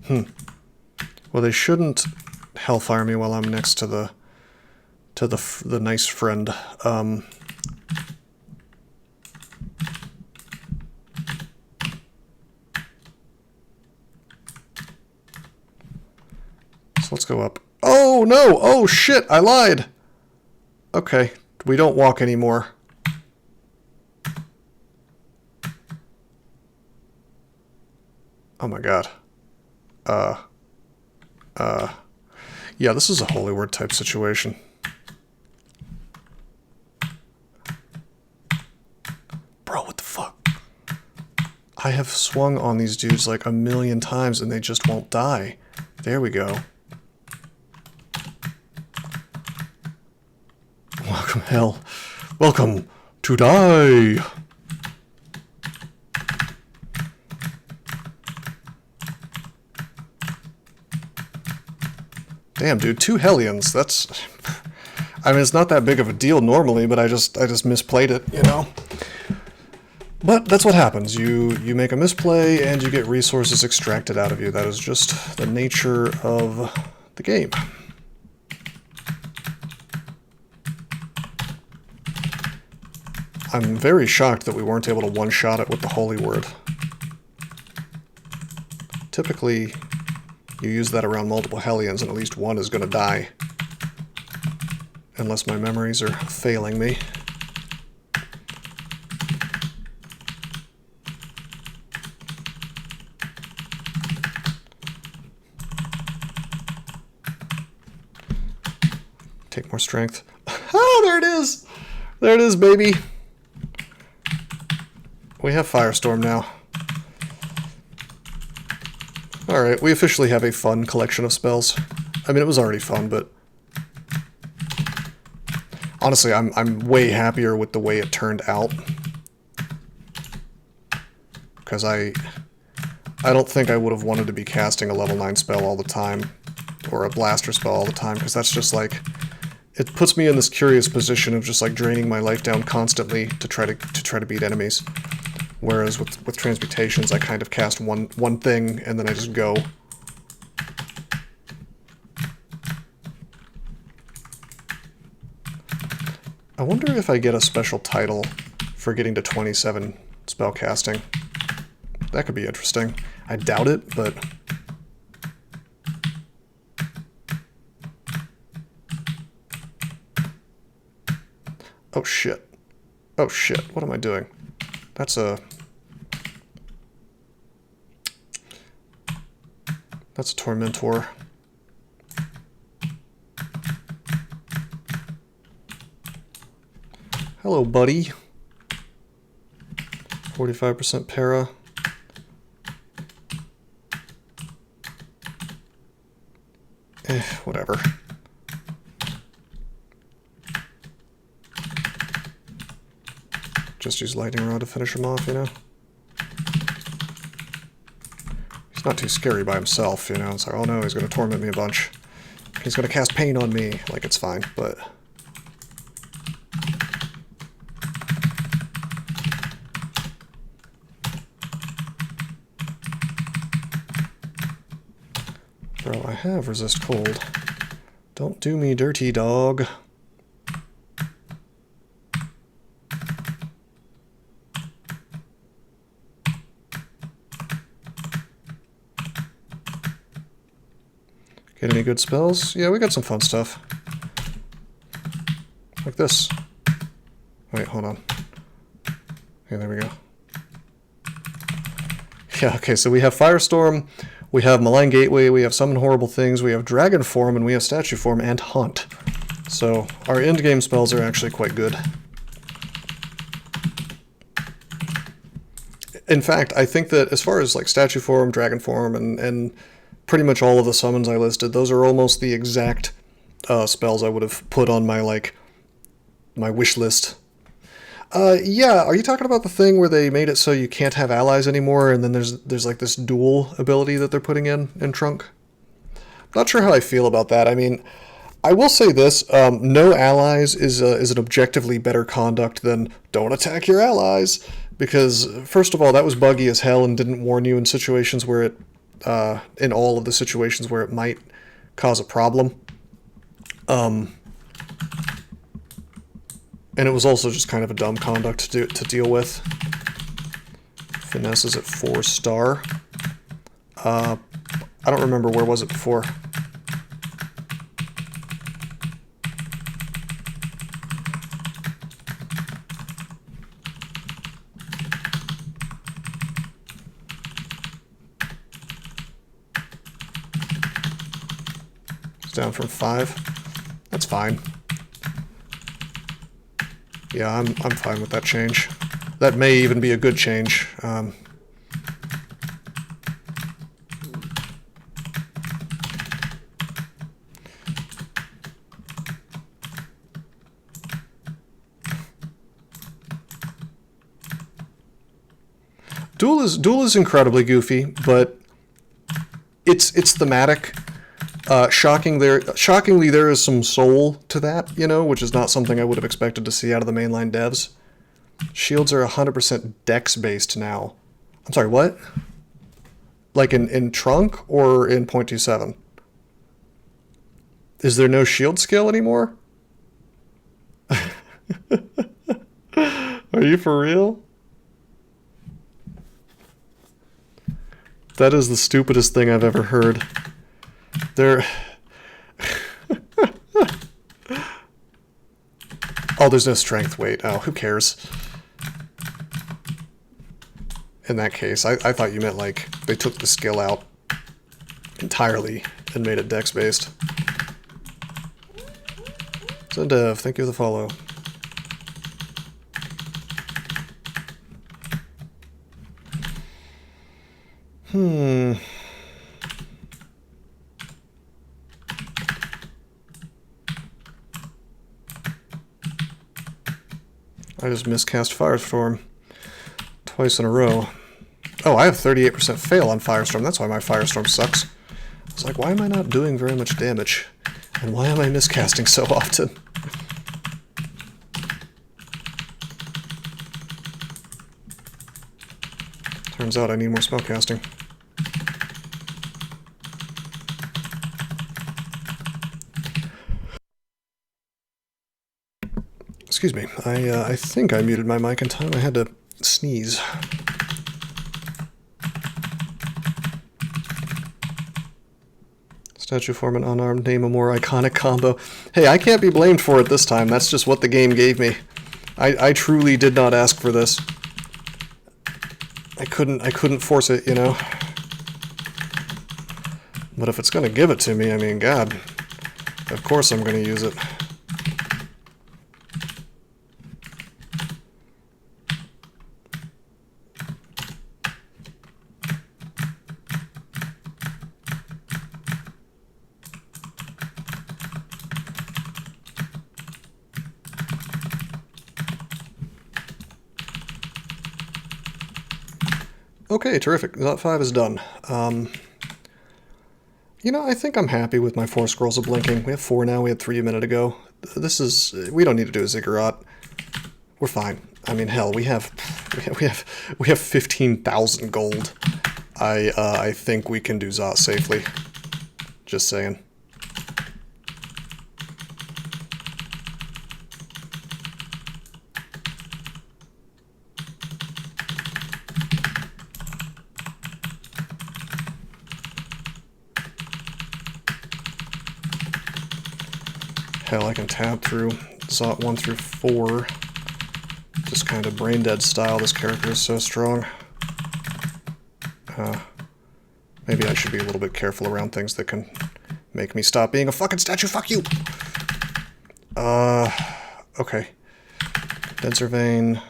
Well, they shouldn't hellfire me while I'm next to the nice friend. So let's go up. Oh no! Oh shit! I lied! Okay, we don't walk anymore. Oh my god. Yeah, this is a holy word type situation. Bro, what the fuck? I have swung on these dudes like a million times and they just won't die. There we go. Welcome, hell. Welcome to die! Damn, dude, 2 Hellions, that's... I mean, it's not that big of a deal normally, but I just misplayed it, you know? But that's what happens. You make a misplay, and you get resources extracted out of you. That is just the nature of the game. I'm very shocked that we weren't able to one-shot it with the Holy Word. Typically, you use that around multiple Hellions and at least one is going to die. Unless my memories are failing me. Take more strength. Oh, there it is! There it is, baby! We have Firestorm now. Alright, we officially have a fun collection of spells. I mean, it was already fun, but... honestly, I'm way happier with the way it turned out. Because I don't think I would have wanted to be casting a level 9 spell all the time. Or a blaster spell all the time, because that's just like... it puts me in this curious position of just like draining my life down constantly to try to beat enemies. Whereas with transmutations, I kind of cast one thing and then I just go. I wonder if I get a special title for getting to 27 spell casting. That could be interesting. I doubt it, but... oh shit. Oh shit, what am I doing? That's a Tormentor. Hello, buddy. 45% para. Whatever. Just use lightning rod to finish him off, you know? He's not too scary by himself, you know? It's like, oh no, he's gonna torment me a bunch. He's gonna cast pain on me. Like, it's fine, but... bro, I have resist cold. Don't do me dirty, dog. Get any good spells? Yeah, we got some fun stuff. Like this. Wait, hold on. Okay, there we go. Yeah, okay, so we have Firestorm, we have Malign Gateway, we have Summon Horrible Things, we have Dragon Form, and we have Statue Form and Hunt. So our endgame spells are actually quite good. In fact, I think that as far as like Statue Form, Dragon Form, and pretty much all of the summons I listed, those are almost the exact spells I would have put on my, like, my wish list. Yeah, are you talking about the thing where they made it so you can't have allies anymore, and then there's like this dual ability that they're putting in Trunk? Not sure how I feel about that. I mean, I will say this, no allies is an objectively better conduct than don't attack your allies, because, first of all, that was buggy as hell and didn't warn you in situations where it in all of the situations where it might cause a problem. And it was also just kind of a dumb conduct to deal with. Finesse is at 4-star. I don't remember, where was it before? Down from 5. That's fine. Yeah, I'm fine with that change. That may even be a good change. Duel is incredibly goofy, but it's thematic. Shockingly, there is some soul to that, you know, which is not something I would have expected to see out of the mainline devs. Shields are 100% dex-based now. I'm sorry, what? Like in Trunk or in 0.27? Is there no shield skill anymore? Are you for real? That is the stupidest thing I've ever heard. Oh, there's no strength. Wait, oh, who cares? In that case, I thought you meant like they took the skill out entirely and made it dex-based. So Dev, thank you for the follow. I just miscast Firestorm twice in a row. Oh, I have 38% fail on Firestorm. That's why my Firestorm sucks. I was like, why am I not doing very much damage? And why am I miscasting so often? Turns out I need more spell casting. Excuse me. I think I muted my mic in time. I had to sneeze. Statue form an unarmed, name a more iconic combo. Hey, I can't be blamed for it this time. That's just what the game gave me. I truly did not ask for this. I couldn't force it, you know. But if it's gonna give it to me, I mean, God, of course I'm gonna use it. Okay, terrific. That 5 is done. You know, I think I'm happy with my 4 scrolls of blinking. We have 4 now. We had 3 a minute ago. This is... We don't need to do a ziggurat. We're fine. I mean, hell, we have 15,000 gold. I think we can do Zot safely. Just saying. Hell, I can tab through Zot 1 through 4. Just kind of brain dead style. This character is so strong. Maybe I should be a little bit careful around things that can make me stop being a fucking statue. Fuck you! Okay. Denser Vein.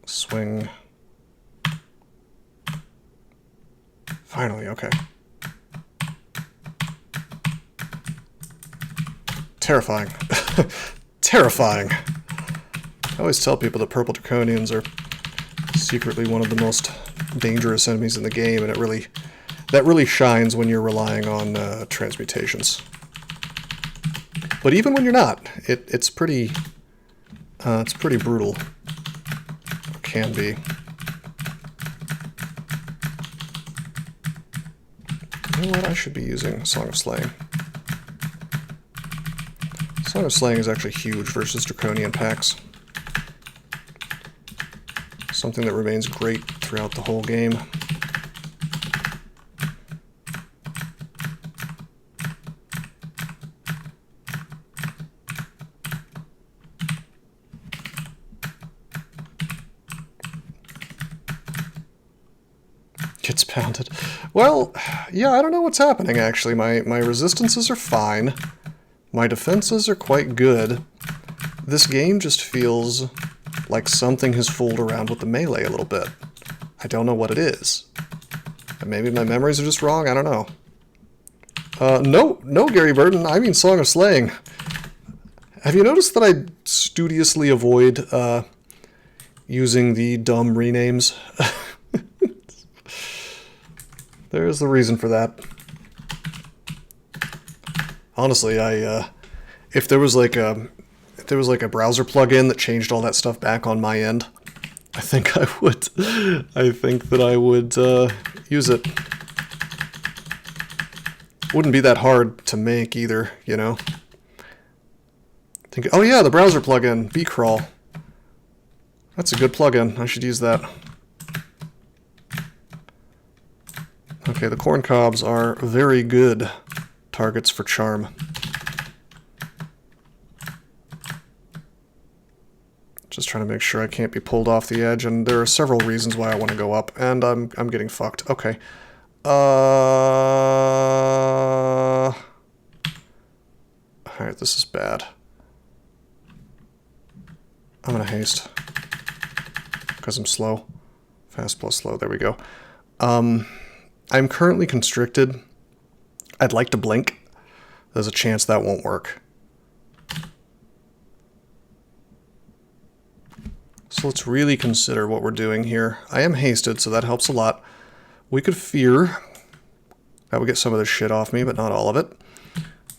Swing. Finally, okay. Terrifying. Terrifying. I always tell people that purple draconians are secretly one of the most dangerous enemies in the game, and that really shines when you're relying on transmutations. But even when you're not, it's pretty brutal. Or can be. You know what? I should be using Song of Slaying. Song of Slaying is actually huge versus Draconian packs. Something that remains great throughout the whole game. Gets pounded. Well, yeah, I don't know what's happening actually. My resistances are fine. My defenses are quite good. This game just feels like something has fooled around with the melee a little bit. I don't know what it is. And maybe my memories are just wrong, I don't know. No, Gary Burton, I mean Song of Slaying. Have you noticed that I studiously avoid using the dumb renames? There's the reason for that. Honestly, if there was like a browser plugin that changed all that stuff back on my end, I think I would. I think that I would use it. Wouldn't be that hard to make either, you know. Oh yeah, the browser plugin, bcrawl. That's a good plugin. I should use that. Okay, the corn cobs are very good targets for charm. Just trying to make sure I can't be pulled off the edge, and there are several reasons why I want to go up, and I'm getting fucked. Okay. Alright, this is bad. I'm gonna haste. Because I'm slow. Fast plus slow, there we go. I'm currently constricted. I'd like to blink. There's a chance that won't work. So let's really consider what we're doing here. I am hasted, so that helps a lot. We could fear. That would get some of this shit off me, but not all of it.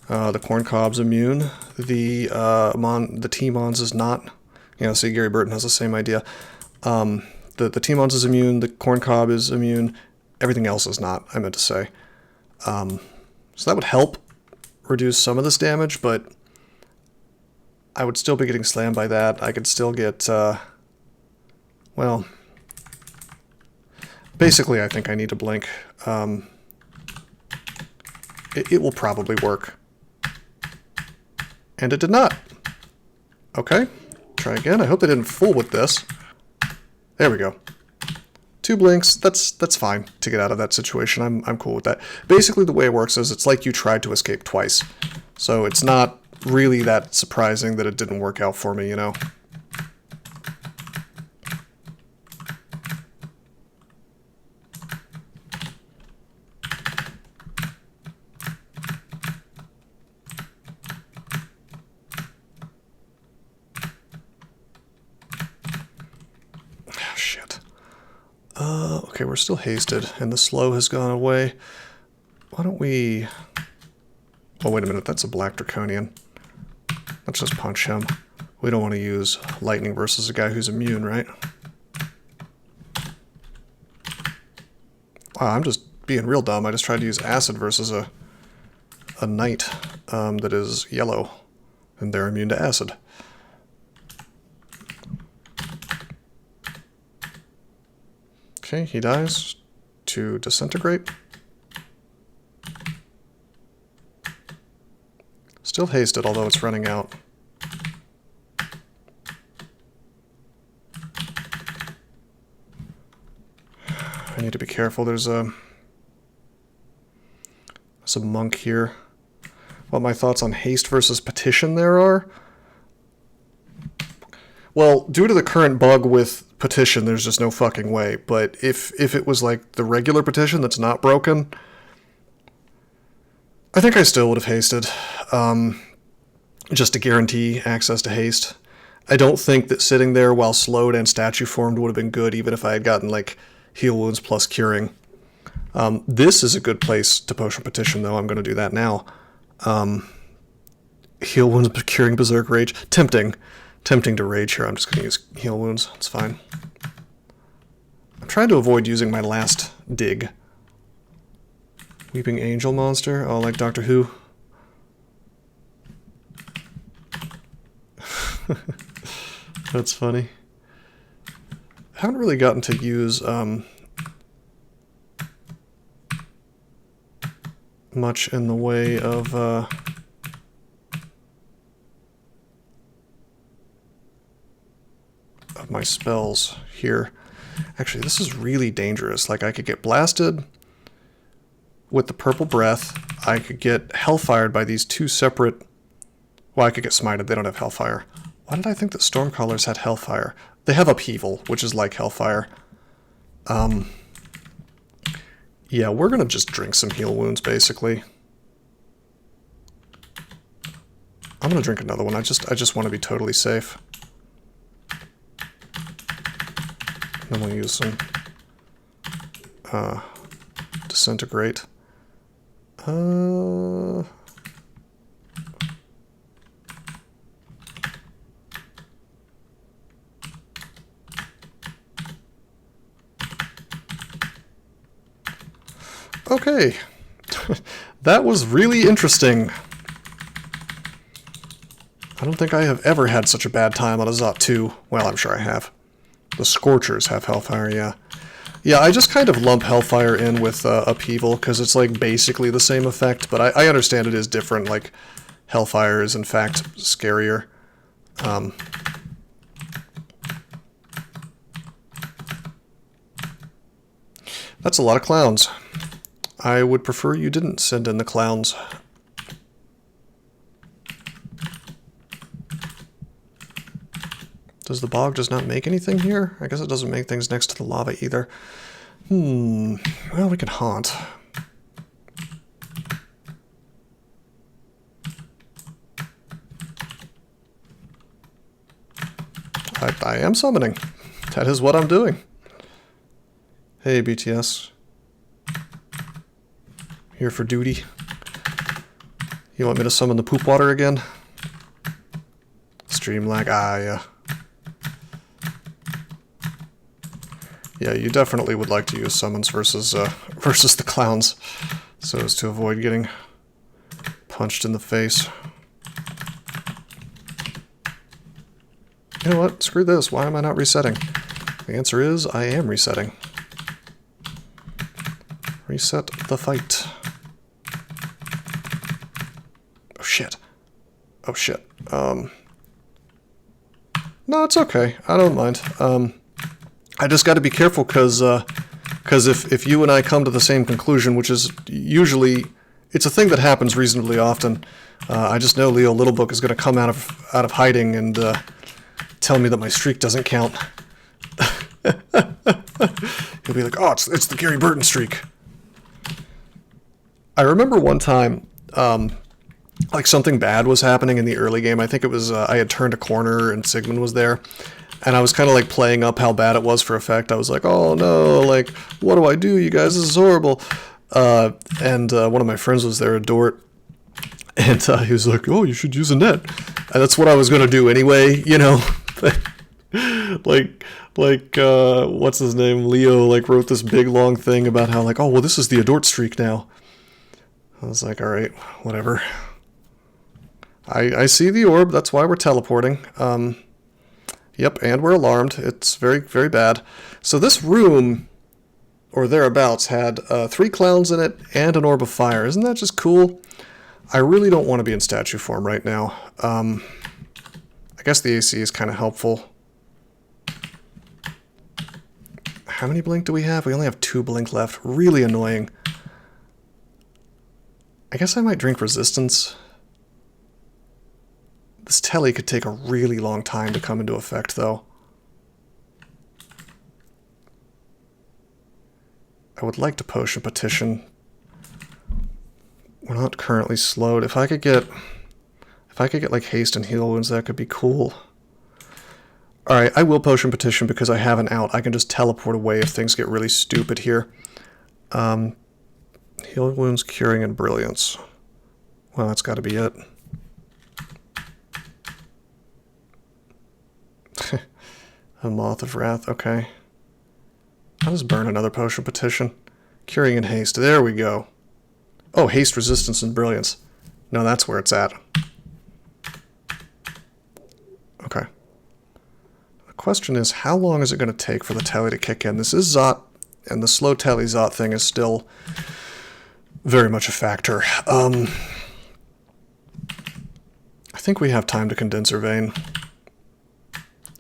The corn cob's immune. The T-Mons is not. You know, see, Gary Burton has the same idea. The T-Mons is immune. The corn cob is immune. Everything else is not, I meant to say. So that would help reduce some of this damage, but I would still be getting slammed by that. I could still get, well, basically I think I need to blink. It will probably work. And it did not. Okay, try again. I hope they didn't fool with this. There we go. 2 blinks, that's fine to get out of that situation. I'm cool with that. Basically the way it works is it's like you tried to escape twice. So it's not really that surprising that it didn't work out for me, you know? Okay, we're still hasted, and the slow has gone away. Why don't we... Oh, wait a minute, that's a Black Draconian. Let's just punch him. We don't want to use lightning versus a guy who's immune, right? Wow, I'm just being real dumb. I just tried to use acid versus a knight that is yellow, and they're immune to acid. Okay, he dies to disintegrate. Still hasted, although it's running out. I need to be careful. There's a monk here. What my thoughts on haste versus petition there are? Well, due to the current bug with petition, there's just no fucking way. But if it was like the regular petition that's not broken, I think I still would have hasted, just to guarantee access to haste. I don't think that sitting there while slowed and statue formed would have been good, even if I had gotten like heal wounds plus curing. This is a good place to potion petition, though. I'm going to do that now. Heal wounds, curing berserk rage, tempting to rage here. I'm just going to use heal wounds. It's fine. I'm trying to avoid using my last dig. Weeping Angel monster. Oh, like Doctor Who. That's funny. I haven't really gotten to use much in the way of my spells here. Actually, this is really dangerous. Like, I could get blasted with the purple breath. I could get hellfired by these 2 separate... Well, I could get smited. They don't have hellfire. Why did I think that Stormcallers had hellfire? They have upheaval, which is like hellfire. Yeah, we're gonna just drink some heal wounds, basically. I'm gonna drink another one. I just want to be totally safe. Then we'll use some disintegrate. Okay. That was really interesting. I don't think I have ever had such a bad time on a Zot 2. Well, I'm sure I have. The Scorchers have Hellfire, yeah. Yeah, I just kind of lump Hellfire in with Upheaval, because it's like basically the same effect, but I understand it is different. Like, Hellfire is in fact scarier. That's a lot of clowns. I would prefer you didn't send in the clowns. Does the bog just not make anything here? I guess it doesn't make things next to the lava either. Well, we can haunt. I am summoning. That is what I'm doing. Hey, BTS. Here for duty. You want me to summon the poop water again? Stream lag. Ah, yeah. Yeah, you definitely would like to use summons versus versus the clowns, so as to avoid getting punched in the face. You know what? Screw this. Why am I not resetting? The answer is I am resetting. Reset the fight. Oh shit. Oh shit. No, it's okay. I don't mind. I just got to be careful because if you and I come to the same conclusion, which is usually, it's a thing that happens reasonably often. I just know Leo Littlebook is going to come out of hiding and tell me that my streak doesn't count. He'll be like, "Oh, it's the Gary Burton streak." I remember one time, like something bad was happening in the early game. I think it was I had turned a corner and Sigmund was there. And I was kind of like playing up how bad it was for effect. I was like, oh no, like, what do I do, you guys? This is horrible. And one of my friends was there, a Dort. And he was like, oh, you should use a net. And that's what I was going to do anyway, you know. like, what's his name? Leo, like, wrote this big long thing about how, like, oh, well, this is the Adort streak now. I was like, all right, whatever. I see the orb. That's why we're teleporting. Yep, and we're alarmed. It's very, very bad. So this room, or thereabouts, had 3 clowns in it and an orb of fire. Isn't that just cool? I really don't want to be in statue form right now. I guess the AC is kind of helpful. How many blink do we have? We only have 2 blink left. Really annoying. I guess I might drink resistance. This telly could take a really long time to come into effect, though. I would like to potion petition. We're not currently slowed. If I could get like haste and heal wounds, that could be cool. Alright, I will potion petition because I have an out. I can just teleport away if things get really stupid here. Heal wounds, curing, and brilliance. Well, that's got to be it. A Moth of Wrath, okay. I'll just burn another potion petition. Curing and haste, there we go. Oh, haste, resistance, and brilliance. No, that's where it's at. Okay. The question is, how long is it going to take for the telly to kick in? This is Zot, and the slow telly Zot thing is still very much a factor. I think we have time to condenser vein.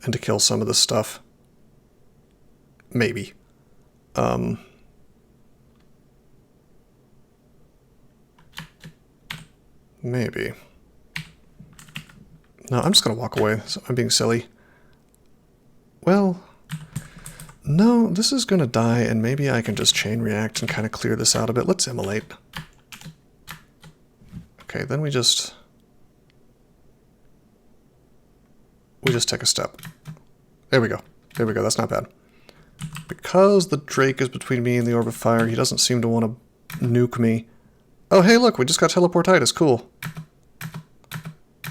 And to kill some of this stuff. Maybe. Maybe. No, I'm just going to walk away. I'm being silly. Well, no, this is going to die, and maybe I can just chain react and kind of clear this out a bit. Let's immolate. Okay, then we just take a step. There we go. There we go. That's not bad. Because the Drake is between me and the Orb of Fire, he doesn't seem to want to nuke me. Oh, hey, look, we just got teleportitis. Cool.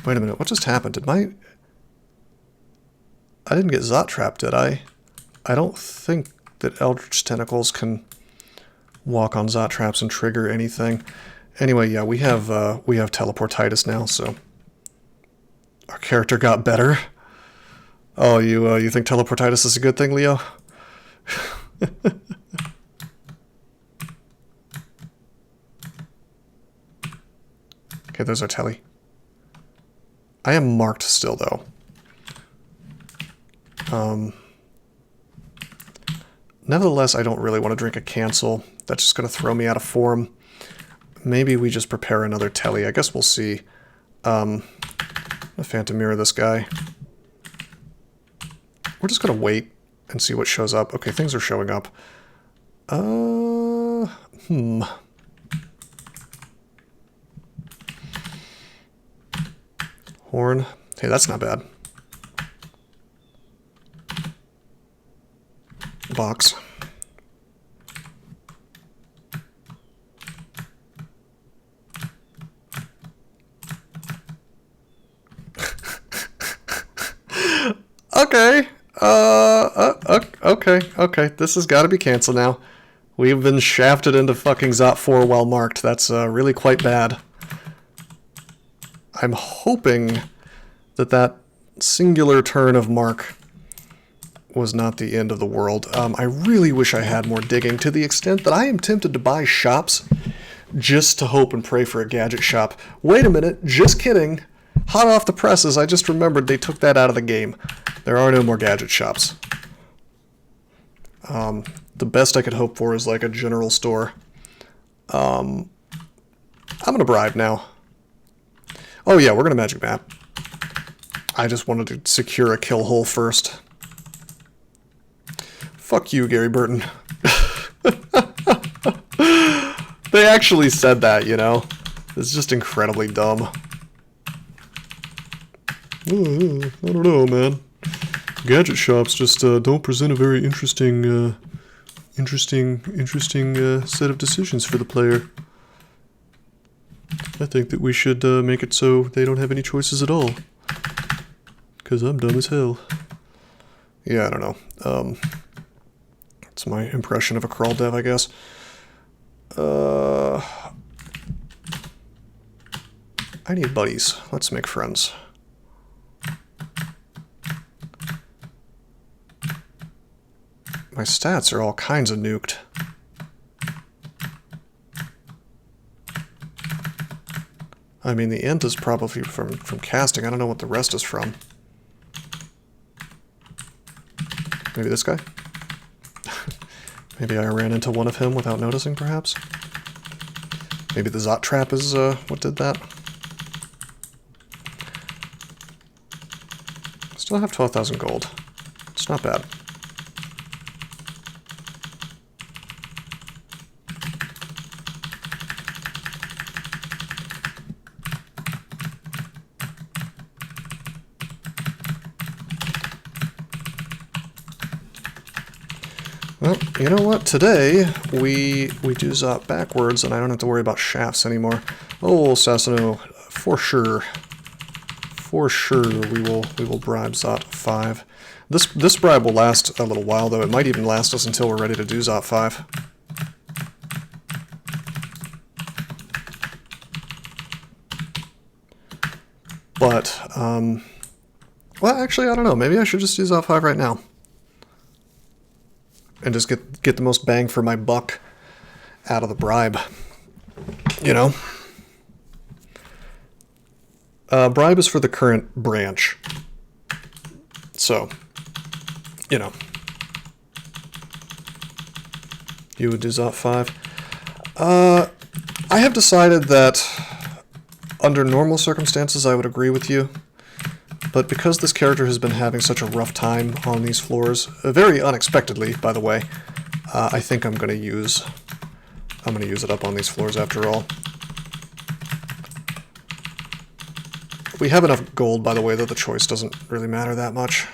Wait a minute. What just happened? I didn't get Zot trapped, did I? I don't think that Eldritch Tentacles can walk on Zot traps and trigger anything. Anyway, yeah, we have teleportitis now, so our character got better. Oh, you think teleportitis is a good thing, Leo? Okay, there's our telly. I am marked still, though. Nevertheless, I don't really want to drink a cancel. That's just going to throw me out of form. Maybe we just prepare another telly. I guess we'll see. I'm gonna Phantom Mirror this guy. We're just going to wait and see what shows up. Okay, things are showing up. Horn. Hey, that's not bad. box. Okay. Okay. This has got to be canceled now. We've been shafted into fucking Zot 4 while marked. That's really quite bad. I'm hoping that that singular turn of mark was not the end of the world. I really wish I had more digging, to the extent that I am tempted to buy shops just to hope and pray for a gadget shop. Wait a minute, just kidding. Hot off the presses, I just remembered they took that out of the game. There are no more gadget shops. The best I could hope for is like a general store. I'm gonna bribe now. Oh yeah, we're gonna magic map. I just wanted to secure a kill hole first. Fuck you, Gary Burton. They actually said that, you know? It's just incredibly dumb. I don't know, man. Gadget shops just don't present a very interesting set of decisions for the player. I think that we should make it so they don't have any choices at all. Because I'm dumb as hell. Yeah, I don't know. That's my impression of a crawl dev, I guess. I need buddies. Let's make friends. My stats are all kinds of nuked. I mean, the int is probably from casting. I don't know what the rest is from. Maybe this guy? Maybe I ran into one of him without noticing, perhaps? Maybe the Zot trap is what did that? Still have 12,000 gold. It's not bad. Well, you know what? Today, we do Zot backwards, and I don't have to worry about shafts anymore. Oh, Sassano, for sure. For sure, we will bribe Zot 5. This bribe will last a little while, though. It might even last us until we're ready to do Zot 5. But, well, actually, I don't know. Maybe I should just do Zot 5 right now. And just get the most bang for my buck out of the bribe. You know? Bribe is for the current branch. So, you know. You would do Zot 5. I have decided that under normal circumstances I would agree with you. But because this character has been having such a rough time on these floors, very unexpectedly, by the way, I think I'm gonna use it up on these floors after all. We have enough gold, by the way, that the choice doesn't really matter that much.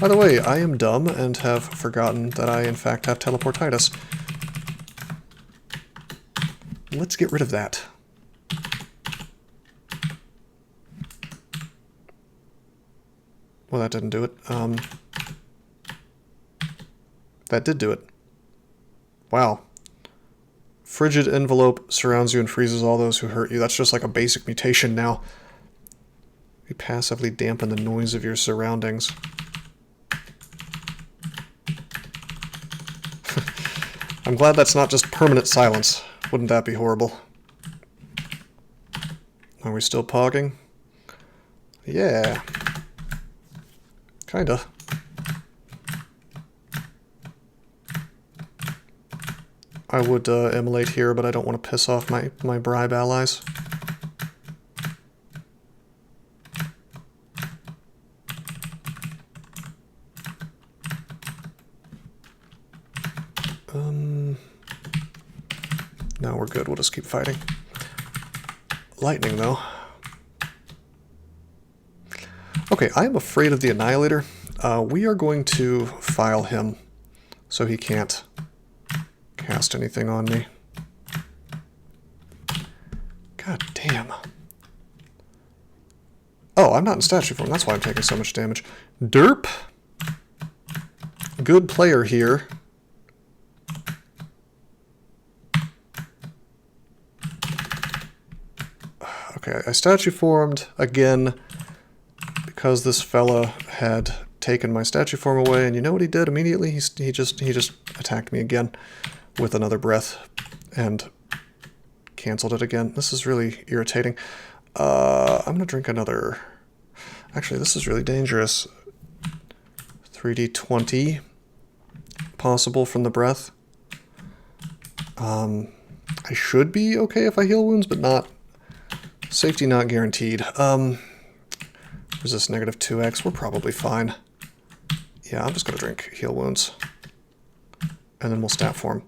By the way, I am dumb and have forgotten that I in fact have teleportitis. Let's get rid of that. Well, that didn't do it. That did do it. Wow. Frigid envelope surrounds you and freezes all those who hurt you. That's just like a basic mutation now. You passively dampen the noise of your surroundings. I'm glad that's not just permanent silence. Wouldn't that be horrible? Are we still pogging? Yeah. Kinda. I would immolate here, but I don't want to piss off my bribe allies. No, we're good. We'll just keep fighting. Lightning, though. Okay, I am afraid of the Annihilator. we are going to file him so he can't cast anything on me. God damn. Oh, I'm not in statue form. That's why I'm taking so much damage. Derp. Good player here. Okay, I statue formed again because this fella had taken my statue form away, and you know what he did immediately? He just attacked me again with another breath and canceled it again. This is really irritating. I'm gonna drink another. Actually, this is really dangerous. 3d20 possible from the breath. I should be okay if I heal wounds, but not. Safety not guaranteed. Resist negative 2x. We're probably fine. Yeah, I'm just gonna drink heal wounds. And then we'll stat form,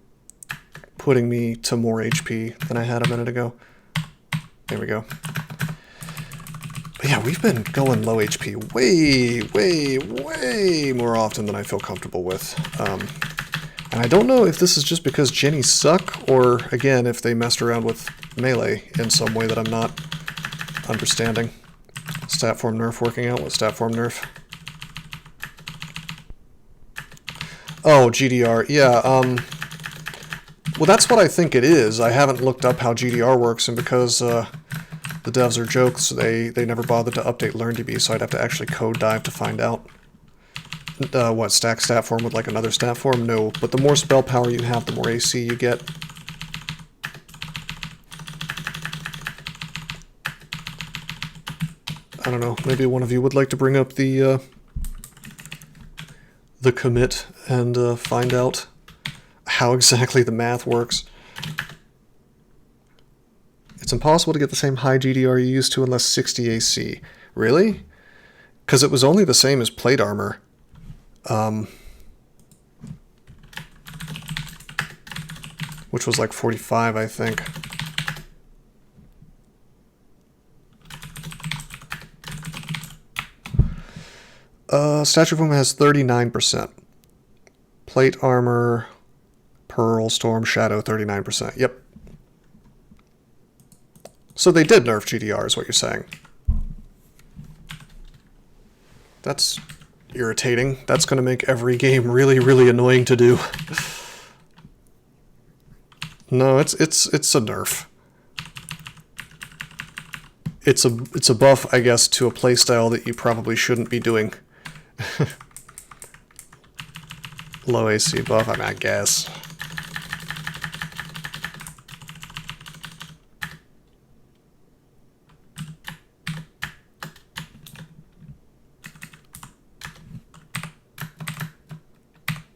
putting me to more HP than I had a minute ago. There we go. But yeah, we've been going low HP way more often than I feel comfortable with. And I don't know if this is just because Djinni suck, or again, if they messed around with melee in some way that I'm not understanding. Stat form nerf working out? What stat form nerf? Oh, GDR. Yeah, well, that's what I think it is. I haven't looked up how GDR works, and because the devs are jokes, they never bothered to update LearnDB, so I'd have to actually code dive to find out. What, stack stat form with like another stat form? No, but the more spell power you have, the more AC you get. I don't know, maybe one of you would like to bring up the commit and find out how exactly the math works. It's impossible to get the same high GDR you used to unless 60 AC. Really? Because it was only the same as plate armor. Which was like 45, I think. Statue form has 39%. Plate armor, Pearl, Storm, Shadow, 39%. Yep. So they did nerf GDR, is what you're saying. That's irritating. That's going to make every game really annoying to do. No, it's a nerf. It's a buff, I guess, to a playstyle that you probably shouldn't be doing. Low AC buff, I mean, I guess.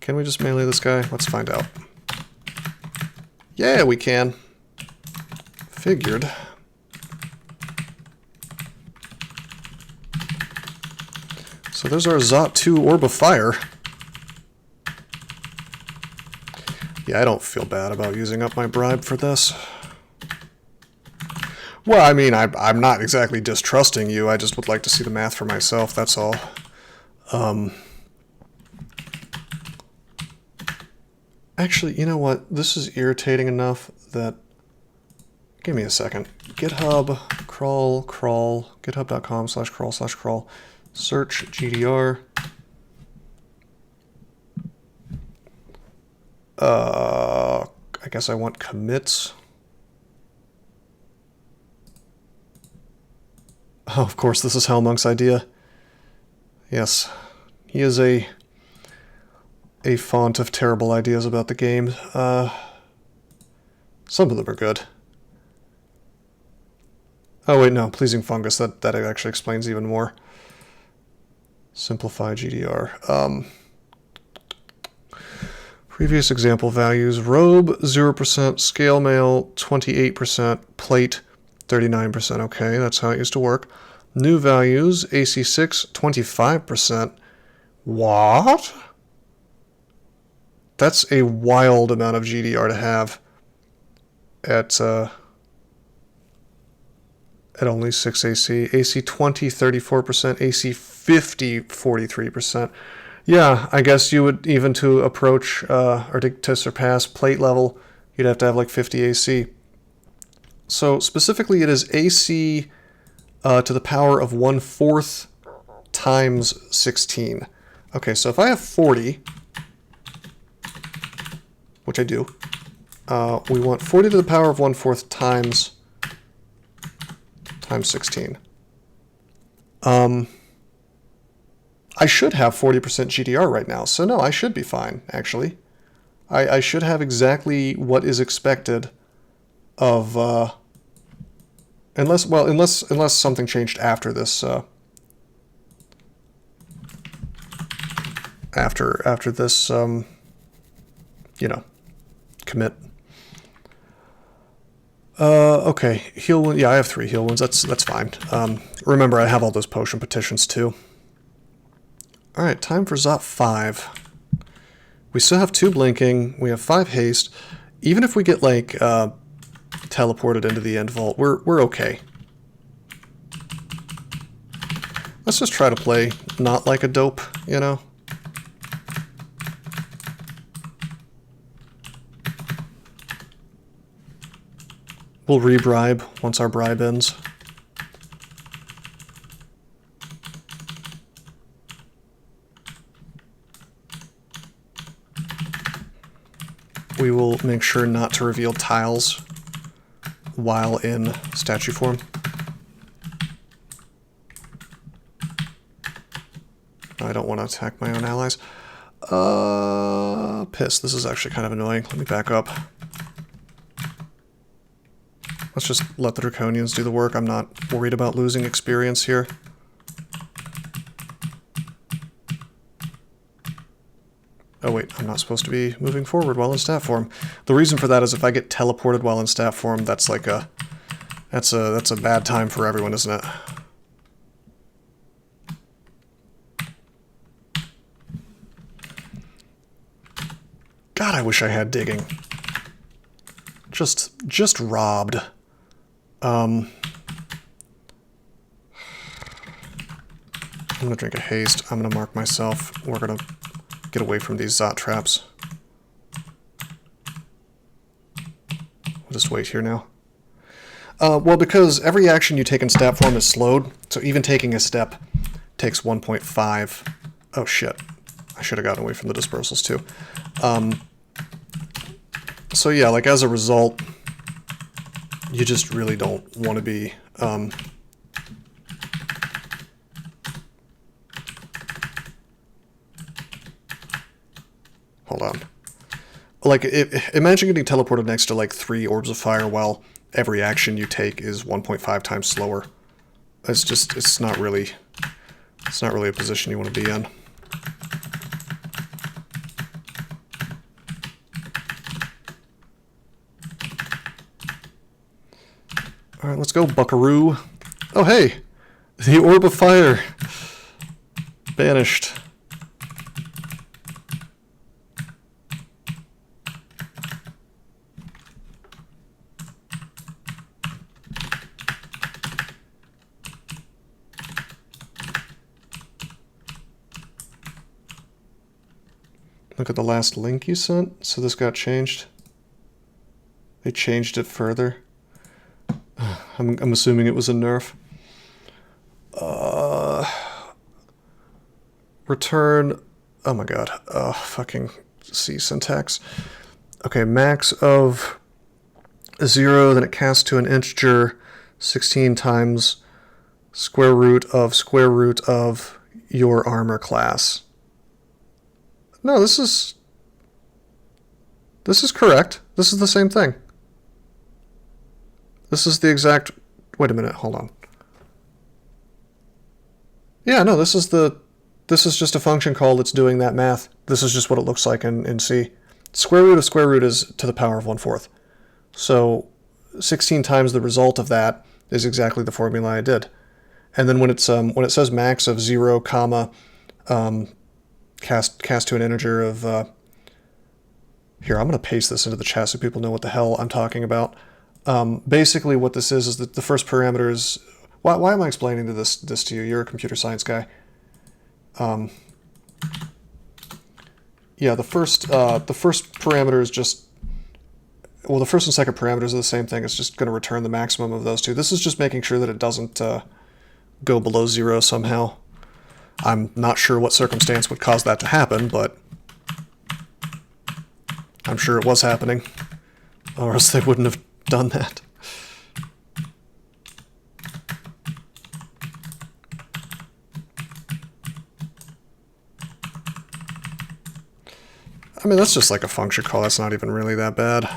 Can we just melee this guy? Let's find out. Yeah, we can. Figured. So there's our Zot 2 Orb of Fire. Yeah, I don't feel bad about using up my bribe for this. Well, I mean, I'm not exactly distrusting you. I just would like to see the math for myself, that's all. Actually, you know what? This is irritating enough that... Give me a second. GitHub, crawl, github.com/crawl/crawl. Search GDR. I guess I want commits. Oh, of course, this is Hellmonk's idea. Yes, he is a font of terrible ideas about the game. Some of them are good. Oh wait, no, pleasing fungus. That actually explains even more. Simplify GDR. Previous example values: robe 0%, scale mail 28%, plate 39%. Okay, that's how it used to work. New values: AC6 25%. What? That's a wild amount of GDR to have at only 6 AC. AC 20, 34%. AC 43%. Yeah, I guess you would, even to approach or to surpass plate level, you'd have to have like 50 AC. So specifically it is AC to the power of 1/4 times 16. Okay, so if I have 40, which I do, we want 40 to the power of 1/4 times 16. I should have 40% GDR right now, so no, I should be fine, actually. I should have exactly what is expected of, unless something changed after this, after this, you know, commit. Okay, heal wound. Yeah, I have 3 heal wounds. That's fine. Remember, I have all those potion petitions too. All right, time for Zop 5. We still have 2 blinking. We have 5 haste. Even if we get like teleported into the end vault, we're okay. Let's just try to play not like a dope, you know. We'll re-bribe once our bribe ends. We will make sure not to reveal tiles while in statue form. I don't want to attack my own allies. Piss. This is actually kind of annoying. Let me back up. Let's just let the Draconians do the work. I'm not worried about losing experience here. Oh wait, I'm not supposed to be moving forward while in stat form. The reason for that is if I get teleported while in stat form, that's like that's a bad time for everyone, isn't it? God, I wish I had digging. Just robbed. I'm gonna drink a haste. I'm gonna mark myself. We're gonna get away from these Zot traps. We'll just wait here now. Well, because every action you take in stat form is slowed, so even taking a step takes 1.5. Oh shit. I should have gotten away from the dispersals too. So yeah, like as a result, you just really don't want to be hold on. Like, imagine getting teleported next to like 3 orbs of fire while every action you take is 1.5 times slower. It's not really a position you want to be in. Alright, let's go, buckaroo. Oh, hey! The Orb of Fire! Banished. Look at the last link you sent. So this got changed. They changed it further. I'm assuming it was a nerf. Return. Oh my god. Fucking C syntax. Okay, max of 0, then it casts to an integer 16 times square root of your armor class. No, this is correct. This is the same thing. This is the exact... Wait a minute, hold on. Yeah, no, this is just a function call that's doing that math. This is just what it looks like in C. Square root is to the power of 1/4. So 16 times the result of that is exactly the formula I did. And then when it says max of 0, comma, cast to an integer of... Here, I'm going to paste this into the chat so people know what the hell I'm talking about. Basically what this is that the first parameter is... Why am I explaining this to you? You're a computer science guy. Yeah, the first parameter is just, well, the first and second parameters are the same thing. It's just going to return the maximum of those two. This is just making sure that it doesn't go below 0 somehow. I'm not sure what circumstance would cause that to happen, but I'm sure it was happening, or else they wouldn't have done that. I mean, that's just like a function call. That's not even really that bad.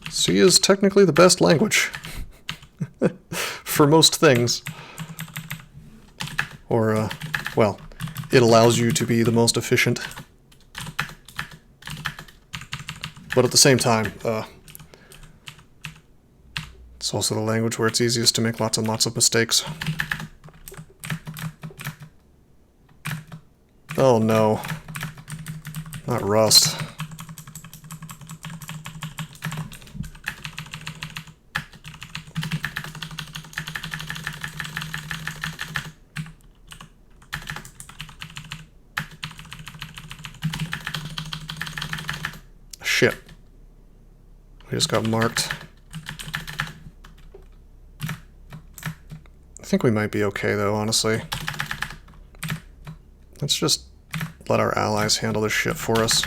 C is technically the best language for most things. Or, well, it allows you to be the most efficient. But at the same time, it's also the language where it's easiest to make lots and lots of mistakes. Oh no. Not Rust. Shit. We just got marked. I think we might be okay though, honestly. Let's just let our allies handle this shit for us.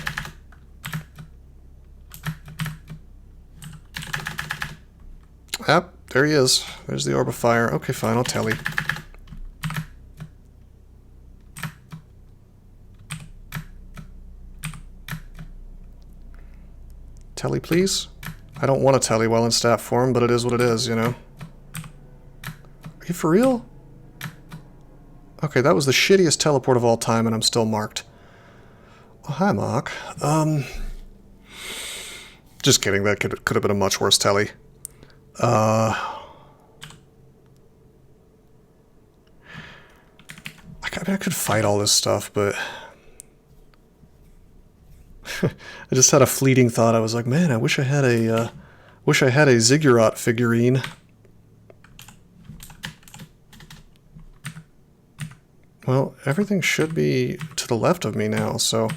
Ah, there he is. There's the orb of fire. Okay, fine, I'll tell you. Telly, please? I don't want a telly while in stat form, but it is what it is, you know? Are you for real? Okay, that was the shittiest teleport of all time, and I'm still marked. Oh, hi, Mark. Just kidding, that could have been a much worse telly. I mean, I could fight all this stuff, but... I just had a fleeting thought. I was like, man, I wish I had a Ziggurat figurine. Well, everything should be to the left of me now, so...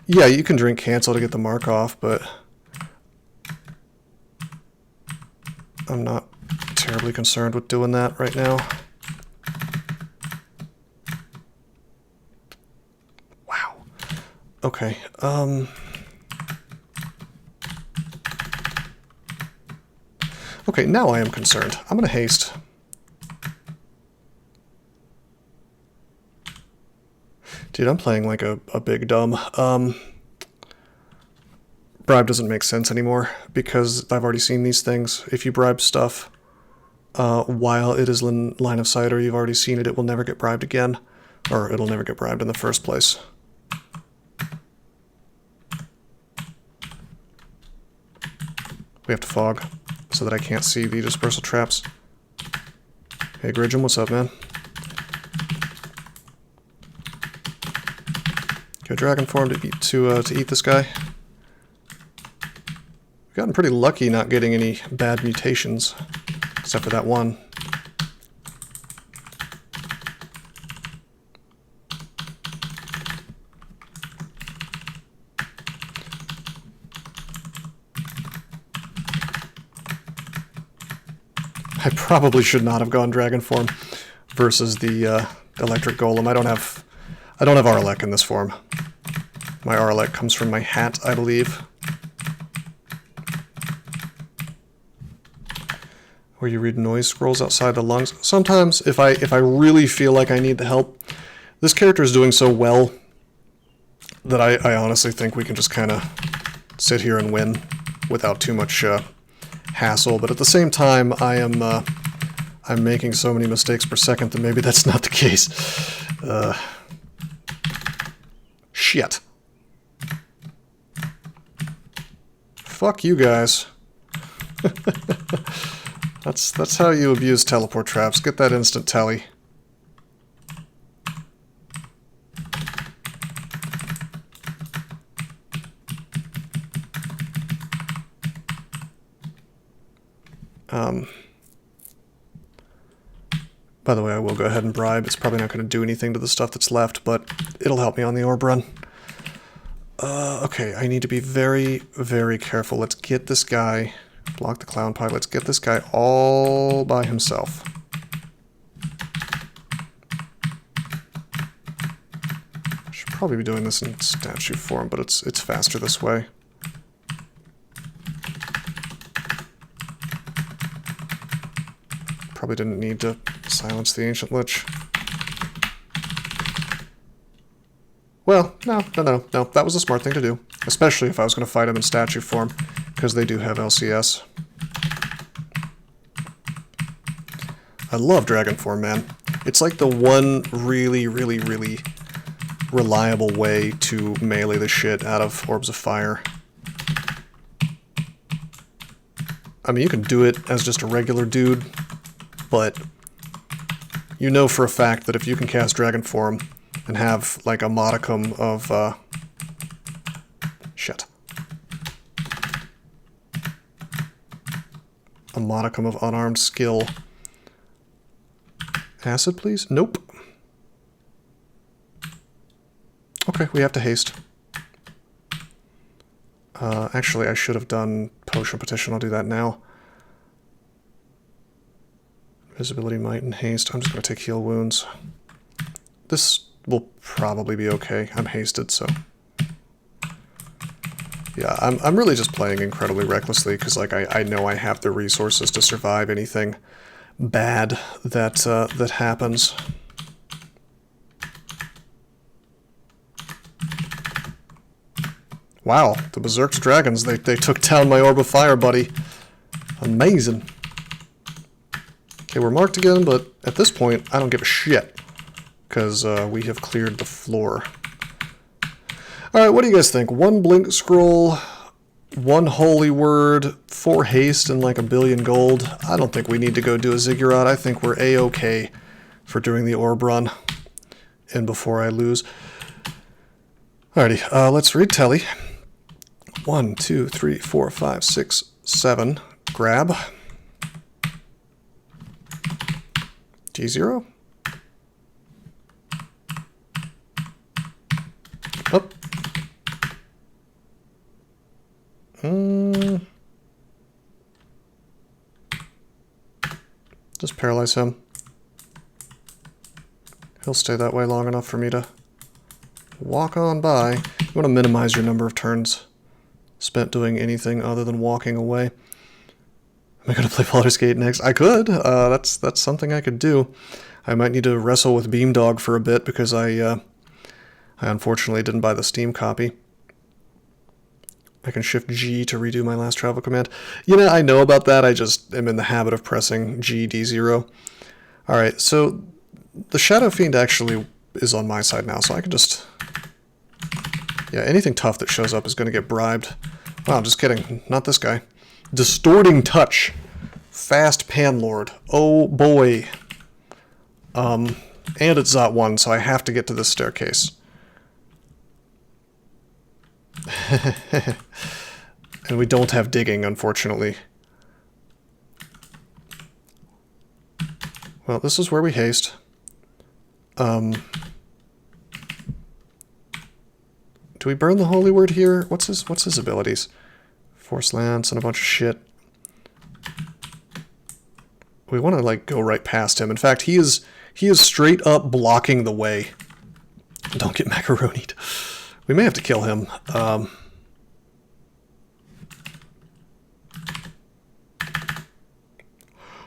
Yeah, you can drink cancel to get the mark off, but... I'm not terribly concerned with doing that right now. Wow. Okay, okay, now I am concerned. I'm gonna haste. Dude, I'm playing like a big dumb. Bribe doesn't make sense anymore because I've already seen these things. If you bribe stuff while it is in line of sight or you've already seen it, it will never get bribed again. Or it'll never get bribed in the first place. We have to fog so that I can't see the dispersal traps. Hey Gridgem, what's up, man? Go dragon form to eat this guy. We've gotten pretty lucky not getting any bad mutations, except for that one. I probably should not have gone dragon form versus the electric golem. I don't have Arlek in this form. My Arlek comes from my hat, I believe. Where you read noise scrolls outside the lungs. Sometimes, if I really feel like I need the help, this character is doing so well that I honestly think we can just kind of sit here and win without too much hassle. But at the same time, I'm making so many mistakes per second that maybe that's not the case. Shit. Fuck you guys. That's how you abuse teleport traps. Get that instant telly. By the way, I will go ahead and bribe. It's probably not going to do anything to the stuff that's left, but it'll help me on the orb run. Okay, I need to be very, very careful. Let's get this guy... Block the clown pie. Let's get this guy all by himself. Should probably be doing this in statue form, but it's faster this way. Probably didn't need to silence the Ancient Lich. Well, no. That was a smart thing to do. Especially if I was going to fight him in statue form, because they do have LCS. I love dragon form, man. It's like the one really, really, really reliable way to melee the shit out of Orbs of Fire. I mean, you can do it as just a regular dude, but you know for a fact that if you can cast dragon form and have like a modicum of a modicum of unarmed skill. Acid, please? Nope. Okay, we have to haste. Actually, I should have done Potion Petition. I'll do that now. Visibility, Might, and Haste. I'm just going to take Heal Wounds. This will probably be okay. I'm hasted, so... Yeah, I'm really just playing incredibly recklessly, because like I know I have the resources to survive anything bad that that happens. Wow, the Berserk's dragons, they took down my Orb of Fire, buddy. Amazing. Okay, we're marked again, but at this point, I don't give a shit, because we have cleared the floor. Alright, what do you guys think? 1 Blink Scroll, 1 Holy Word, 4 Haste, and like 1 billion gold. I don't think we need to go do a Ziggurat. I think we're A-okay for doing the Orb run. And before I lose. Alrighty, let's read Telly. 1, 2, 3, 4, 5, 6, 7. Grab. D0. Up. Just paralyze him. He'll stay that way long enough for me to walk on by. You want to minimize your number of turns spent doing anything other than walking away. Am I going to play Baldur's Gate next? I could. That's something I could do. I might need to wrestle with Beamdog for a bit because I unfortunately didn't buy the Steam copy. I can shift G to redo my last travel command. You know, I know about that. I just am in the habit of pressing G, D0. Alright, so the Shadow Fiend actually is on my side now, so I can just... Yeah, anything tough that shows up is going to get bribed. Wow, just kidding. Not this guy. Distorting Touch. Fast Panlord. Oh boy. And it's Zot 1, so I have to get to this staircase. And we don't have digging, unfortunately. Well, this is where we haste. Do we burn the Holy Word here? What's his abilities? Force Lance and a bunch of shit. We want to like go right past him. In fact, he is straight up blocking the way. Don't get macaronied. We may have to kill him.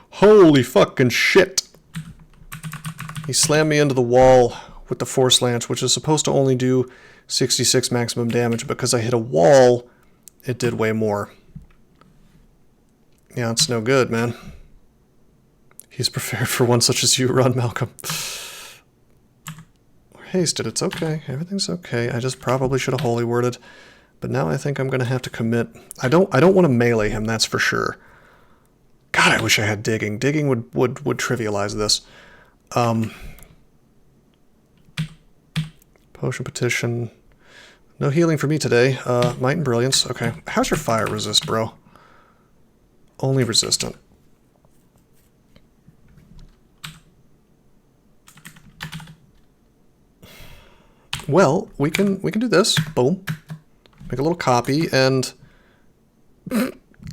Holy fucking shit! He slammed me into the wall with the Force Lance, which is supposed to only do 66 maximum damage. Because I hit a wall, it did way more. Yeah, it's no good, man. He's prepared for one such as you. Run, Malcolm. We're hasted. It's okay. Everything's okay. I just probably should have holy worded. But now I think I'm going to have to commit. I don't want to melee him, that's for sure. God, I wish I had digging. Digging would trivialize this. Potion Petition. No healing for me today. Might and Brilliance. Okay. How's your fire resist, bro? Only resistant. Well, we can do this. Boom. Make a little copy and...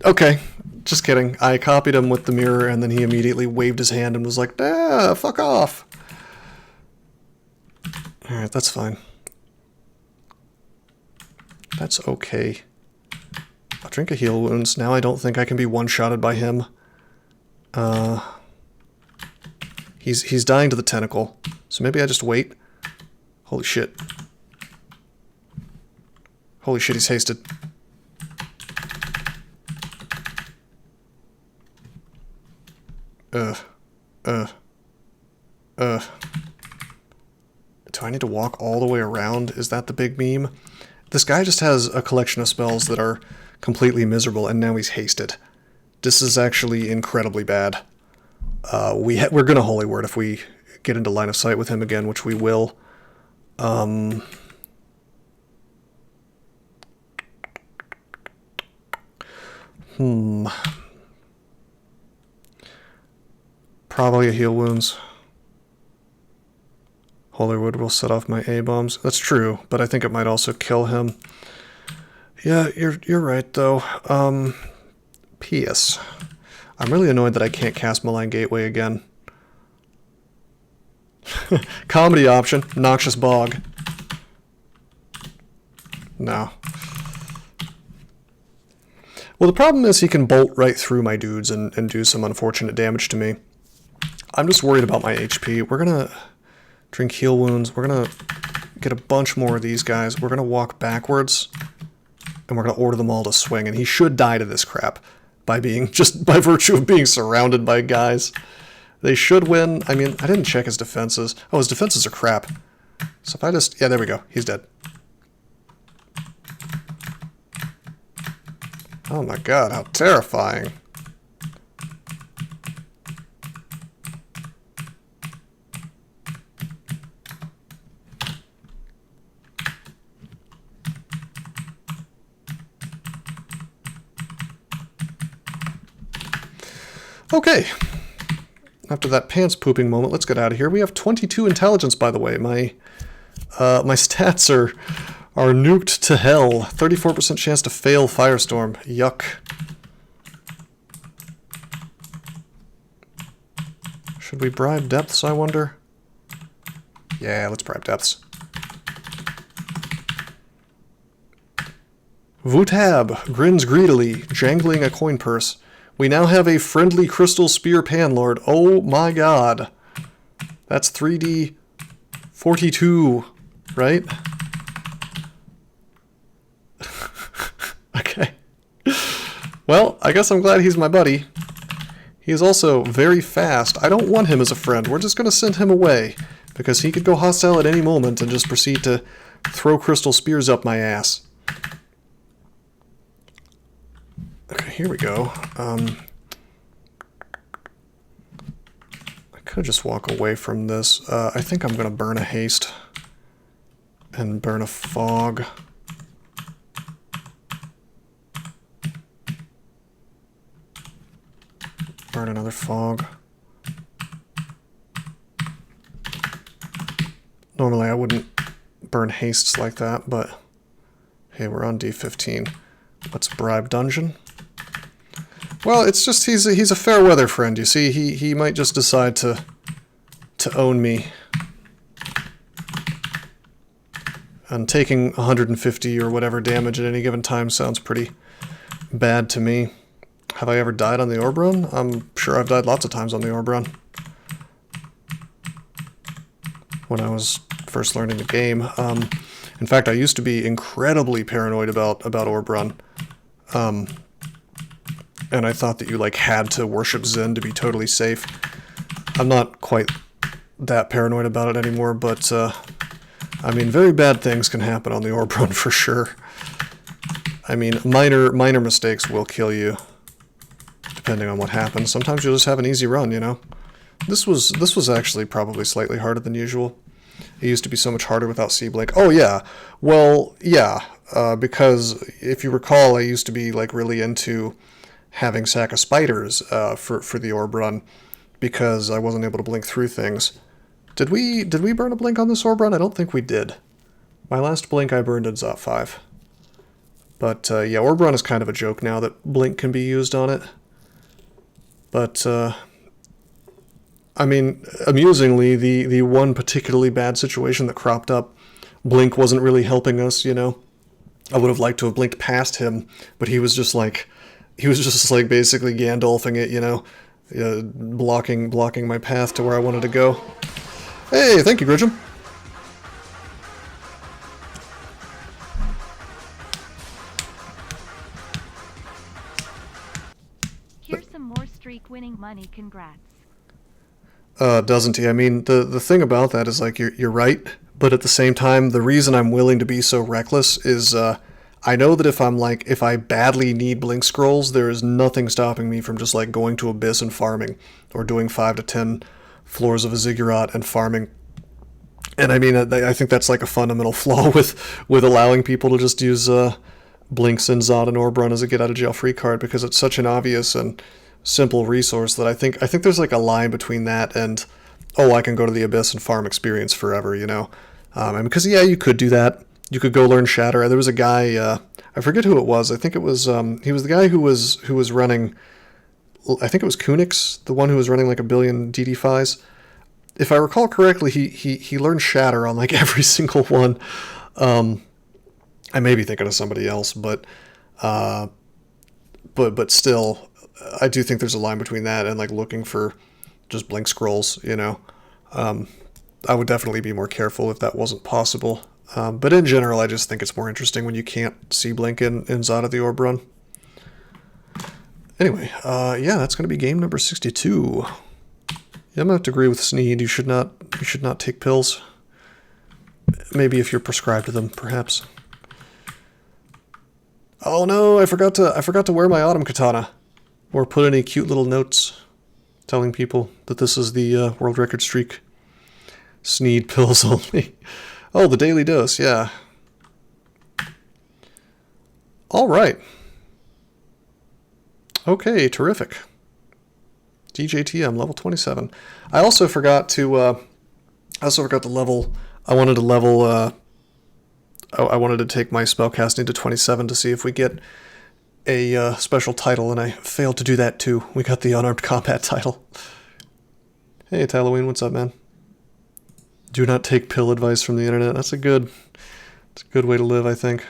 Okay, just kidding. I copied him with the mirror and then he immediately waved his hand and was like, ah, fuck off. Alright, that's fine. That's okay. I'll drink a heal wounds. Now I don't think I can be one-shotted by him. He's dying to the tentacle. So maybe I just wait. Holy shit. Holy shit, he's hasted. Do I need to walk all the way around? Is that the big meme? This guy just has a collection of spells that are completely miserable, and now he's hasted. This is actually incredibly bad. We're gonna Holy Word if we get into line of sight with him again, which we will. Probably a heal wounds. Holy Wood will set off my A-bombs. That's true, but I think it might also kill him. Yeah, you're right, though. P.S. I'm really annoyed that I can't cast Malign Gateway again. Comedy option. Noxious Bog. No. Well, the problem is he can bolt right through my dudes and do some unfortunate damage to me. I'm just worried about my HP. We're gonna drink heal wounds. We're gonna get a bunch more of these guys. We're gonna walk backwards, and we're gonna order them all to swing. And he should die to this crap by being just by virtue of being surrounded by guys. They should win. I mean, I didn't check his defenses. Oh, his defenses are crap. So if I just... Yeah, there we go. He's dead. Oh my god, how terrifying. Okay. After that pants pooping moment, let's get out of here. We have 22 intelligence, by the way. My stats are nuked to hell. 34% chance to fail Firestorm. Yuck. Should we bribe depths, I wonder? Yeah, let's bribe depths. Vutab grins greedily, jangling a coin purse. We now have a friendly crystal spear panlord. Oh my god. That's 3D 42, right? Okay. Well, I guess I'm glad he's my buddy. He is also very fast. I don't want him as a friend. We're just going to send him away, because he could go hostile at any moment and just proceed to throw crystal spears up my ass. Okay, here we go. I could just walk away from this. I think I'm going to burn a haste and burn a fog. Burn another fog. Normally I wouldn't burn hastes like that, but hey, we're on D15. Let's bribe dungeon. Well, it's just he's a fair weather friend, you see. He might just decide to own me. And taking 150 or whatever damage at any given time sounds pretty bad to me. Have I ever died on the orb run? I'm sure I've died lots of times on the orb run. When I was first learning the game. In fact, I used to be incredibly paranoid about orb run. And I thought that you like had to worship Zen to be totally safe. I'm not quite that paranoid about it anymore, but I mean, very bad things can happen on the orb run for sure. I mean, minor mistakes will kill you, depending on what happens. Sometimes you'll just have an easy run, you know. This was actually probably slightly harder than usual. It used to be so much harder without C-Blink. Oh yeah, well yeah, because if you recall, I used to be like really into having Sack of Spiders for the orb run, because I wasn't able to blink through things. Did we burn a blink on this orb run? I don't think we did. My last blink I burned in Zot 5. But yeah, Orb Run is kind of a joke now that blink can be used on it. But I mean, amusingly, the one particularly bad situation that cropped up, blink wasn't really helping us, you know. I would have liked to have blinked past him, but he was just like basically Gandalfing it, you know, blocking my path to where I wanted to go. Hey, thank you, Gridgem. Here's some more streak winning money, congrats. Doesn't he? I mean, the thing about that is, like, you're right, but at the same time, the reason I'm willing to be so reckless is, I know that if I badly need blink scrolls, there is nothing stopping me from just, like, going to Abyss and farming, or doing 5 to 10 floors of a Ziggurat and farming. And I mean, I think that's, like, a fundamental flaw with allowing people to just use, blinks in Zod and Orb Run as a get-out-of-jail-free card, because it's such an obvious and simple resource that I think there's like a line between that and, oh, I can go to the Abyss and farm experience forever, you know. And because yeah, you could do that. You could go learn Shatter. There was a guy, I forget who it was. I think it was he was the guy who was running. I think it was Kunix, the one who was running like 1 billion DD5s. If I recall correctly, he learned Shatter on like every single one. I may be thinking of somebody else, but still, I do think there's a line between that and like looking for just blink scrolls, you know. I would definitely be more careful if that wasn't possible. But in general, I just think it's more interesting when you can't see blink in Zod of the Orb Run. Anyway, yeah, that's going to be game number 62. Yeah, I'm going to have to agree with Sneed. You should not take pills. Maybe if you're prescribed to them, perhaps. Oh no, I forgot to wear my autumn katana. Or put any cute little notes telling people that this is the world record streak. Sneed pills only. Oh, the daily dose, yeah. All right. Okay, terrific. DjTm, level 27. I also forgot to level. I wanted to take my spellcasting to 27 to see if we get a special title, and I failed to do that too. We got the unarmed combat title. Hey, Halloween, what's up, man? Do not take pill advice from the internet. That's a good way to live, I think.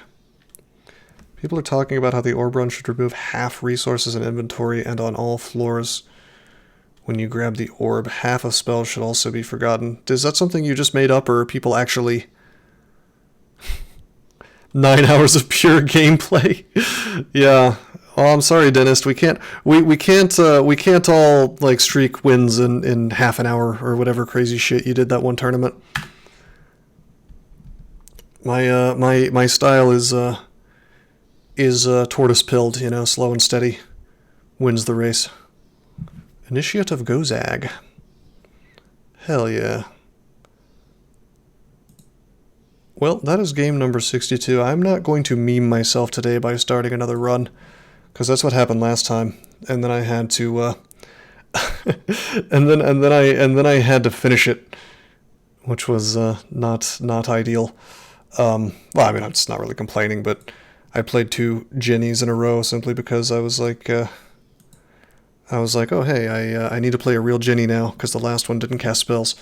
People are talking about how the Orb Run should remove half resources in inventory and on all floors. When you grab the orb, half of spells should also be forgotten. Is that something you just made up, or are people actually... 9 hours of pure gameplay? Yeah. Oh, I'm sorry, Dentist. We can't all like streak wins in half an hour or whatever crazy shit you did that one tournament. My style is tortoise pilled, you know, slow and steady wins the race. Initiate of Gozag. Hell yeah. Well, that is game number 62. I'm not going to meme myself today by starting another run, because that's what happened last time, and then I had to, and then I had to finish it, which was not ideal. Well, I mean, I'm just not really complaining, but I played 2 Djinnis in a row simply because I was like, oh hey, I need to play a real Djinni now because the last one didn't cast spells.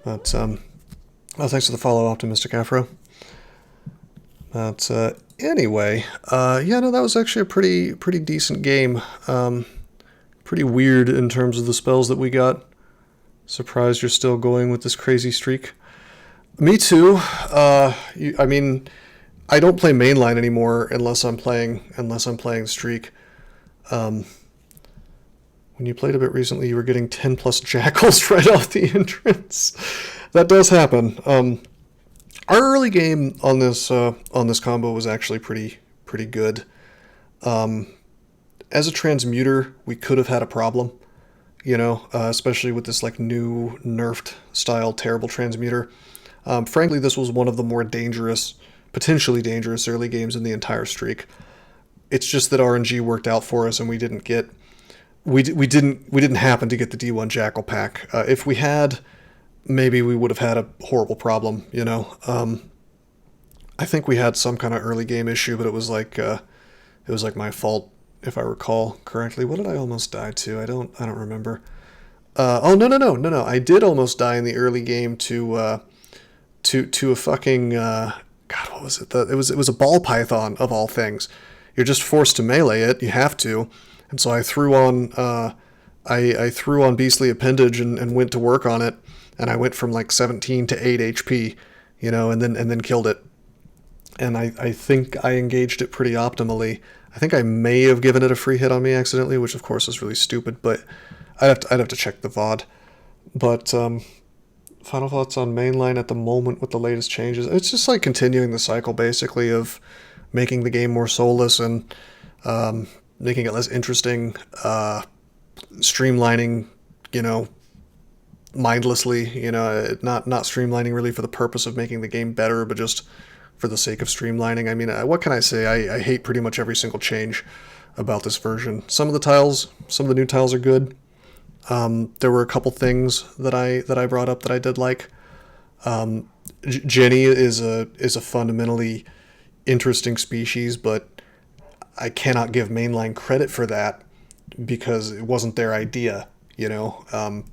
But oh, thanks for the follow, Optimistic Afro. But anyway, yeah, no, that was actually a pretty decent game. Pretty weird in terms of the spells that we got. Surprised you're still going with this crazy streak. Me too. I mean, I don't play mainline anymore unless I'm playing streak. When you played a bit recently, you were getting 10 plus jackals right off the entrance. That does happen. Our early game on this combo was actually pretty good. As a transmuter, we could have had a problem, you know, especially with this like new nerfed style terrible transmuter. Frankly, this was one of the more potentially dangerous early games in the entire streak. It's just that RNG worked out for us, and we didn't happen to get the D1 Jackal pack. If we had, maybe we would have had a horrible problem, you know. I think we had some kind of early game issue, but it was like my fault if I recall correctly. What did I almost die to? I don't remember. Oh no! I did almost die in the early game to a fucking God. What was it? It was a ball python of all things. You're just forced to melee it. You have to, and so I threw on I threw on Beastly Appendage and went to work on it, and I went from like 17 to 8 HP, you know, and then killed it. And I think I engaged it pretty optimally. I think I may have given it a free hit on me accidentally, which of course is really stupid, but I'd have to check the VOD. But final thoughts on mainline at the moment with the latest changes. It's just like continuing the cycle basically of making the game more soulless and making it less interesting, streamlining, you know, mindlessly, you know, not streamlining really for the purpose of making the game better, but just for the sake of streamlining. I mean, what can I say? I hate pretty much every single change about this version. Some of the new tiles are good. There were a couple things that I brought up that I did like. Djinni is a fundamentally interesting species, but I cannot give mainline credit for that because it wasn't their idea. You know,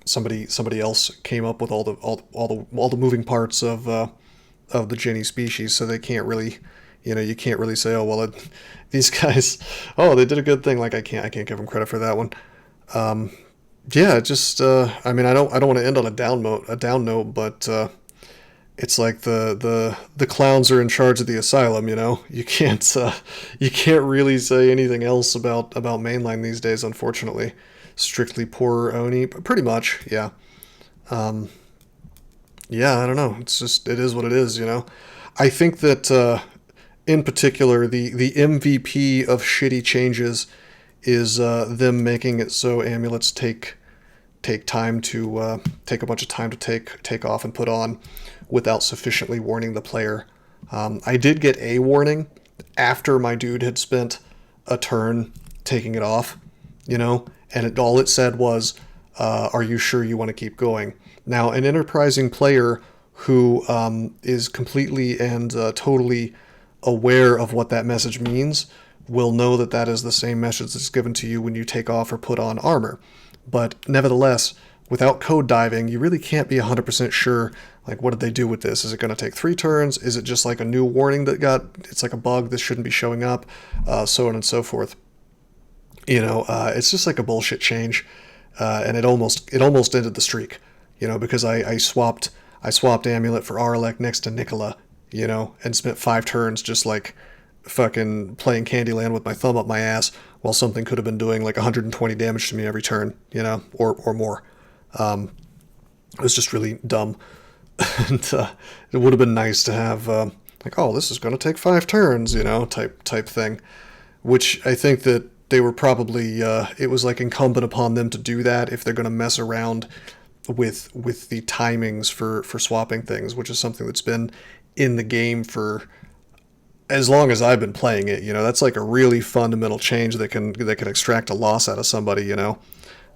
somebody else came up with all the moving parts of the Djinni species, so they can't really, you know, you can't really say, oh well, these guys, oh they did a good thing. Like I can't give them credit for that one. Yeah, just I mean, I don't want to end on a down note, but it's like the clowns are in charge of the asylum. You know, you can't really say anything else about mainline these days, unfortunately. Strictly poor Oni, but pretty much, yeah. Yeah, I don't know. It's just, it is what it is, you know. I think that in particular, the MVP of shitty changes is them making it so amulets take time to take a bunch of time to take off and put on without sufficiently warning the player. I did get a warning after my dude had spent a turn taking it off, you know, and all it said was, are you sure you want to keep going? Now, an enterprising player who is completely and totally aware of what that message means will know that that is the same message that's given to you when you take off or put on armor. But nevertheless, without code diving, you really can't be 100% sure, like, what did they do with this? Is it going to take 3 turns? Is it just like a new warning that it's like a bug, this shouldn't be showing up, so on and so forth. You know, it's just like a bullshit change, and it almost ended the streak, you know, because I swapped Amulet for Aralek next to Nicola, you know, and spent 5 turns just like fucking playing Candyland with my thumb up my ass while something could have been doing like 120 damage to me every turn, you know, or more. It was just really dumb. And it would have been nice to have like, oh, this is going to take 5 turns, you know, type thing, which I think that they were probably it was like incumbent upon them to do that if they're going to mess around with the timings for swapping things, which is something that's been in the game for as long as I've been playing it. You know, that's like a really fundamental change that can extract a loss out of somebody, you know.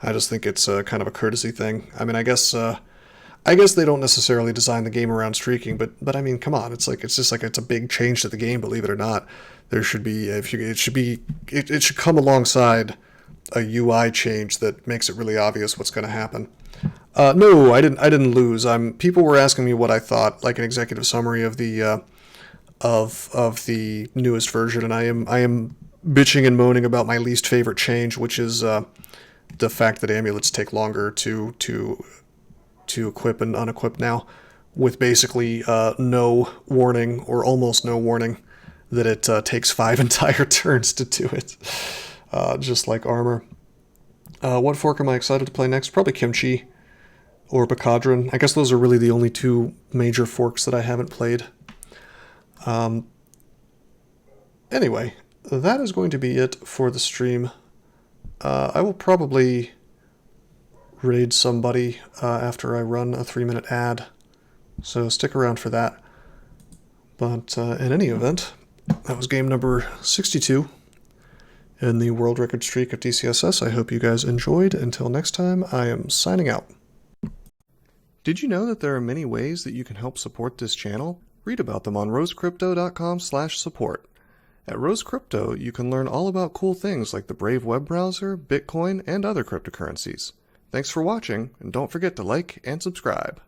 I just think it's kind of a courtesy thing. I mean, I guess they don't necessarily design the game around streaking, but I mean, come on, it's a big change to the game, believe it or not. There should be it should come alongside a UI change that makes it really obvious what's going to happen. No, I didn't lose. People were asking me what I thought, like an executive summary of the of the newest version, and I am bitching and moaning about my least favorite change, which is the fact that amulets take longer to equip and unequip now, with basically no warning or almost no warning that it takes 5 entire turns to do it, just like armor. What fork am I excited to play next? Probably Kimchi or Bakadran. I guess those are really the only 2 major forks that I haven't played. Anyway, that is going to be it for the stream. I will probably raid somebody after I run a 3-minute ad, so stick around for that. But in any event, that was game number 62 in the world record streak of DCSS. I hope you guys enjoyed. Until next time, I am signing out. Did you know that there are many ways that you can help support this channel? Read about them on rosecrypto.com/support. At Rose Crypto, you can learn all about cool things like the Brave web browser, Bitcoin, and other cryptocurrencies. Thanks for watching, and don't forget to like and subscribe.